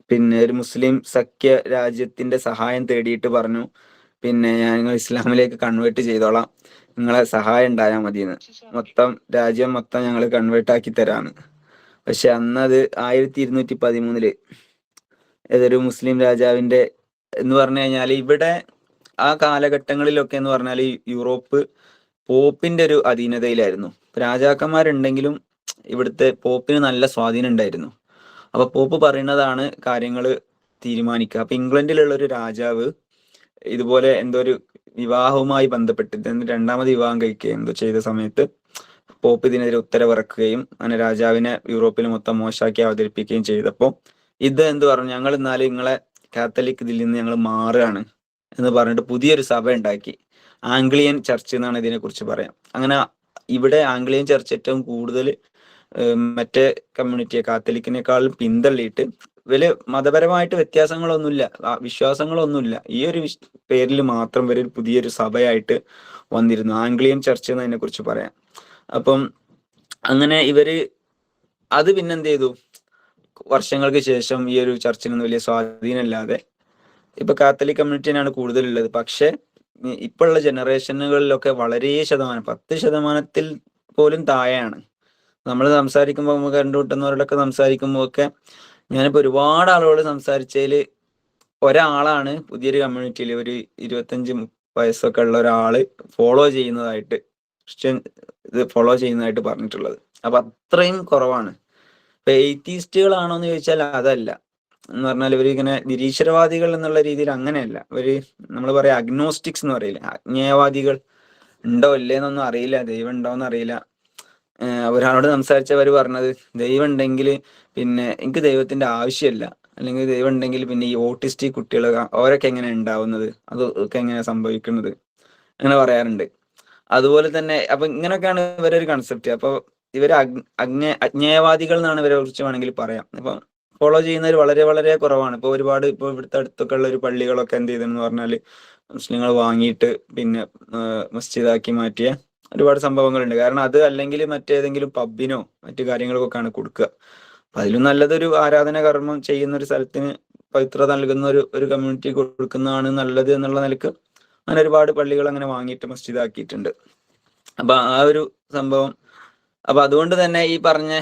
പിന്നെ ഒരു മുസ്ലിം സഖ്യ രാജ്യത്തിന്റെ സഹായം തേടിയിട്ട് പറഞ്ഞു, പിന്നെ ഞങ്ങൾ ഇസ്ലാമിലേക്ക് കൺവേർട്ട് ചെയ്തോളാം, നിങ്ങളെ സഹായം ഉണ്ടായാൽ മതിയെന്ന്. രാജ്യം മൊത്തം ഞങ്ങൾ കൺവേർട്ട് ആക്കി തരാന്ന്. പക്ഷെ അന്നത് 1213 ഏതൊരു മുസ്ലിം രാജാവിന്റെ എന്ന് പറഞ്ഞു കഴിഞ്ഞാൽ, ഇവിടെ ആ കാലഘട്ടങ്ങളിലൊക്കെ എന്ന് പറഞ്ഞാൽ യൂറോപ്പ് പോപ്പിന്റെ ഒരു അധീനതയിലായിരുന്നു. രാജാക്കന്മാരുണ്ടെങ്കിലും ഇവിടുത്തെ പോപ്പിന് നല്ല സ്വാധീനം ഉണ്ടായിരുന്നു. അപ്പൊ പോപ്പ് പറയുന്നതാണ് കാര്യങ്ങൾ തീരുമാനിക്കുക. അപ്പൊ ഇംഗ്ലണ്ടിലുള്ള ഒരു രാജാവ് ഇതുപോലെ എന്തോ ഒരു വിവാഹവുമായി ബന്ധപ്പെട്ട് രണ്ടാമത് വിവാഹം കഴിക്കുകയും എന്തോ ചെയ്ത സമയത്ത് പോപ്പ് ഇതിനെതിരെ ഉത്തരവിറക്കുകയും അങ്ങനെ രാജാവിനെ യൂറോപ്പിൽ മൊത്തം മോശമാക്കി അവതരിപ്പിക്കുകയും ചെയ്തപ്പോൾ ഇത് എന്ത് പറഞ്ഞു, ഞങ്ങൾ എന്നാലും നിങ്ങളെ കാത്തലിക് ഇതിൽ നിന്ന് ഞങ്ങൾ മാറുകയാണ് എന്ന് പറഞ്ഞിട്ട് പുതിയൊരു സഭ ഉണ്ടാക്കി. ആംഗ്ലിയൻ ചർച്ച് എന്നാണ് ഇതിനെ കുറിച്ച് പറയാം. അങ്ങനെ ഇവിടെ ആംഗ്ലിയൻ ചർച്ച് ഏറ്റവും കൂടുതൽ മറ്റേ കമ്മ്യൂണിറ്റിയെ കാത്തലിക്കിനേക്കാളും പിന്തള്ളിയിട്ട് വലിയ മതപരമായിട്ട് വ്യത്യാസങ്ങളൊന്നുമില്ല, വിശ്വാസങ്ങളൊന്നുമില്ല, ഈ ഒരു പേരിൽ മാത്രം ഒരു പുതിയൊരു സഭയായിട്ട് വന്നിരുന്നു. ആംഗ്ലിയൻ ചർച്ച് എന്ന് അതിനെ കുറിച്ച് പറയാം. അപ്പം അങ്ങനെ ഇവര് അത് പിന്നെന്ത് ചെയ്തു, വർഷങ്ങൾക്ക് ശേഷം ഈ ഒരു ചർച്ചിനൊന്നും വലിയ സ്വാധീനമില്ലാതെ ഇപ്പൊ കാത്തലിക് കമ്മ്യൂണിറ്റിയാണ് കൂടുതലുള്ളത്. പക്ഷെ ഇപ്പൊ ഉള്ള ജനറേഷനുകളിലൊക്കെ വളരെ 10% പോലും താഴെയാണ്. നമ്മൾ സംസാരിക്കുമ്പോൾ നമുക്ക് കണ്ടുമുട്ടുന്നവരോടൊക്കെ സംസാരിക്കുമ്പോൾ ഒക്കെ ഞാനിപ്പോ ഒരുപാട് ആളുകളോട് സംസാരിച്ചതിൽ ഒരാളാണ് പുതിയൊരു കമ്മ്യൂണിറ്റിയിൽ ഒരു 25 വയസ്സൊക്കെ ഉള്ള ഒരാള് ഫോളോ ചെയ്യുന്നതായിട്ട്, ക്രിസ്ത്യൻ ഇത് ഫോളോ ചെയ്യുന്നതായിട്ട് പറഞ്ഞിട്ടുള്ളത്. അപ്പൊ അത്രയും കുറവാണ്. ഇപ്പൊ എയ്ത്തീസ്റ്റുകളാണോ എന്ന് ചോദിച്ചാൽ അതല്ല. എന്ന് പറഞ്ഞാൽ ഇവർ ഇങ്ങനെ നിരീശ്വരവാദികൾ എന്നുള്ള രീതിയിൽ അങ്ങനെയല്ല. ഇവര് നമ്മൾ പറയാം അഗ്നോസ്റ്റിക്സ് എന്ന് പറയില്ല, അജ്ഞേയവാദികൾ. ഉണ്ടോ ഇല്ലേന്നൊന്നും അറിയില്ല, ദൈവം ഉണ്ടോന്ന് അറിയില്ല. ഒരാളോട് സംസാരിച്ചവർ പറഞ്ഞത് ദൈവം ഉണ്ടെങ്കിൽ പിന്നെ എനിക്ക് ദൈവത്തിന്റെ ആവശ്യമില്ല, അല്ലെങ്കിൽ ദൈവം ഉണ്ടെങ്കിൽ പിന്നെ ഈ ഓട്ടിസ്റ്റിക് കുട്ടികൾ അവരൊക്കെ എങ്ങനെ ഉണ്ടാവുന്നത്, അതൊക്കെ എങ്ങനെ സംഭവിക്കുന്നത്, അങ്ങനെ പറയാറുണ്ട്. അതുപോലെ തന്നെ അപ്പൊ ഇങ്ങനെയൊക്കെയാണ് ഇവരൊരു കൺസെപ്റ്റ്. അപ്പൊ ഇവര് അജ്ഞേയവാദികൾ എന്നാണ് ഇവരെ കുറിച്ച് വേണമെങ്കിൽ പറയാം. അപ്പൊ ഫോളോ ചെയ്യുന്നവർ വളരെ വളരെ കുറവാണ്. ഇപ്പൊ ഒരുപാട് ഇപ്പൊ ഇവിടുത്തെ അടുത്തൊക്കെ ഉള്ള ഒരു പള്ളികളൊക്കെ എന്ത് ചെയ്തെന്ന് പറഞ്ഞാല് മുസ്ലിങ്ങൾ വാങ്ങിയിട്ട് പിന്നെ മസ്ജിദാക്കി മാറ്റിയ ഒരുപാട് സംഭവങ്ങളുണ്ട്. കാരണം അത് അല്ലെങ്കിൽ മറ്റേതെങ്കിലും പബ്ബിനോ മറ്റു കാര്യങ്ങൾക്കൊക്കെയാണ് കൊടുക്കുക. അപ്പൊ അതിലും നല്ലതൊരു ആരാധന കർമ്മം ചെയ്യുന്ന ഒരു സ്ഥലത്തിന് പവിത്രത നൽകുന്ന ഒരു കമ്മ്യൂണിറ്റി കൊടുക്കുന്നതാണ് നല്ലത് എന്നുള്ള നിലക്ക് അങ്ങനെ ഒരുപാട് പള്ളികൾ അങ്ങനെ വാങ്ങിയിട്ട് മസ്ജിദാക്കിയിട്ടുണ്ട്. അപ്പൊ ആ ഒരു സംഭവം, അപ്പൊ അതുകൊണ്ട് തന്നെ ഈ പറഞ്ഞ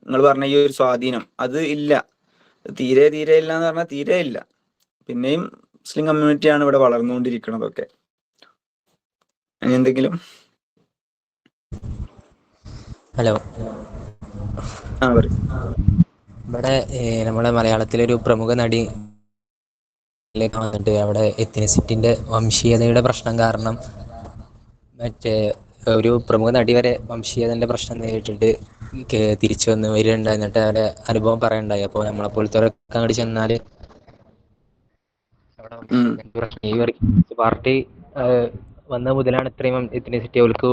നിങ്ങൾ പറഞ്ഞ ഈ ഒരു സ്വാധീനം അത് ഇല്ല, തീരെ തീരെ ഇല്ല എന്ന് പറഞ്ഞാൽ തീരെ ഇല്ല. പിന്നെയും മുസ്ലിം കമ്മ്യൂണിറ്റിയാണ് ഇവിടെ വളർന്നുകൊണ്ടിരിക്കുന്നതൊക്കെ. അങ്ങനെ എന്തെങ്കിലും? ഹലോ, പറയും. ഇവിടെ നമ്മളെ മലയാളത്തിലൊരു പ്രമുഖ നടി വന്നിട്ട് അവിടെ എത്നിസിറ്റിന്റെ വംശീയതയുടെ പ്രശ്നം കാരണം മറ്റേ ഒരു പ്രമുഖ നടി വരെ വംശീയതന്റെ പ്രശ്നം നേരിട്ടിട്ട് തിരിച്ചു വന്ന് വരികയുണ്ടായി. എന്നിട്ട് അവരുടെ അനുഭവം പറയണ്ടായി. അപ്പോൾ നമ്മളെപ്പോലത്തെ അങ്ങോട്ട് ചെന്നാല് ഈ പാർട്ടി വന്ന മുതലാണ് ഇത്രയും എത്നിസിറ്റി അവർക്ക്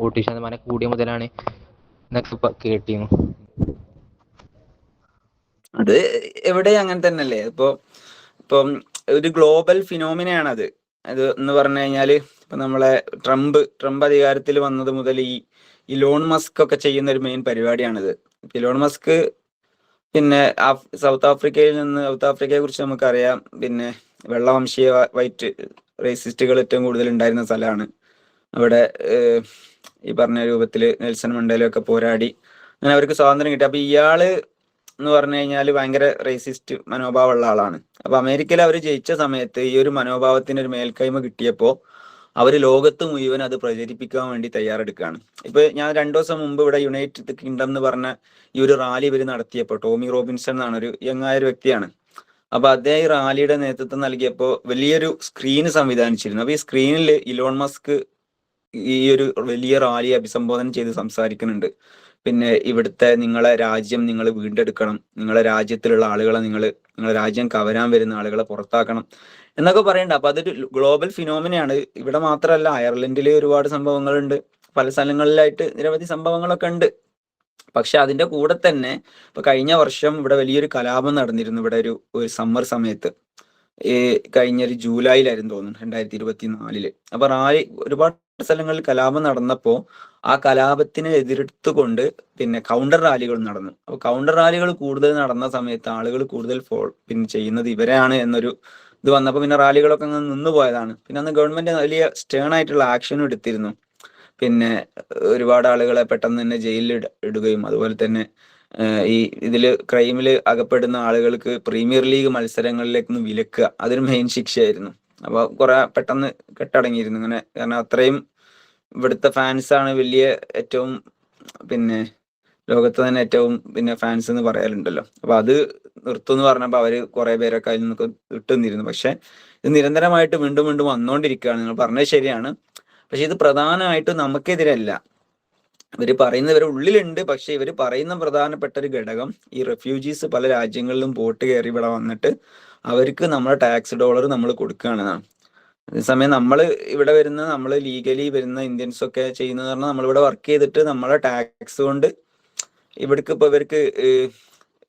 വോട്ട് ശതമാനം കൂടിയ മുതലാണ് എന്നൊക്കെ കേട്ടിരുന്നു. അത് എവിടെ അങ്ങനെ തന്നെയല്ലേ. ഇപ്പം ഒരു ഗ്ലോബൽ ഫിനോമിനയാണത്. അത് എന്ന് പറഞ്ഞു കഴിഞ്ഞാല് ഇപ്പൊ നമ്മളെ ട്രംപ് അധികാരത്തിൽ വന്നത് മുതൽ ഈ ഇലോൺ മസ്ക് ഒക്കെ ചെയ്യുന്ന ഒരു മെയിൻ പരിപാടിയാണിത്. ഇലോൺ മസ്ക് പിന്നെ സൗത്ത് ആഫ്രിക്കയെ കുറിച്ച് നമുക്കറിയാം. പിന്നെ വെള്ളവംശീയ വൈറ്റ് റേസിസ്റ്റുകൾ ഏറ്റവും കൂടുതൽ ഉണ്ടായിരുന്ന സ്ഥലമാണ്. അവിടെ ഈ പറഞ്ഞ രൂപത്തിൽ നെൽസൺ മണ്ടേലൊക്കെ പോരാടി അങ്ങനെ അവർക്ക് സ്വാതന്ത്ര്യം കിട്ടി. അപ്പൊ ഇയാള് എന്ന് പറഞ്ഞു കഴിഞ്ഞാൽ ഭയങ്കര റേസിസ്റ്റ് മനോഭാവമുള്ള ആളാണ്. അപ്പൊ അമേരിക്കയിൽ അവർ ജയിച്ച സമയത്ത് ഈ ഒരു മനോഭാവത്തിന് ഒരു മേൽക്കൈമ കിട്ടിയപ്പോ അവര് ലോകത്ത് മുഴുവൻ അത് പ്രചരിപ്പിക്കാൻ വേണ്ടി തയ്യാറെടുക്കുകയാണ്. ഇപ്പൊ ഞാൻ 2 ദിവസം മുമ്പ് ഇവിടെ യുണൈറ്റഡ് കിങ്ഡം എന്ന് പറഞ്ഞ ഈ ഒരു റാലി ഇവർ നടത്തിയപ്പോൾ ടോമി റോബിൻസൺ എന്നാണ് ഒരു യങ്ങായ ഒരു വ്യക്തിയാണ്. അപ്പൊ അദ്ദേഹം ഈ റാലിയുടെ നേതൃത്വം നൽകിയപ്പോൾ വലിയൊരു സ്ക്രീന് സംവിധാനിച്ചിരുന്നു. അപ്പൊ ഈ സ്ക്രീനിൽ ഇലോൺ മസ്ക് ഈ ഒരു വലിയ റാലി അഭിസംബോധന ചെയ്ത് സംസാരിക്കുന്നുണ്ട്. പിന്നെ ഇവിടുത്തെ നിങ്ങളെ രാജ്യം നിങ്ങൾ വീണ്ടെടുക്കണം, നിങ്ങളെ രാജ്യത്തിലുള്ള ആളുകളെ നിങ്ങളെ രാജ്യം കവരാൻ വരുന്ന ആളുകളെ പുറത്താക്കണം എന്നൊക്കെ പറയണ്ട. അപ്പൊ അതൊരു ഗ്ലോബൽ ഫിനോമിനയാണ്. ഇവിടെ മാത്രമല്ല, അയർലൻഡിൽ ഒരുപാട് സംഭവങ്ങളുണ്ട്, പല സ്ഥലങ്ങളിലായിട്ട് നിരവധി സംഭവങ്ങളൊക്കെ ഉണ്ട്. പക്ഷെ അതിന്റെ കൂടെ തന്നെ ഇപ്പൊ കഴിഞ്ഞ വർഷം ഇവിടെ വലിയൊരു കലാപം നടന്നിരുന്നു. ഇവിടെ ഒരു സമ്മർ സമയത്ത് ഈ കഴിഞ്ഞൊരു ജൂലൈയിലായിരുന്നു തോന്നുന്നു, 2024. അപ്പൊ റാലി ഒരുപാട് സ്ഥലങ്ങളിൽ കലാപം നടന്നപ്പോ ആ കലാപത്തിനെ എതിർത്തുകൊണ്ട് പിന്നെ കൗണ്ടർ റാലികൾ നടന്നു. അപ്പൊ കൗണ്ടർ റാലികൾ കൂടുതൽ നടന്ന സമയത്ത് ആളുകൾ കൂടുതൽ പിന്നെ ചെയ്യുന്നത് ഇവരാണ് എന്നൊരു ഇത് വന്നപ്പോ പിന്നെ റാലികളൊക്കെ അങ്ങ് നിന്നു പോയതാണ്. പിന്നെ അന്ന് ഗവൺമെന്റ് വലിയ സ്റ്റേൺ ആയിട്ടുള്ള ആക്ഷനും എടുത്തിരുന്നു. പിന്നെ ഒരുപാട് ആളുകളെ പെട്ടെന്ന് തന്നെ ജയിലിൽ ഇടുകയും അതുപോലെ തന്നെ ഈ ഇതില് ക്രൈമില് അകപ്പെടുന്ന ആളുകൾക്ക് പ്രീമിയർ ലീഗ് മത്സരങ്ങളിലേക്കൊന്ന് വിലക്കുക, അതൊരു മെയിൻ ശിക്ഷയായിരുന്നു. അപ്പൊ കുറെ പെട്ടെന്ന് കെട്ടടങ്ങിയിരുന്നു ഇങ്ങനെ. കാരണം അത്രയും ഇവിടുത്തെ ഫാൻസാണ് ഏറ്റവും പിന്നെ ലോകത്ത് തന്നെ ഏറ്റവും പിന്നെ ഫാൻസ് എന്ന് പറയാറുണ്ടല്ലോ. അപ്പൊ അത് നിർത്തുമെന്ന് പറഞ്ഞപ്പോൾ അവര് കുറെ പേരൊക്കെ അതിൽ നിന്നൊക്കെ വിട്ടുനിന്നിരുന്നു. പക്ഷെ ഇത് നിരന്തരമായിട്ട് വീണ്ടും വീണ്ടും വന്നുകൊണ്ടിരിക്കുകയാണ്. നിങ്ങൾ പറഞ്ഞത് ശരിയാണ്. പക്ഷെ ഇത് പ്രധാനമായിട്ടും നമുക്കെതിരല്ല. ഇവര് പറയുന്ന ഇവരുടെ ഉള്ളിലുണ്ട്. പക്ഷെ ഇവര് പറയുന്ന പ്രധാനപ്പെട്ട ഒരു ഘടകം ഈ റെഫ്യൂജീസ് പല രാജ്യങ്ങളിലും ബോട്ട് കയറി ഇവിടെ വന്നിട്ട് അവർക്ക് നമ്മുടെ ടാക്സ് ഡോളർ നമ്മൾ കൊടുക്കുകയാണെന്നാണ്. അതേസമയം നമ്മൾ ഇവിടെ വരുന്ന നമ്മൾ ലീഗലി വരുന്ന ഇന്ത്യൻസ് ഒക്കെ ചെയ്യുന്നത് പറഞ്ഞാൽ നമ്മളിവിടെ വർക്ക് ചെയ്തിട്ട് നമ്മളെ ടാക്സ് കൊണ്ട് ഇവിടേക്ക് ഇപ്പൊ ഇവർക്ക്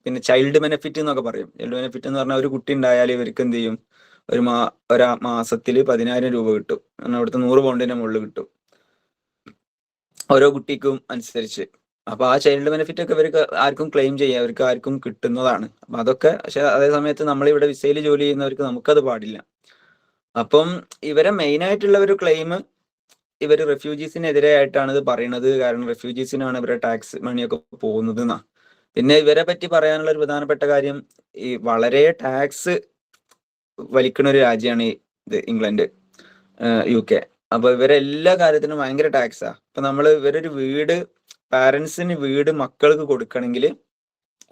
പിന്നെ ചൈൽഡ് ബെനിഫിറ്റ് എന്നൊക്കെ പറയും. ചൈൽഡ് ബെനിഫിറ്റ് എന്ന് പറഞ്ഞാൽ ഒരു കുട്ടി ഉണ്ടായാൽ ഇവർക്ക് എന്ത് ചെയ്യും, ഒരു മാസത്തിൽ 10,000 രൂപ കിട്ടും. കാരണം അവിടുത്തെ 100 പൗണ്ടിന്റെ മുകളിൽ കിട്ടും ഓരോ കുട്ടിക്കും അനുസരിച്ച്. അപ്പൊ ആ ചൈൽഡ് ബെനിഫിറ്റ് ഒക്കെ ഇവർക്ക് ആർക്കും ക്ലെയിം ചെയ്യാം, അവർക്ക് ആർക്കും കിട്ടുന്നതാണ്. അപ്പൊ അതൊക്കെ പക്ഷെ അതേ സമയത്ത് നമ്മളിവിടെ വിസയിൽ ജോലി ചെയ്യുന്നവർക്ക് നമുക്കത് പാടില്ല. അപ്പം ഇവരെ മെയിൻ ആയിട്ടുള്ള ഒരു ക്ലെയിം ഇവര് റെഫ്യൂജീസിനെതിരെ ആയിട്ടാണ് ഇത് പറയുന്നത്. കാരണം റെഫ്യൂജീസിനാണ് ഇവരുടെ ടാക്സ് മണിയൊക്കെ പോകുന്നത് എന്നാ. പിന്നെ ഇവരെ പറ്റി പറയാനുള്ള ഒരു പ്രധാനപ്പെട്ട കാര്യം, ഈ വളരെ ടാക്സ് വലിക്കുന്ന ഒരു രാജ്യമാണ് ഇത് ഇംഗ്ലണ്ട്, UK. അപ്പൊ ഇവരെല്ലാ കാര്യത്തിനും ഭയങ്കര ടാക്സാ. അപ്പൊ ഇവരൊരു വീട്, പാരന്റ്സിന് വീട് മക്കൾക്ക് കൊടുക്കണമെങ്കിൽ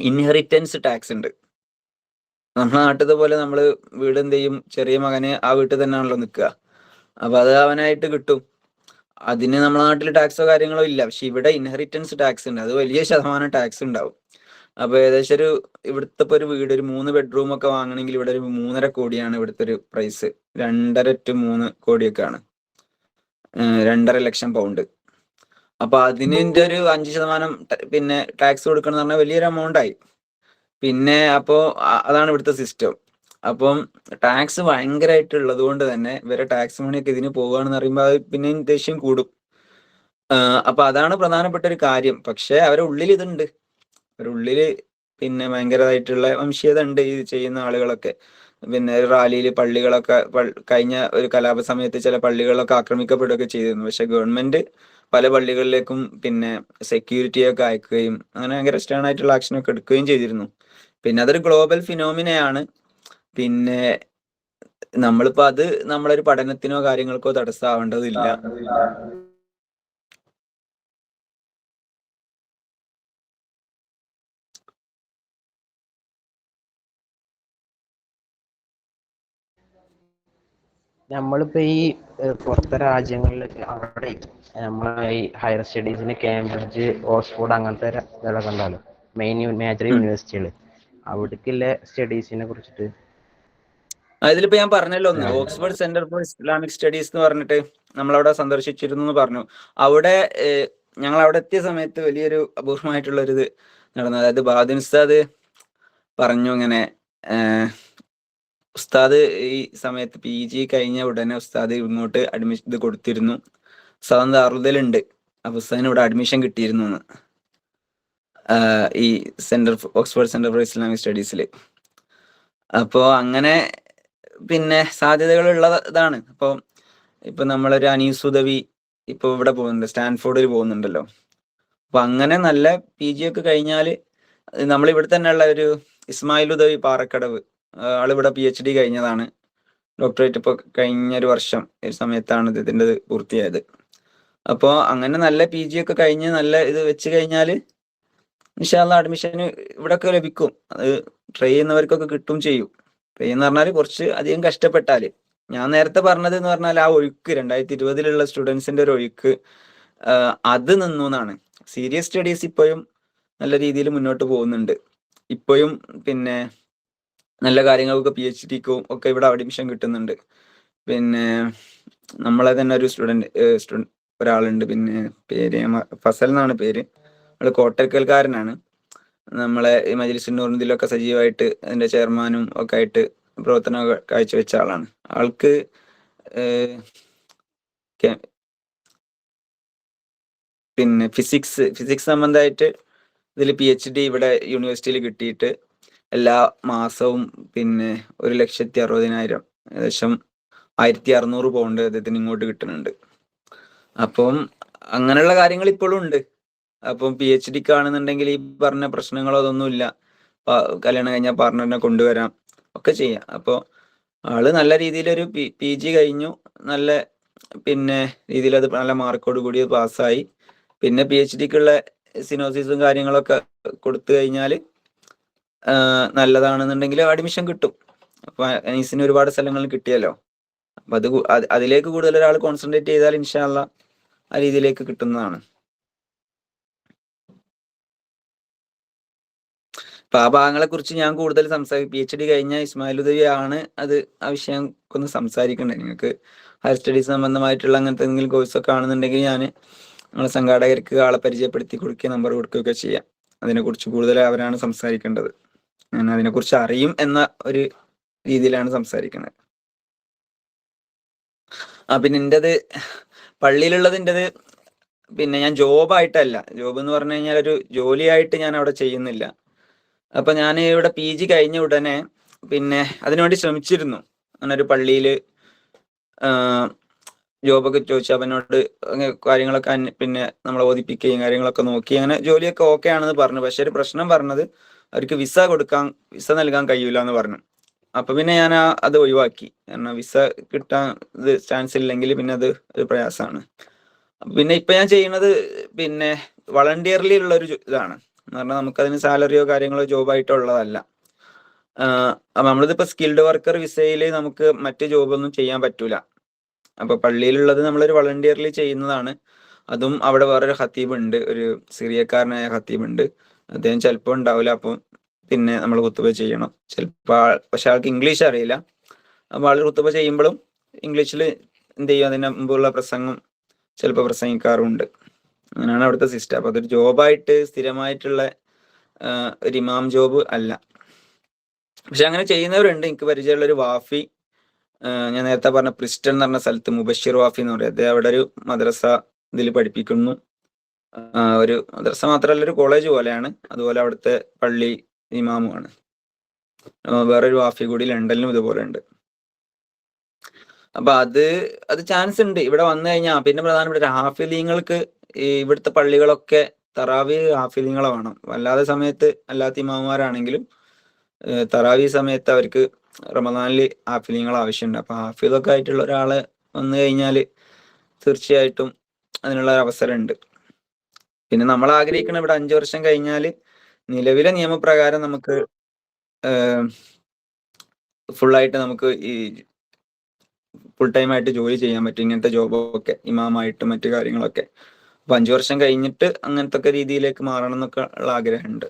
ഇൻഹെറിറ്റൻസ് ടാക്സ് ഉണ്ട്. നമ്മുടെ നാട്ടിലത്തെ പോലെ നമ്മള് വീട് എന്ത് ചെയ്യും, ചെറിയ മകന് ആ വീട്ടിൽ തന്നെയാണല്ലോ നിൽക്കുക. അപ്പൊ അത് അവനായിട്ട് കിട്ടും. അതിന് നമ്മുടെ നാട്ടിൽ ടാക്സോ കാര്യങ്ങളോ ഇല്ല. പക്ഷെ ഇവിടെ ഇൻഹെറിറ്റൻസ് ടാക്സ് ഉണ്ട്, അത് വലിയ ശതമാനം ടാക്സ് ഉണ്ടാവും. അപ്പൊ ഏകദേശം ഇവിടുത്തെ ഒരു വീട് ഒരു 3 ബെഡ്റൂം ഒക്കെ വാങ്ങണമെങ്കിൽ ഇവിടെ ഒരു 3.5 കോടിയാണ് ഇവിടുത്തെ ഒരു പ്രൈസ്. 2.5 to 3 കോടിയൊക്കെ ആണ്, 2.5 ലക്ഷം പൗണ്ട്. അപ്പൊ അതിന്റെ ഒരു 5% പിന്നെ ടാക്സ് കൊടുക്കണം എന്ന് പറഞ്ഞാൽ വലിയൊരു എമൗണ്ട് ആയി. പിന്നെ അപ്പോ അതാണ് ഇവിടുത്തെ സിസ്റ്റം. അപ്പം ടാക്സ് ഭയങ്കരമായിട്ടുള്ളത് കൊണ്ട് തന്നെ ഇവരെ ടാക്സ് മണിയൊക്കെ ഇതിന് പോവുകയാണെന്ന് പറയുമ്പോൾ അത് പിന്നെയും ദേഷ്യം കൂടും. അപ്പൊ അതാണ് പ്രധാനപ്പെട്ട ഒരു കാര്യം. പക്ഷെ അവരുടെ ഉള്ളിൽ ഇതുണ്ട്, അവരുടെ ഉള്ളില് പിന്നെ ഭയങ്കരമായിട്ടുള്ള വംശീയത ഉണ്ട് ഈ ചെയ്യുന്ന ആളുകളൊക്കെ. പിന്നെ റാലിയിൽ പള്ളികളൊക്കെ കഴിഞ്ഞ ഒരു കലാപ സമയത്ത് ചില പള്ളികളൊക്കെ ആക്രമിക്കപ്പെടുകയൊക്കെ ചെയ്തിരുന്നു. പക്ഷെ ഗവൺമെന്റ് പല പള്ളികളിലേക്കും പിന്നെ സെക്യൂരിറ്റിയൊക്കെ അയക്കുകയും അങ്ങനെ ഭയങ്കര സ്റ്റേൺ ആയിട്ടുള്ള ആക്ഷനൊക്കെ എടുക്കുകയും ചെയ്തിരുന്നു. പിന്നെ അതൊരു ഗ്ലോബൽ ഫിനോമിനയാണ്. പിന്നെ നമ്മളിപ്പോ അത് നമ്മളൊരു പഠനത്തിനോ കാര്യങ്ങൾക്കോ തടസ്സമാവേണ്ടതില്ല. നമ്മളിപ്പോ ഈ പുറത്തെ രാജ്യങ്ങളിലൊക്കെ അവിടെ നമ്മളെ ഈ ഹയർ സ്റ്റഡീസിന് കേംബ്രിഡ്ജ്, ഓക്സ്ഫോർഡ് അങ്ങനത്തെ ഇതൊക്കെ ഉണ്ടാവല്ലോ, മേജർ യൂണിവേഴ്സിറ്റികൾ. അവിടേക്കുള്ള സ്റ്റഡീസിനെ കുറിച്ചിട്ട് അതിലിപ്പോ ഞാൻ പറഞ്ഞല്ലോ ഒന്ന്, Oxford centre for Islamic studies എന്ന് പറഞ്ഞിട്ട് നമ്മളവിടെ സന്ദർശിച്ചിരുന്നു എന്ന് പറഞ്ഞു. അവിടെ ഞങ്ങൾ അവിടെ എത്തിയ സമയത്ത് വലിയൊരു അപൂർവമായിട്ടുള്ള ഒരു ഇത് നടന്നു. അതായത് ബാദിൻ ഉസ്താദ് പറഞ്ഞു ഇങ്ങനെ, ഉസ്താദ് ഈ സമയത്ത് PG കഴിഞ്ഞ ഉടനെ ഉസ്താദ് ഇങ്ങോട്ട് അഡ്മിഷൻ ഇത് കൊടുത്തിരുന്നു. ഉസ്താദ് അറുതലുണ്ട്, അപ്പൊ ഉസ്താദിന് ഇവിടെ അഡ്മിഷൻ കിട്ടിയിരുന്നു എന്ന് ഈ ഓക്സ്ഫോർഡ് സെന്റർ ഫോർ ഇസ്ലാമിക് സ്റ്റഡീസിൽ. അപ്പോ അങ്ങനെ പിന്നെ സാധ്യതകളുള്ള ഇതാണ്. ഇപ്പൊ നമ്മളൊരു അനീസ് ഉദവി ഇപ്പൊ ഇവിടെ പോകുന്നുണ്ട്, സ്റ്റാൻഫോർഡിൽ പോകുന്നുണ്ടല്ലോ. അപ്പൊ അങ്ങനെ നല്ല PG ഒക്കെ കഴിഞ്ഞാല് നമ്മൾ ഇവിടെ തന്നെയുള്ള ഒരു ഇസ്മായിൽ ഉദവി പാറക്കടവ്, ആളിവിടെ PhD കഴിഞ്ഞതാണ്, ഡോക്ടറേറ്റ് ഇപ്പൊ കഴിഞ്ഞൊരു വർഷം ഈ സമയത്താണ് ഇതിൻ്റെ പൂർത്തിയായത്. അപ്പോൾ അങ്ങനെ നല്ല PG ഒക്കെ കഴിഞ്ഞ് നല്ല ഇത് വെച്ച് കഴിഞ്ഞാല് ഇൻഷാ അല്ലാഹ് അഡ്മിഷന് ഇവിടെ ഒക്കെ ലഭിക്കും. അത് ട്രൈ ചെയ്യുന്നവർക്കൊക്കെ കിട്ടും ചെയ്യും. ട്രൈ എന്ന് പറഞ്ഞാൽ കുറച്ച് അധികം കഷ്ടപ്പെട്ടാല്. ഞാൻ നേരത്തെ പറഞ്ഞത് എന്ന് പറഞ്ഞാൽ ആ ഒഴുക്ക് 2020 സ്റ്റുഡൻസിന്റെ ഒരു ഒഴുക്ക് അത് നിന്നു എന്നാണ്. സീരിയസ് സ്റ്റഡീസ് ഇപ്പോഴും നല്ല രീതിയിൽ മുന്നോട്ട് പോകുന്നുണ്ട്. ഇപ്പോഴും പിന്നെ നല്ല കാര്യങ്ങൾക്ക് PhDക്കും ഒക്കെ ഇവിടെ അഡ്മിഷൻ കിട്ടുന്നുണ്ട്. പിന്നെ നമ്മളെ തന്നെ ഒരു സ്റ്റുഡൻറ് ഒരാളുണ്ട്, പിന്നെ പേര് ഫസൽ എന്നാണ് പേര്. ആള് കോട്ടക്കൽക്കാരനാണ്. നമ്മളെ ഈ മജ്ലിസുൻ നൂറിലൊക്കെ സജീവമായിട്ട് അതിന്റെ ചെയർമാനും ഒക്കെ ആയിട്ട് പ്രവർത്തനം കാഴ്ചവെച്ച ആളാണ്. ആൾക്ക് പിന്നെ ഫിസിക്സ് സംബന്ധമായിട്ട് ഇതിൽ PhD ഇവിടെ യൂണിവേഴ്സിറ്റിയിൽ കിട്ടിയിട്ട് എല്ലാ മാസവും പിന്നെ 1,60,60,000 ഏകദേശം 1,600 പൗണ്ട് അദ്ദേഹത്തിന് ഇങ്ങോട്ട് കിട്ടുന്നുണ്ട്. അപ്പം അങ്ങനെയുള്ള കാര്യങ്ങൾ ഇപ്പോഴും ഉണ്ട്. അപ്പം PhDക്ക് ആണെന്നുണ്ടെങ്കിൽ ഈ പറഞ്ഞ പ്രശ്നങ്ങളോ അതൊന്നുമില്ല, കല്യാണം കഴിഞ്ഞാൽ പാർട്ണറിനെ കൊണ്ടുവരാം, ഒക്കെ ചെയ്യാം. അപ്പോൾ ആള് നല്ല രീതിയിലൊരു PG കഴിഞ്ഞു, നല്ല പിന്നെ രീതിയിൽ അത് നല്ല മാർക്കോട് കൂടി പാസ്സായി. പിന്നെ PhDക്കുള്ള സിനോസിസും കാര്യങ്ങളൊക്കെ കൊടുത്തു കഴിഞ്ഞാൽ നല്ലതാണെന്നുണ്ടെങ്കിൽ അഡ്മിഷൻ കിട്ടും. അപ്പൊ അനീസിന് ഒരുപാട് സ്ഥലങ്ങളിൽ കിട്ടിയല്ലോ. അപ്പൊ അതിലേക്ക് കൂടുതൽ ഒരാൾ കോൺസെൻട്രേറ്റ് ചെയ്താൽ ഇൻഷാ അള്ളാ ആ രീതിയിലേക്ക് കിട്ടുന്നതാണ്. അപ്പൊ ആ ഭാഗങ്ങളെ കുറിച്ച് ഞാൻ കൂടുതൽ PhD കഴിഞ്ഞ ഇസ്മായിൽ ഉദവി ആണ് അത് ആ വിഷയം ഒന്ന് സംസാരിക്കണ്ടേ. നിങ്ങൾക്ക് ഹയർ സ്റ്റഡീസ് സംബന്ധമായിട്ടുള്ള അങ്ങനത്തെ എന്തെങ്കിലും കോഴ്സൊക്കെ ആണെന്നുണ്ടെങ്കിൽ ഞാൻ നമ്മളെ സംഘാടകർക്ക് ആളെ പരിചയപ്പെടുത്തി കൊടുക്കുക, നമ്പർ കൊടുക്കുകയൊക്കെ ചെയ്യാം. അതിനെക്കുറിച്ച് കൂടുതൽ അവരാണ് സംസാരിക്കേണ്ടത്. ഞാൻ അതിനെക്കുറിച്ച് അറിയും എന്ന ഒരു രീതിയിലാണ് സംസാരിക്കുന്നത്. പിന്നെ എൻ്റെത് പള്ളിയിലുള്ളത് എൻ്റെത് പിന്നെ ഞാൻ ജോബായിട്ടല്ല, ജോബ് എന്ന് പറഞ്ഞു കഴിഞ്ഞാൽ ഒരു ജോലിയായിട്ട് ഞാൻ അവിടെ ചെയ്യുന്നില്ല. അപ്പൊ ഞാൻ ഇവിടെ PG കഴിഞ്ഞ ഉടനെ പിന്നെ അതിനുവേണ്ടി ശ്രമിച്ചിരുന്നു. അങ്ങനെ ഒരു പള്ളിയിൽ ജോബൊക്കെ ചോദിച്ചു അവനോട് കാര്യങ്ങളൊക്കെ പിന്നെ നമ്മളെ ബോധിപ്പിക്കുകയും കാര്യങ്ങളൊക്കെ നോക്കി അങ്ങനെ ജോലിയൊക്കെ ഓക്കെ ആണെന്ന് പറഞ്ഞു. പക്ഷെ ഒരു പ്രശ്നം പറഞ്ഞത് അവർക്ക് വിസ നൽകാൻ കഴിയൂല എന്ന് പറഞ്ഞു. അപ്പൊ പിന്നെ ഞാൻ അത് ഒഴിവാക്കി. കാരണം വിസ കിട്ടാൻ ചാൻസ് ഇല്ലെങ്കിൽ പിന്നെ അത് ഒരു പ്രയാസമാണ്. പിന്നെ ഇപ്പൊ ഞാൻ ചെയ്യുന്നത് പിന്നെ വളണ്ടിയർലി ഉള്ള ഒരു ഇതാണ്. എന്ന് പറഞ്ഞാൽ നമുക്കതിന് സാലറിയോ കാര്യങ്ങളോ ജോബായിട്ടോ ഉള്ളതല്ല. നമ്മളിതിപ്പോ സ്കിൽഡ് വർക്കർ വിസയിൽ നമുക്ക് മറ്റ് ജോബൊന്നും ചെയ്യാൻ പറ്റൂല. അപ്പൊ പള്ളിയിലുള്ളത് നമ്മളൊരു വളണ്ടിയർലി ചെയ്യുന്നതാണ്. അതും അവിടെ വേറൊരു ഖത്തീബ് ഉണ്ട്, ഒരു സിറിയക്കാരനായ ഖത്തീബ് ഉണ്ട്. അദ്ദേഹം ചിലപ്പോൾ ഉണ്ടാവില്ല. അപ്പം പിന്നെ നമ്മൾ കുത്തുബ ചെയ്യണം ചിലപ്പോൾ. പക്ഷെ ആൾക്ക് ഇംഗ്ലീഷ് അറിയില്ല. അപ്പൊ ആൾ കുത്തുബ ചെയ്യുമ്പോഴും ഇംഗ്ലീഷിൽ എന്ത് ചെയ്യും, അതിന് മുമ്പുള്ള പ്രസംഗം ചിലപ്പോൾ പ്രസംഗിക്കാറുണ്ട്. അങ്ങനെയാണ് അവിടുത്തെ സിസ്റ്റം. അപ്പൊ അതൊരു ജോബായിട്ട് സ്ഥിരമായിട്ടുള്ള ഒരു ഇമാം ജോബ് അല്ല. പക്ഷെ അങ്ങനെ ചെയ്യുന്നവരുണ്ട്. എനിക്ക് പരിചയമുള്ള ഒരു വാഫി, ഞാൻ നേരത്തെ പറഞ്ഞ പ്രിസ്റ്റൺ എന്ന് പറഞ്ഞ സ്ഥലത്ത് മുബഷിർ വാഫി എന്ന് പറയും. അദ്ദേഹം അവിടെ ഒരു മദ്രസ ഇതിൽ പഠിപ്പിക്കുന്നു. ഒരു മദ്രസ മാത്രമല്ല ഒരു കോളേജ് പോലെയാണ്. അതുപോലെ അവിടുത്തെ പള്ളി ഇമാമുമാണ്. വേറൊരു വാഫി കൂടി ലണ്ടനിലും ഇതുപോലെ ഉണ്ട്. അപ്പൊ അത് ചാൻസ് ഉണ്ട് ഇവിടെ വന്നു കഴിഞ്ഞാൽ. പിന്നെ പ്രധാനപ്പെട്ട ഹാഫിലീങ്ങൾക്ക് ഇവിടുത്തെ പള്ളികളൊക്കെ തറാവി ഹാഫിലീങ്ങളെ വേണം. അല്ലാതെ സമയത്ത് അല്ലാത്ത ഇമാമുമാരാണെങ്കിലും തറാവി സമയത്ത് അവർക്ക് റമദാനിൽ ഹാഫിലീങ്ങൾ ആവശ്യമുണ്ട്. അപ്പൊ ഹാഫിലൊക്കെ ആയിട്ടുള്ള ഒരാളെ വന്നു കഴിഞ്ഞാൽ തീർച്ചയായിട്ടും അതിനുള്ള ഒരു അവസരമുണ്ട്. പിന്നെ നമ്മൾ ആഗ്രഹിക്കുന്ന ഇവിടെ 5 വർഷം കഴിഞ്ഞാൽ നിലവിലെ നിയമപ്രകാരം നമുക്ക് ഫുള്ളായിട്ട് നമുക്ക് ഈ ഫുൾ ടൈം ആയിട്ട് ജോലി ചെയ്യാൻ പറ്റും. ഇങ്ങനത്തെ ജോബൊക്കെ ഇമാമായിട്ട് മറ്റു കാര്യങ്ങളൊക്കെ. അപ്പൊ 5 വർഷം കഴിഞ്ഞിട്ട് അങ്ങനത്തെ ഒക്കെ രീതിയിലേക്ക് മാറണം എന്നൊക്കെ ഉള്ള ആഗ്രഹമുണ്ട്.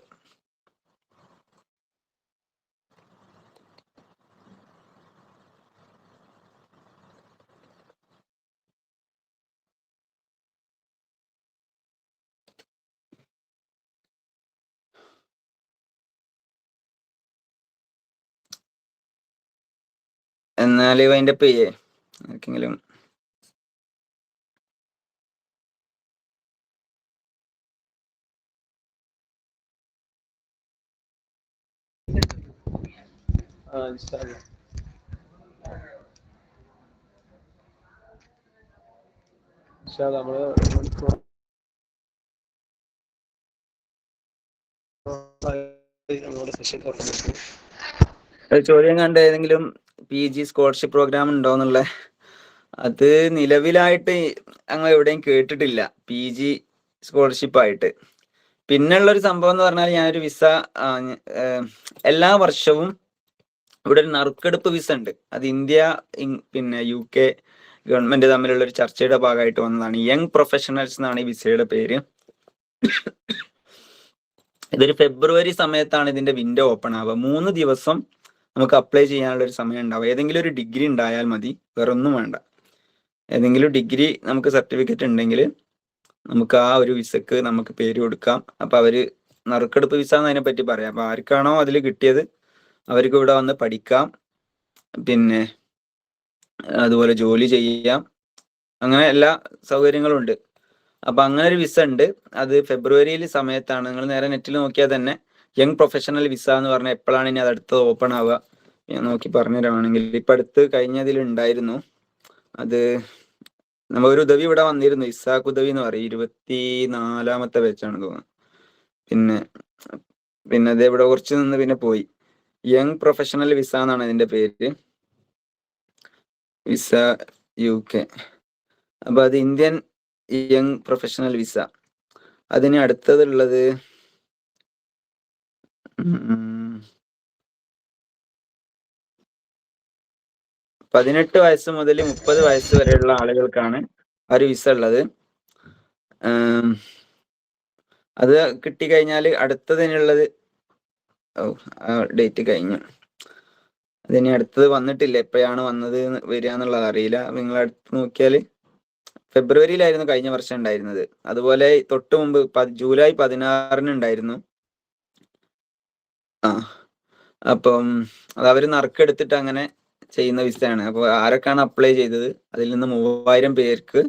എന്നാല് അതിന്റെ പേയേ ആർക്കെങ്കിലും നമ്മള് ചോദ്യം കണ്ട ഏതെങ്കിലും PG സ്കോളർഷിപ്പ് പ്രോഗ്രാം ഉണ്ടോന്നുള്ള അത് നിലവിലായിട്ട് ഞങ്ങൾ എവിടെയും കേട്ടിട്ടില്ല PG സ്കോളർഷിപ്പ് ആയിട്ട്. പിന്നുള്ളൊരു സംഭവം എന്ന് പറഞ്ഞാൽ ഞാനൊരു വിസ എല്ലാ വർഷവും ഇവിടെ ഒരു നറുക്കെടുപ്പ് വിസ ഉണ്ട്. അത് ഇന്ത്യ പിന്നെ UK ഗവൺമെന്റ് തമ്മിലുള്ള ഒരു ചർച്ചയുടെ ഭാഗമായിട്ട് വന്നതാണ്. യങ് പ്രൊഫഷണൽസ് എന്നാണ് ഈ വിസയുടെ പേര്. ഇതൊരു ഫെബ്രുവരി സമയത്താണ് ഇതിന്റെ വിൻഡോ ഓപ്പൺ ആവുക. 3 ദിവസം നമുക്ക് അപ്ലൈ ചെയ്യാനുള്ള ഒരു സമയം ഉണ്ടാവും. ഏതെങ്കിലും ഒരു ഡിഗ്രി ഉണ്ടായാൽ മതി, വേറെ ഒന്നും വേണ്ട. ഏതെങ്കിലും ഡിഗ്രി നമുക്ക് സർട്ടിഫിക്കറ്റ് ഉണ്ടെങ്കിൽ നമുക്ക് ആ ഒരു വിസക്ക് നമുക്ക് പേര് കൊടുക്കാം. അപ്പൊ അവര് നറുക്കെടുപ്പ് വിസ എന്നതിനെ പറ്റി പറയാം. അപ്പൊ ആർക്കാണോ അതിൽ കിട്ടിയത് അവർക്ക് ഇവിടെ വന്ന് പഠിക്കാം, പിന്നെ അതുപോലെ ജോലി ചെയ്യാം, അങ്ങനെ എല്ലാ സൗകര്യങ്ങളും ഉണ്ട്. അപ്പൊ അങ്ങനെ ഒരു വിസ ഉണ്ട്. അത് ഫെബ്രുവരിയിൽ സമയത്താണ്. നിങ്ങൾ നേരെ നെറ്റിൽ നോക്കിയാൽ തന്നെ യങ് പ്രൊഫഷണൽ വിസ എന്ന് പറഞ്ഞാൽ എപ്പോഴാണ് ഇനി അത് അടുത്തത് ഓപ്പൺ ആവുക ഞാൻ നോക്കി പറഞ്ഞു തരുവാണെങ്കിൽ, ഇപ്പൊ അടുത്ത് കഴിഞ്ഞതിൽ ഉണ്ടായിരുന്നു. അത് നമ്മളൊരു ഉദവി ഇവിടെ വന്നിരുന്നു, ഇസാഖ് ഉദവി എന്ന് പറയും. 24ാമത്തെ ബാച്ചാണ് തോന്നുന്നു. പിന്നെ അത് ഇവിടെ കുറച്ച് നിന്ന് പിന്നെ പോയി. യങ് പ്രൊഫഷണൽ വിസ എന്നാണ് ഇതിന്റെ പേര്, വിസ UK. അപ്പൊ അത് ഇന്ത്യൻ യങ് പ്രൊഫഷണൽ വിസ. അതിന് അടുത്തതുള്ളത് 18 വയസ്സ് മുതൽ 30 വയസ്സ് വരെയുള്ള ആളുകൾക്കാണ് ആ ഒരു വിസ ഉള്ളത്. അത് കിട്ടിക്കഴിഞ്ഞാൽ അടുത്തതിനുള്ളത് ഡേറ്റ് കഴിഞ്ഞു. അതിനി അടുത്തത് വന്നിട്ടില്ല, എപ്പോഴാണ് വന്നത് വരിക എന്നുള്ളത് അറിയില്ല. നിങ്ങൾ അടുത്ത് നോക്കിയാൽ ഫെബ്രുവരിയിലായിരുന്നു കഴിഞ്ഞ വർഷം ഉണ്ടായിരുന്നത്. അതുപോലെ തൊട്ട് മുമ്പ് ജൂലൈ 16 ഉണ്ടായിരുന്നു. അപ്പം അത് അവർ നറുക്കെടുത്തിട്ട് അങ്ങനെ ചെയ്യുന്ന വിസയാണ്. അപ്പോൾ ആരൊക്കെയാണ് അപ്ലൈ ചെയ്തത് അതിൽ നിന്ന് 3000 പേർക്ക്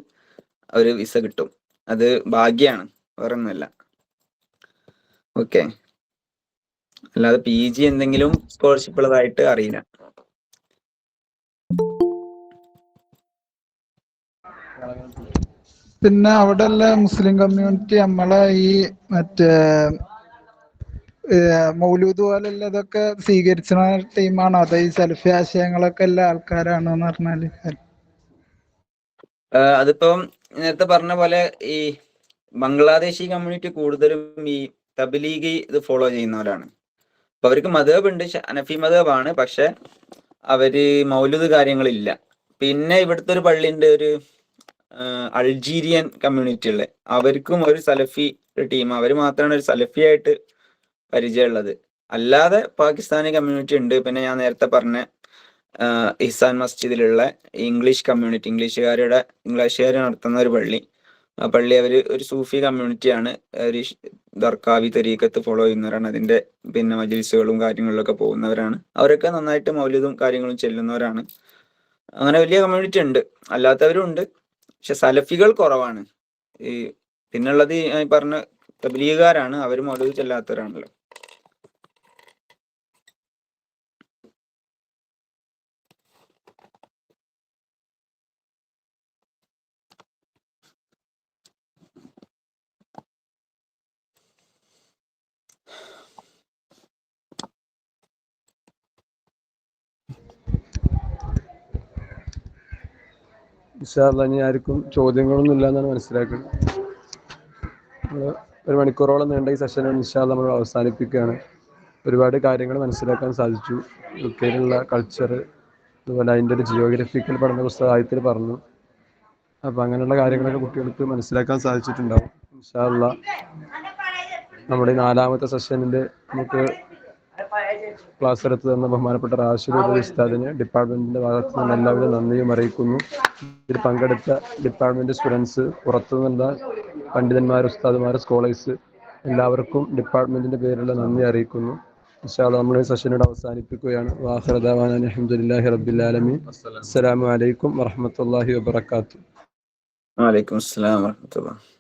ഒരു വിസ കിട്ടും. അത് ഭാഗ്യമാണ്, വേറെ ഒന്നുമല്ല. ഓക്കെ, അല്ലാതെ PG എന്തെങ്കിലും സ്കോളർഷിപ്പ് ഉള്ളതായിട്ട് അറിയില്ല. പിന്നെ അവിടെ ഉള്ള മുസ്ലിം കമ്മ്യൂണിറ്റി നമ്മളെ ഈ മറ്റേ മൗലൂദ് പോലെയുള്ള ഇതൊക്കെ സ്വീകരിച്ച ടീമാണോ, അതോ ഈ സലഫി ആശയങ്ങളൊക്കെ എല്ലാ ആൾക്കാരാണോ എന്ന് പറഞ്ഞാല്? അതിപ്പം നേരത്തെ പറഞ്ഞ പോലെ ഈ ബംഗ്ലാദേശി കമ്മ്യൂണിറ്റി കൂടുതലും ഈ തബ്ലീഗി ഇത് ഫോളോ ചെയ്യുന്നവരാണ്. അപ്പൊ അവർക്ക് മദ്ഹബ് ഉണ്ട്, ഹനഫി മദ്ഹബാണ്, പക്ഷെ അവര് മൗലൂദ് കാര്യങ്ങളില്ല. പിന്നെ ഇവിടുത്തെ ഒരു പള്ളിയുണ്ട്, ഒരു അൾജീരിയൻ കമ്മ്യൂണിറ്റി ഉള്ള, അവർക്കും ഒരു സലഫി ടീം, അവർ മാത്രമാണ് ഒരു സലഫി ആയിട്ട് പരിചയമുള്ളത്. അല്ലാതെ പാകിസ്ഥാനി കമ്മ്യൂണിറ്റി ഉണ്ട്. പിന്നെ ഞാൻ നേരത്തെ പറഞ്ഞ ഇഹ്സാൻ മസ്ജിദിലുള്ള ഇംഗ്ലീഷ് കമ്മ്യൂണിറ്റി, ഇംഗ്ലീഷുകാർ നടത്തുന്ന ഒരു പള്ളി, ആ പള്ളി അവർ ഒരു സൂഫി കമ്മ്യൂണിറ്റിയാണ്. ഒരു ദർക്കാവി തരീക്കത്ത് ഫോളോ ചെയ്യുന്നവരാണ്. അതിന്റെ പിന്നെ മജ്ലിസുകളും കാര്യങ്ങളിലൊക്കെ പോകുന്നവരാണ്. അവരൊക്കെ നന്നായിട്ട് മൗലിദും കാര്യങ്ങളും ചെല്ലുന്നവരാണ്. അങ്ങനെ വലിയ കമ്മ്യൂണിറ്റി ഉണ്ട്, അല്ലാത്തവരും ഉണ്ട്. പക്ഷെ സലഫികൾ കുറവാണ്. ഈ പിന്നുള്ളത് ഈ പറഞ്ഞ തബ്ലീഗുകാരാണ്, അവർ മൗലിദ് ചെല്ലാത്തവരാണല്ലോ. ഇൻഷാ അല്ലാഹ് ഇനി ആർക്കും ചോദ്യങ്ങളൊന്നും ഇല്ല എന്നാണ് മനസ്സിലാക്കുന്നത്. ഒരു മണിക്കൂറോളം നീണ്ട ഈ സെഷൻ ഇൻഷാ അല്ലാഹ് നമ്മൾ അവസാനിപ്പിക്കുകയാണ്. ഒരുപാട് കാര്യങ്ങൾ മനസ്സിലാക്കാൻ സാധിച്ചു. യുകെയിലുള്ള കൾച്ചർ, അതുപോലെ അതിൻ്റെ ഒരു ജിയോഗ്രഫിക്കൽ പഠന പുസ്തകത്തിൽ പറഞ്ഞു. അപ്പോൾ അങ്ങനെയുള്ള കാര്യങ്ങളൊക്കെ കുട്ടികൾക്ക് മനസ്സിലാക്കാൻ സാധിച്ചിട്ടുണ്ടാവും. ഇൻഷാ അല്ലാഹ് നമ്മുടെ ഈ 4ാമത്തെ സെഷനിൽ നമുക്ക് ക്ലാസ് എടുത്ത് തന്ന ബഹുമാനപ്പെട്ട റാഷിദ് ഉസ്താദിന് ഡിപ്പാർട്ട്മെന്റിന്റെ ഭാഗത്തു നിന്ന് എല്ലാവരും നന്ദിയും അറിയിക്കുന്നു. ഇതിൽ പങ്കെടുത്ത ഡിപ്പാർട്ട്മെന്റ് സ്റ്റുഡൻസ്, പുറത്തു നിന്നുള്ള പണ്ഡിതന്മാർ, ഉസ്താദുമാർ, സ്കോളേഴ്സ് എല്ലാവർക്കും ഡിപ്പാർട്ട്മെന്റിന്റെ പേരിലുള്ള നന്ദി അറിയിക്കുന്നു. ഇൻഷാ അല്ലാഹ് നമ്മൾ ഈ സെഷനോട് അവസാനിപ്പിക്കുകയാണ്. വആഖിറു ദഅവാനാ അൽഹംദുലില്ലാഹി റബ്ബിൽ ആലമീൻ. അസ്സലാമു അലൈക്കും വറഹ്മത്തുള്ളാഹി വബറകാതുഹു. വഅലൈക്കും അസ്സലാം വറഹ്മത്തുള്ളാഹി.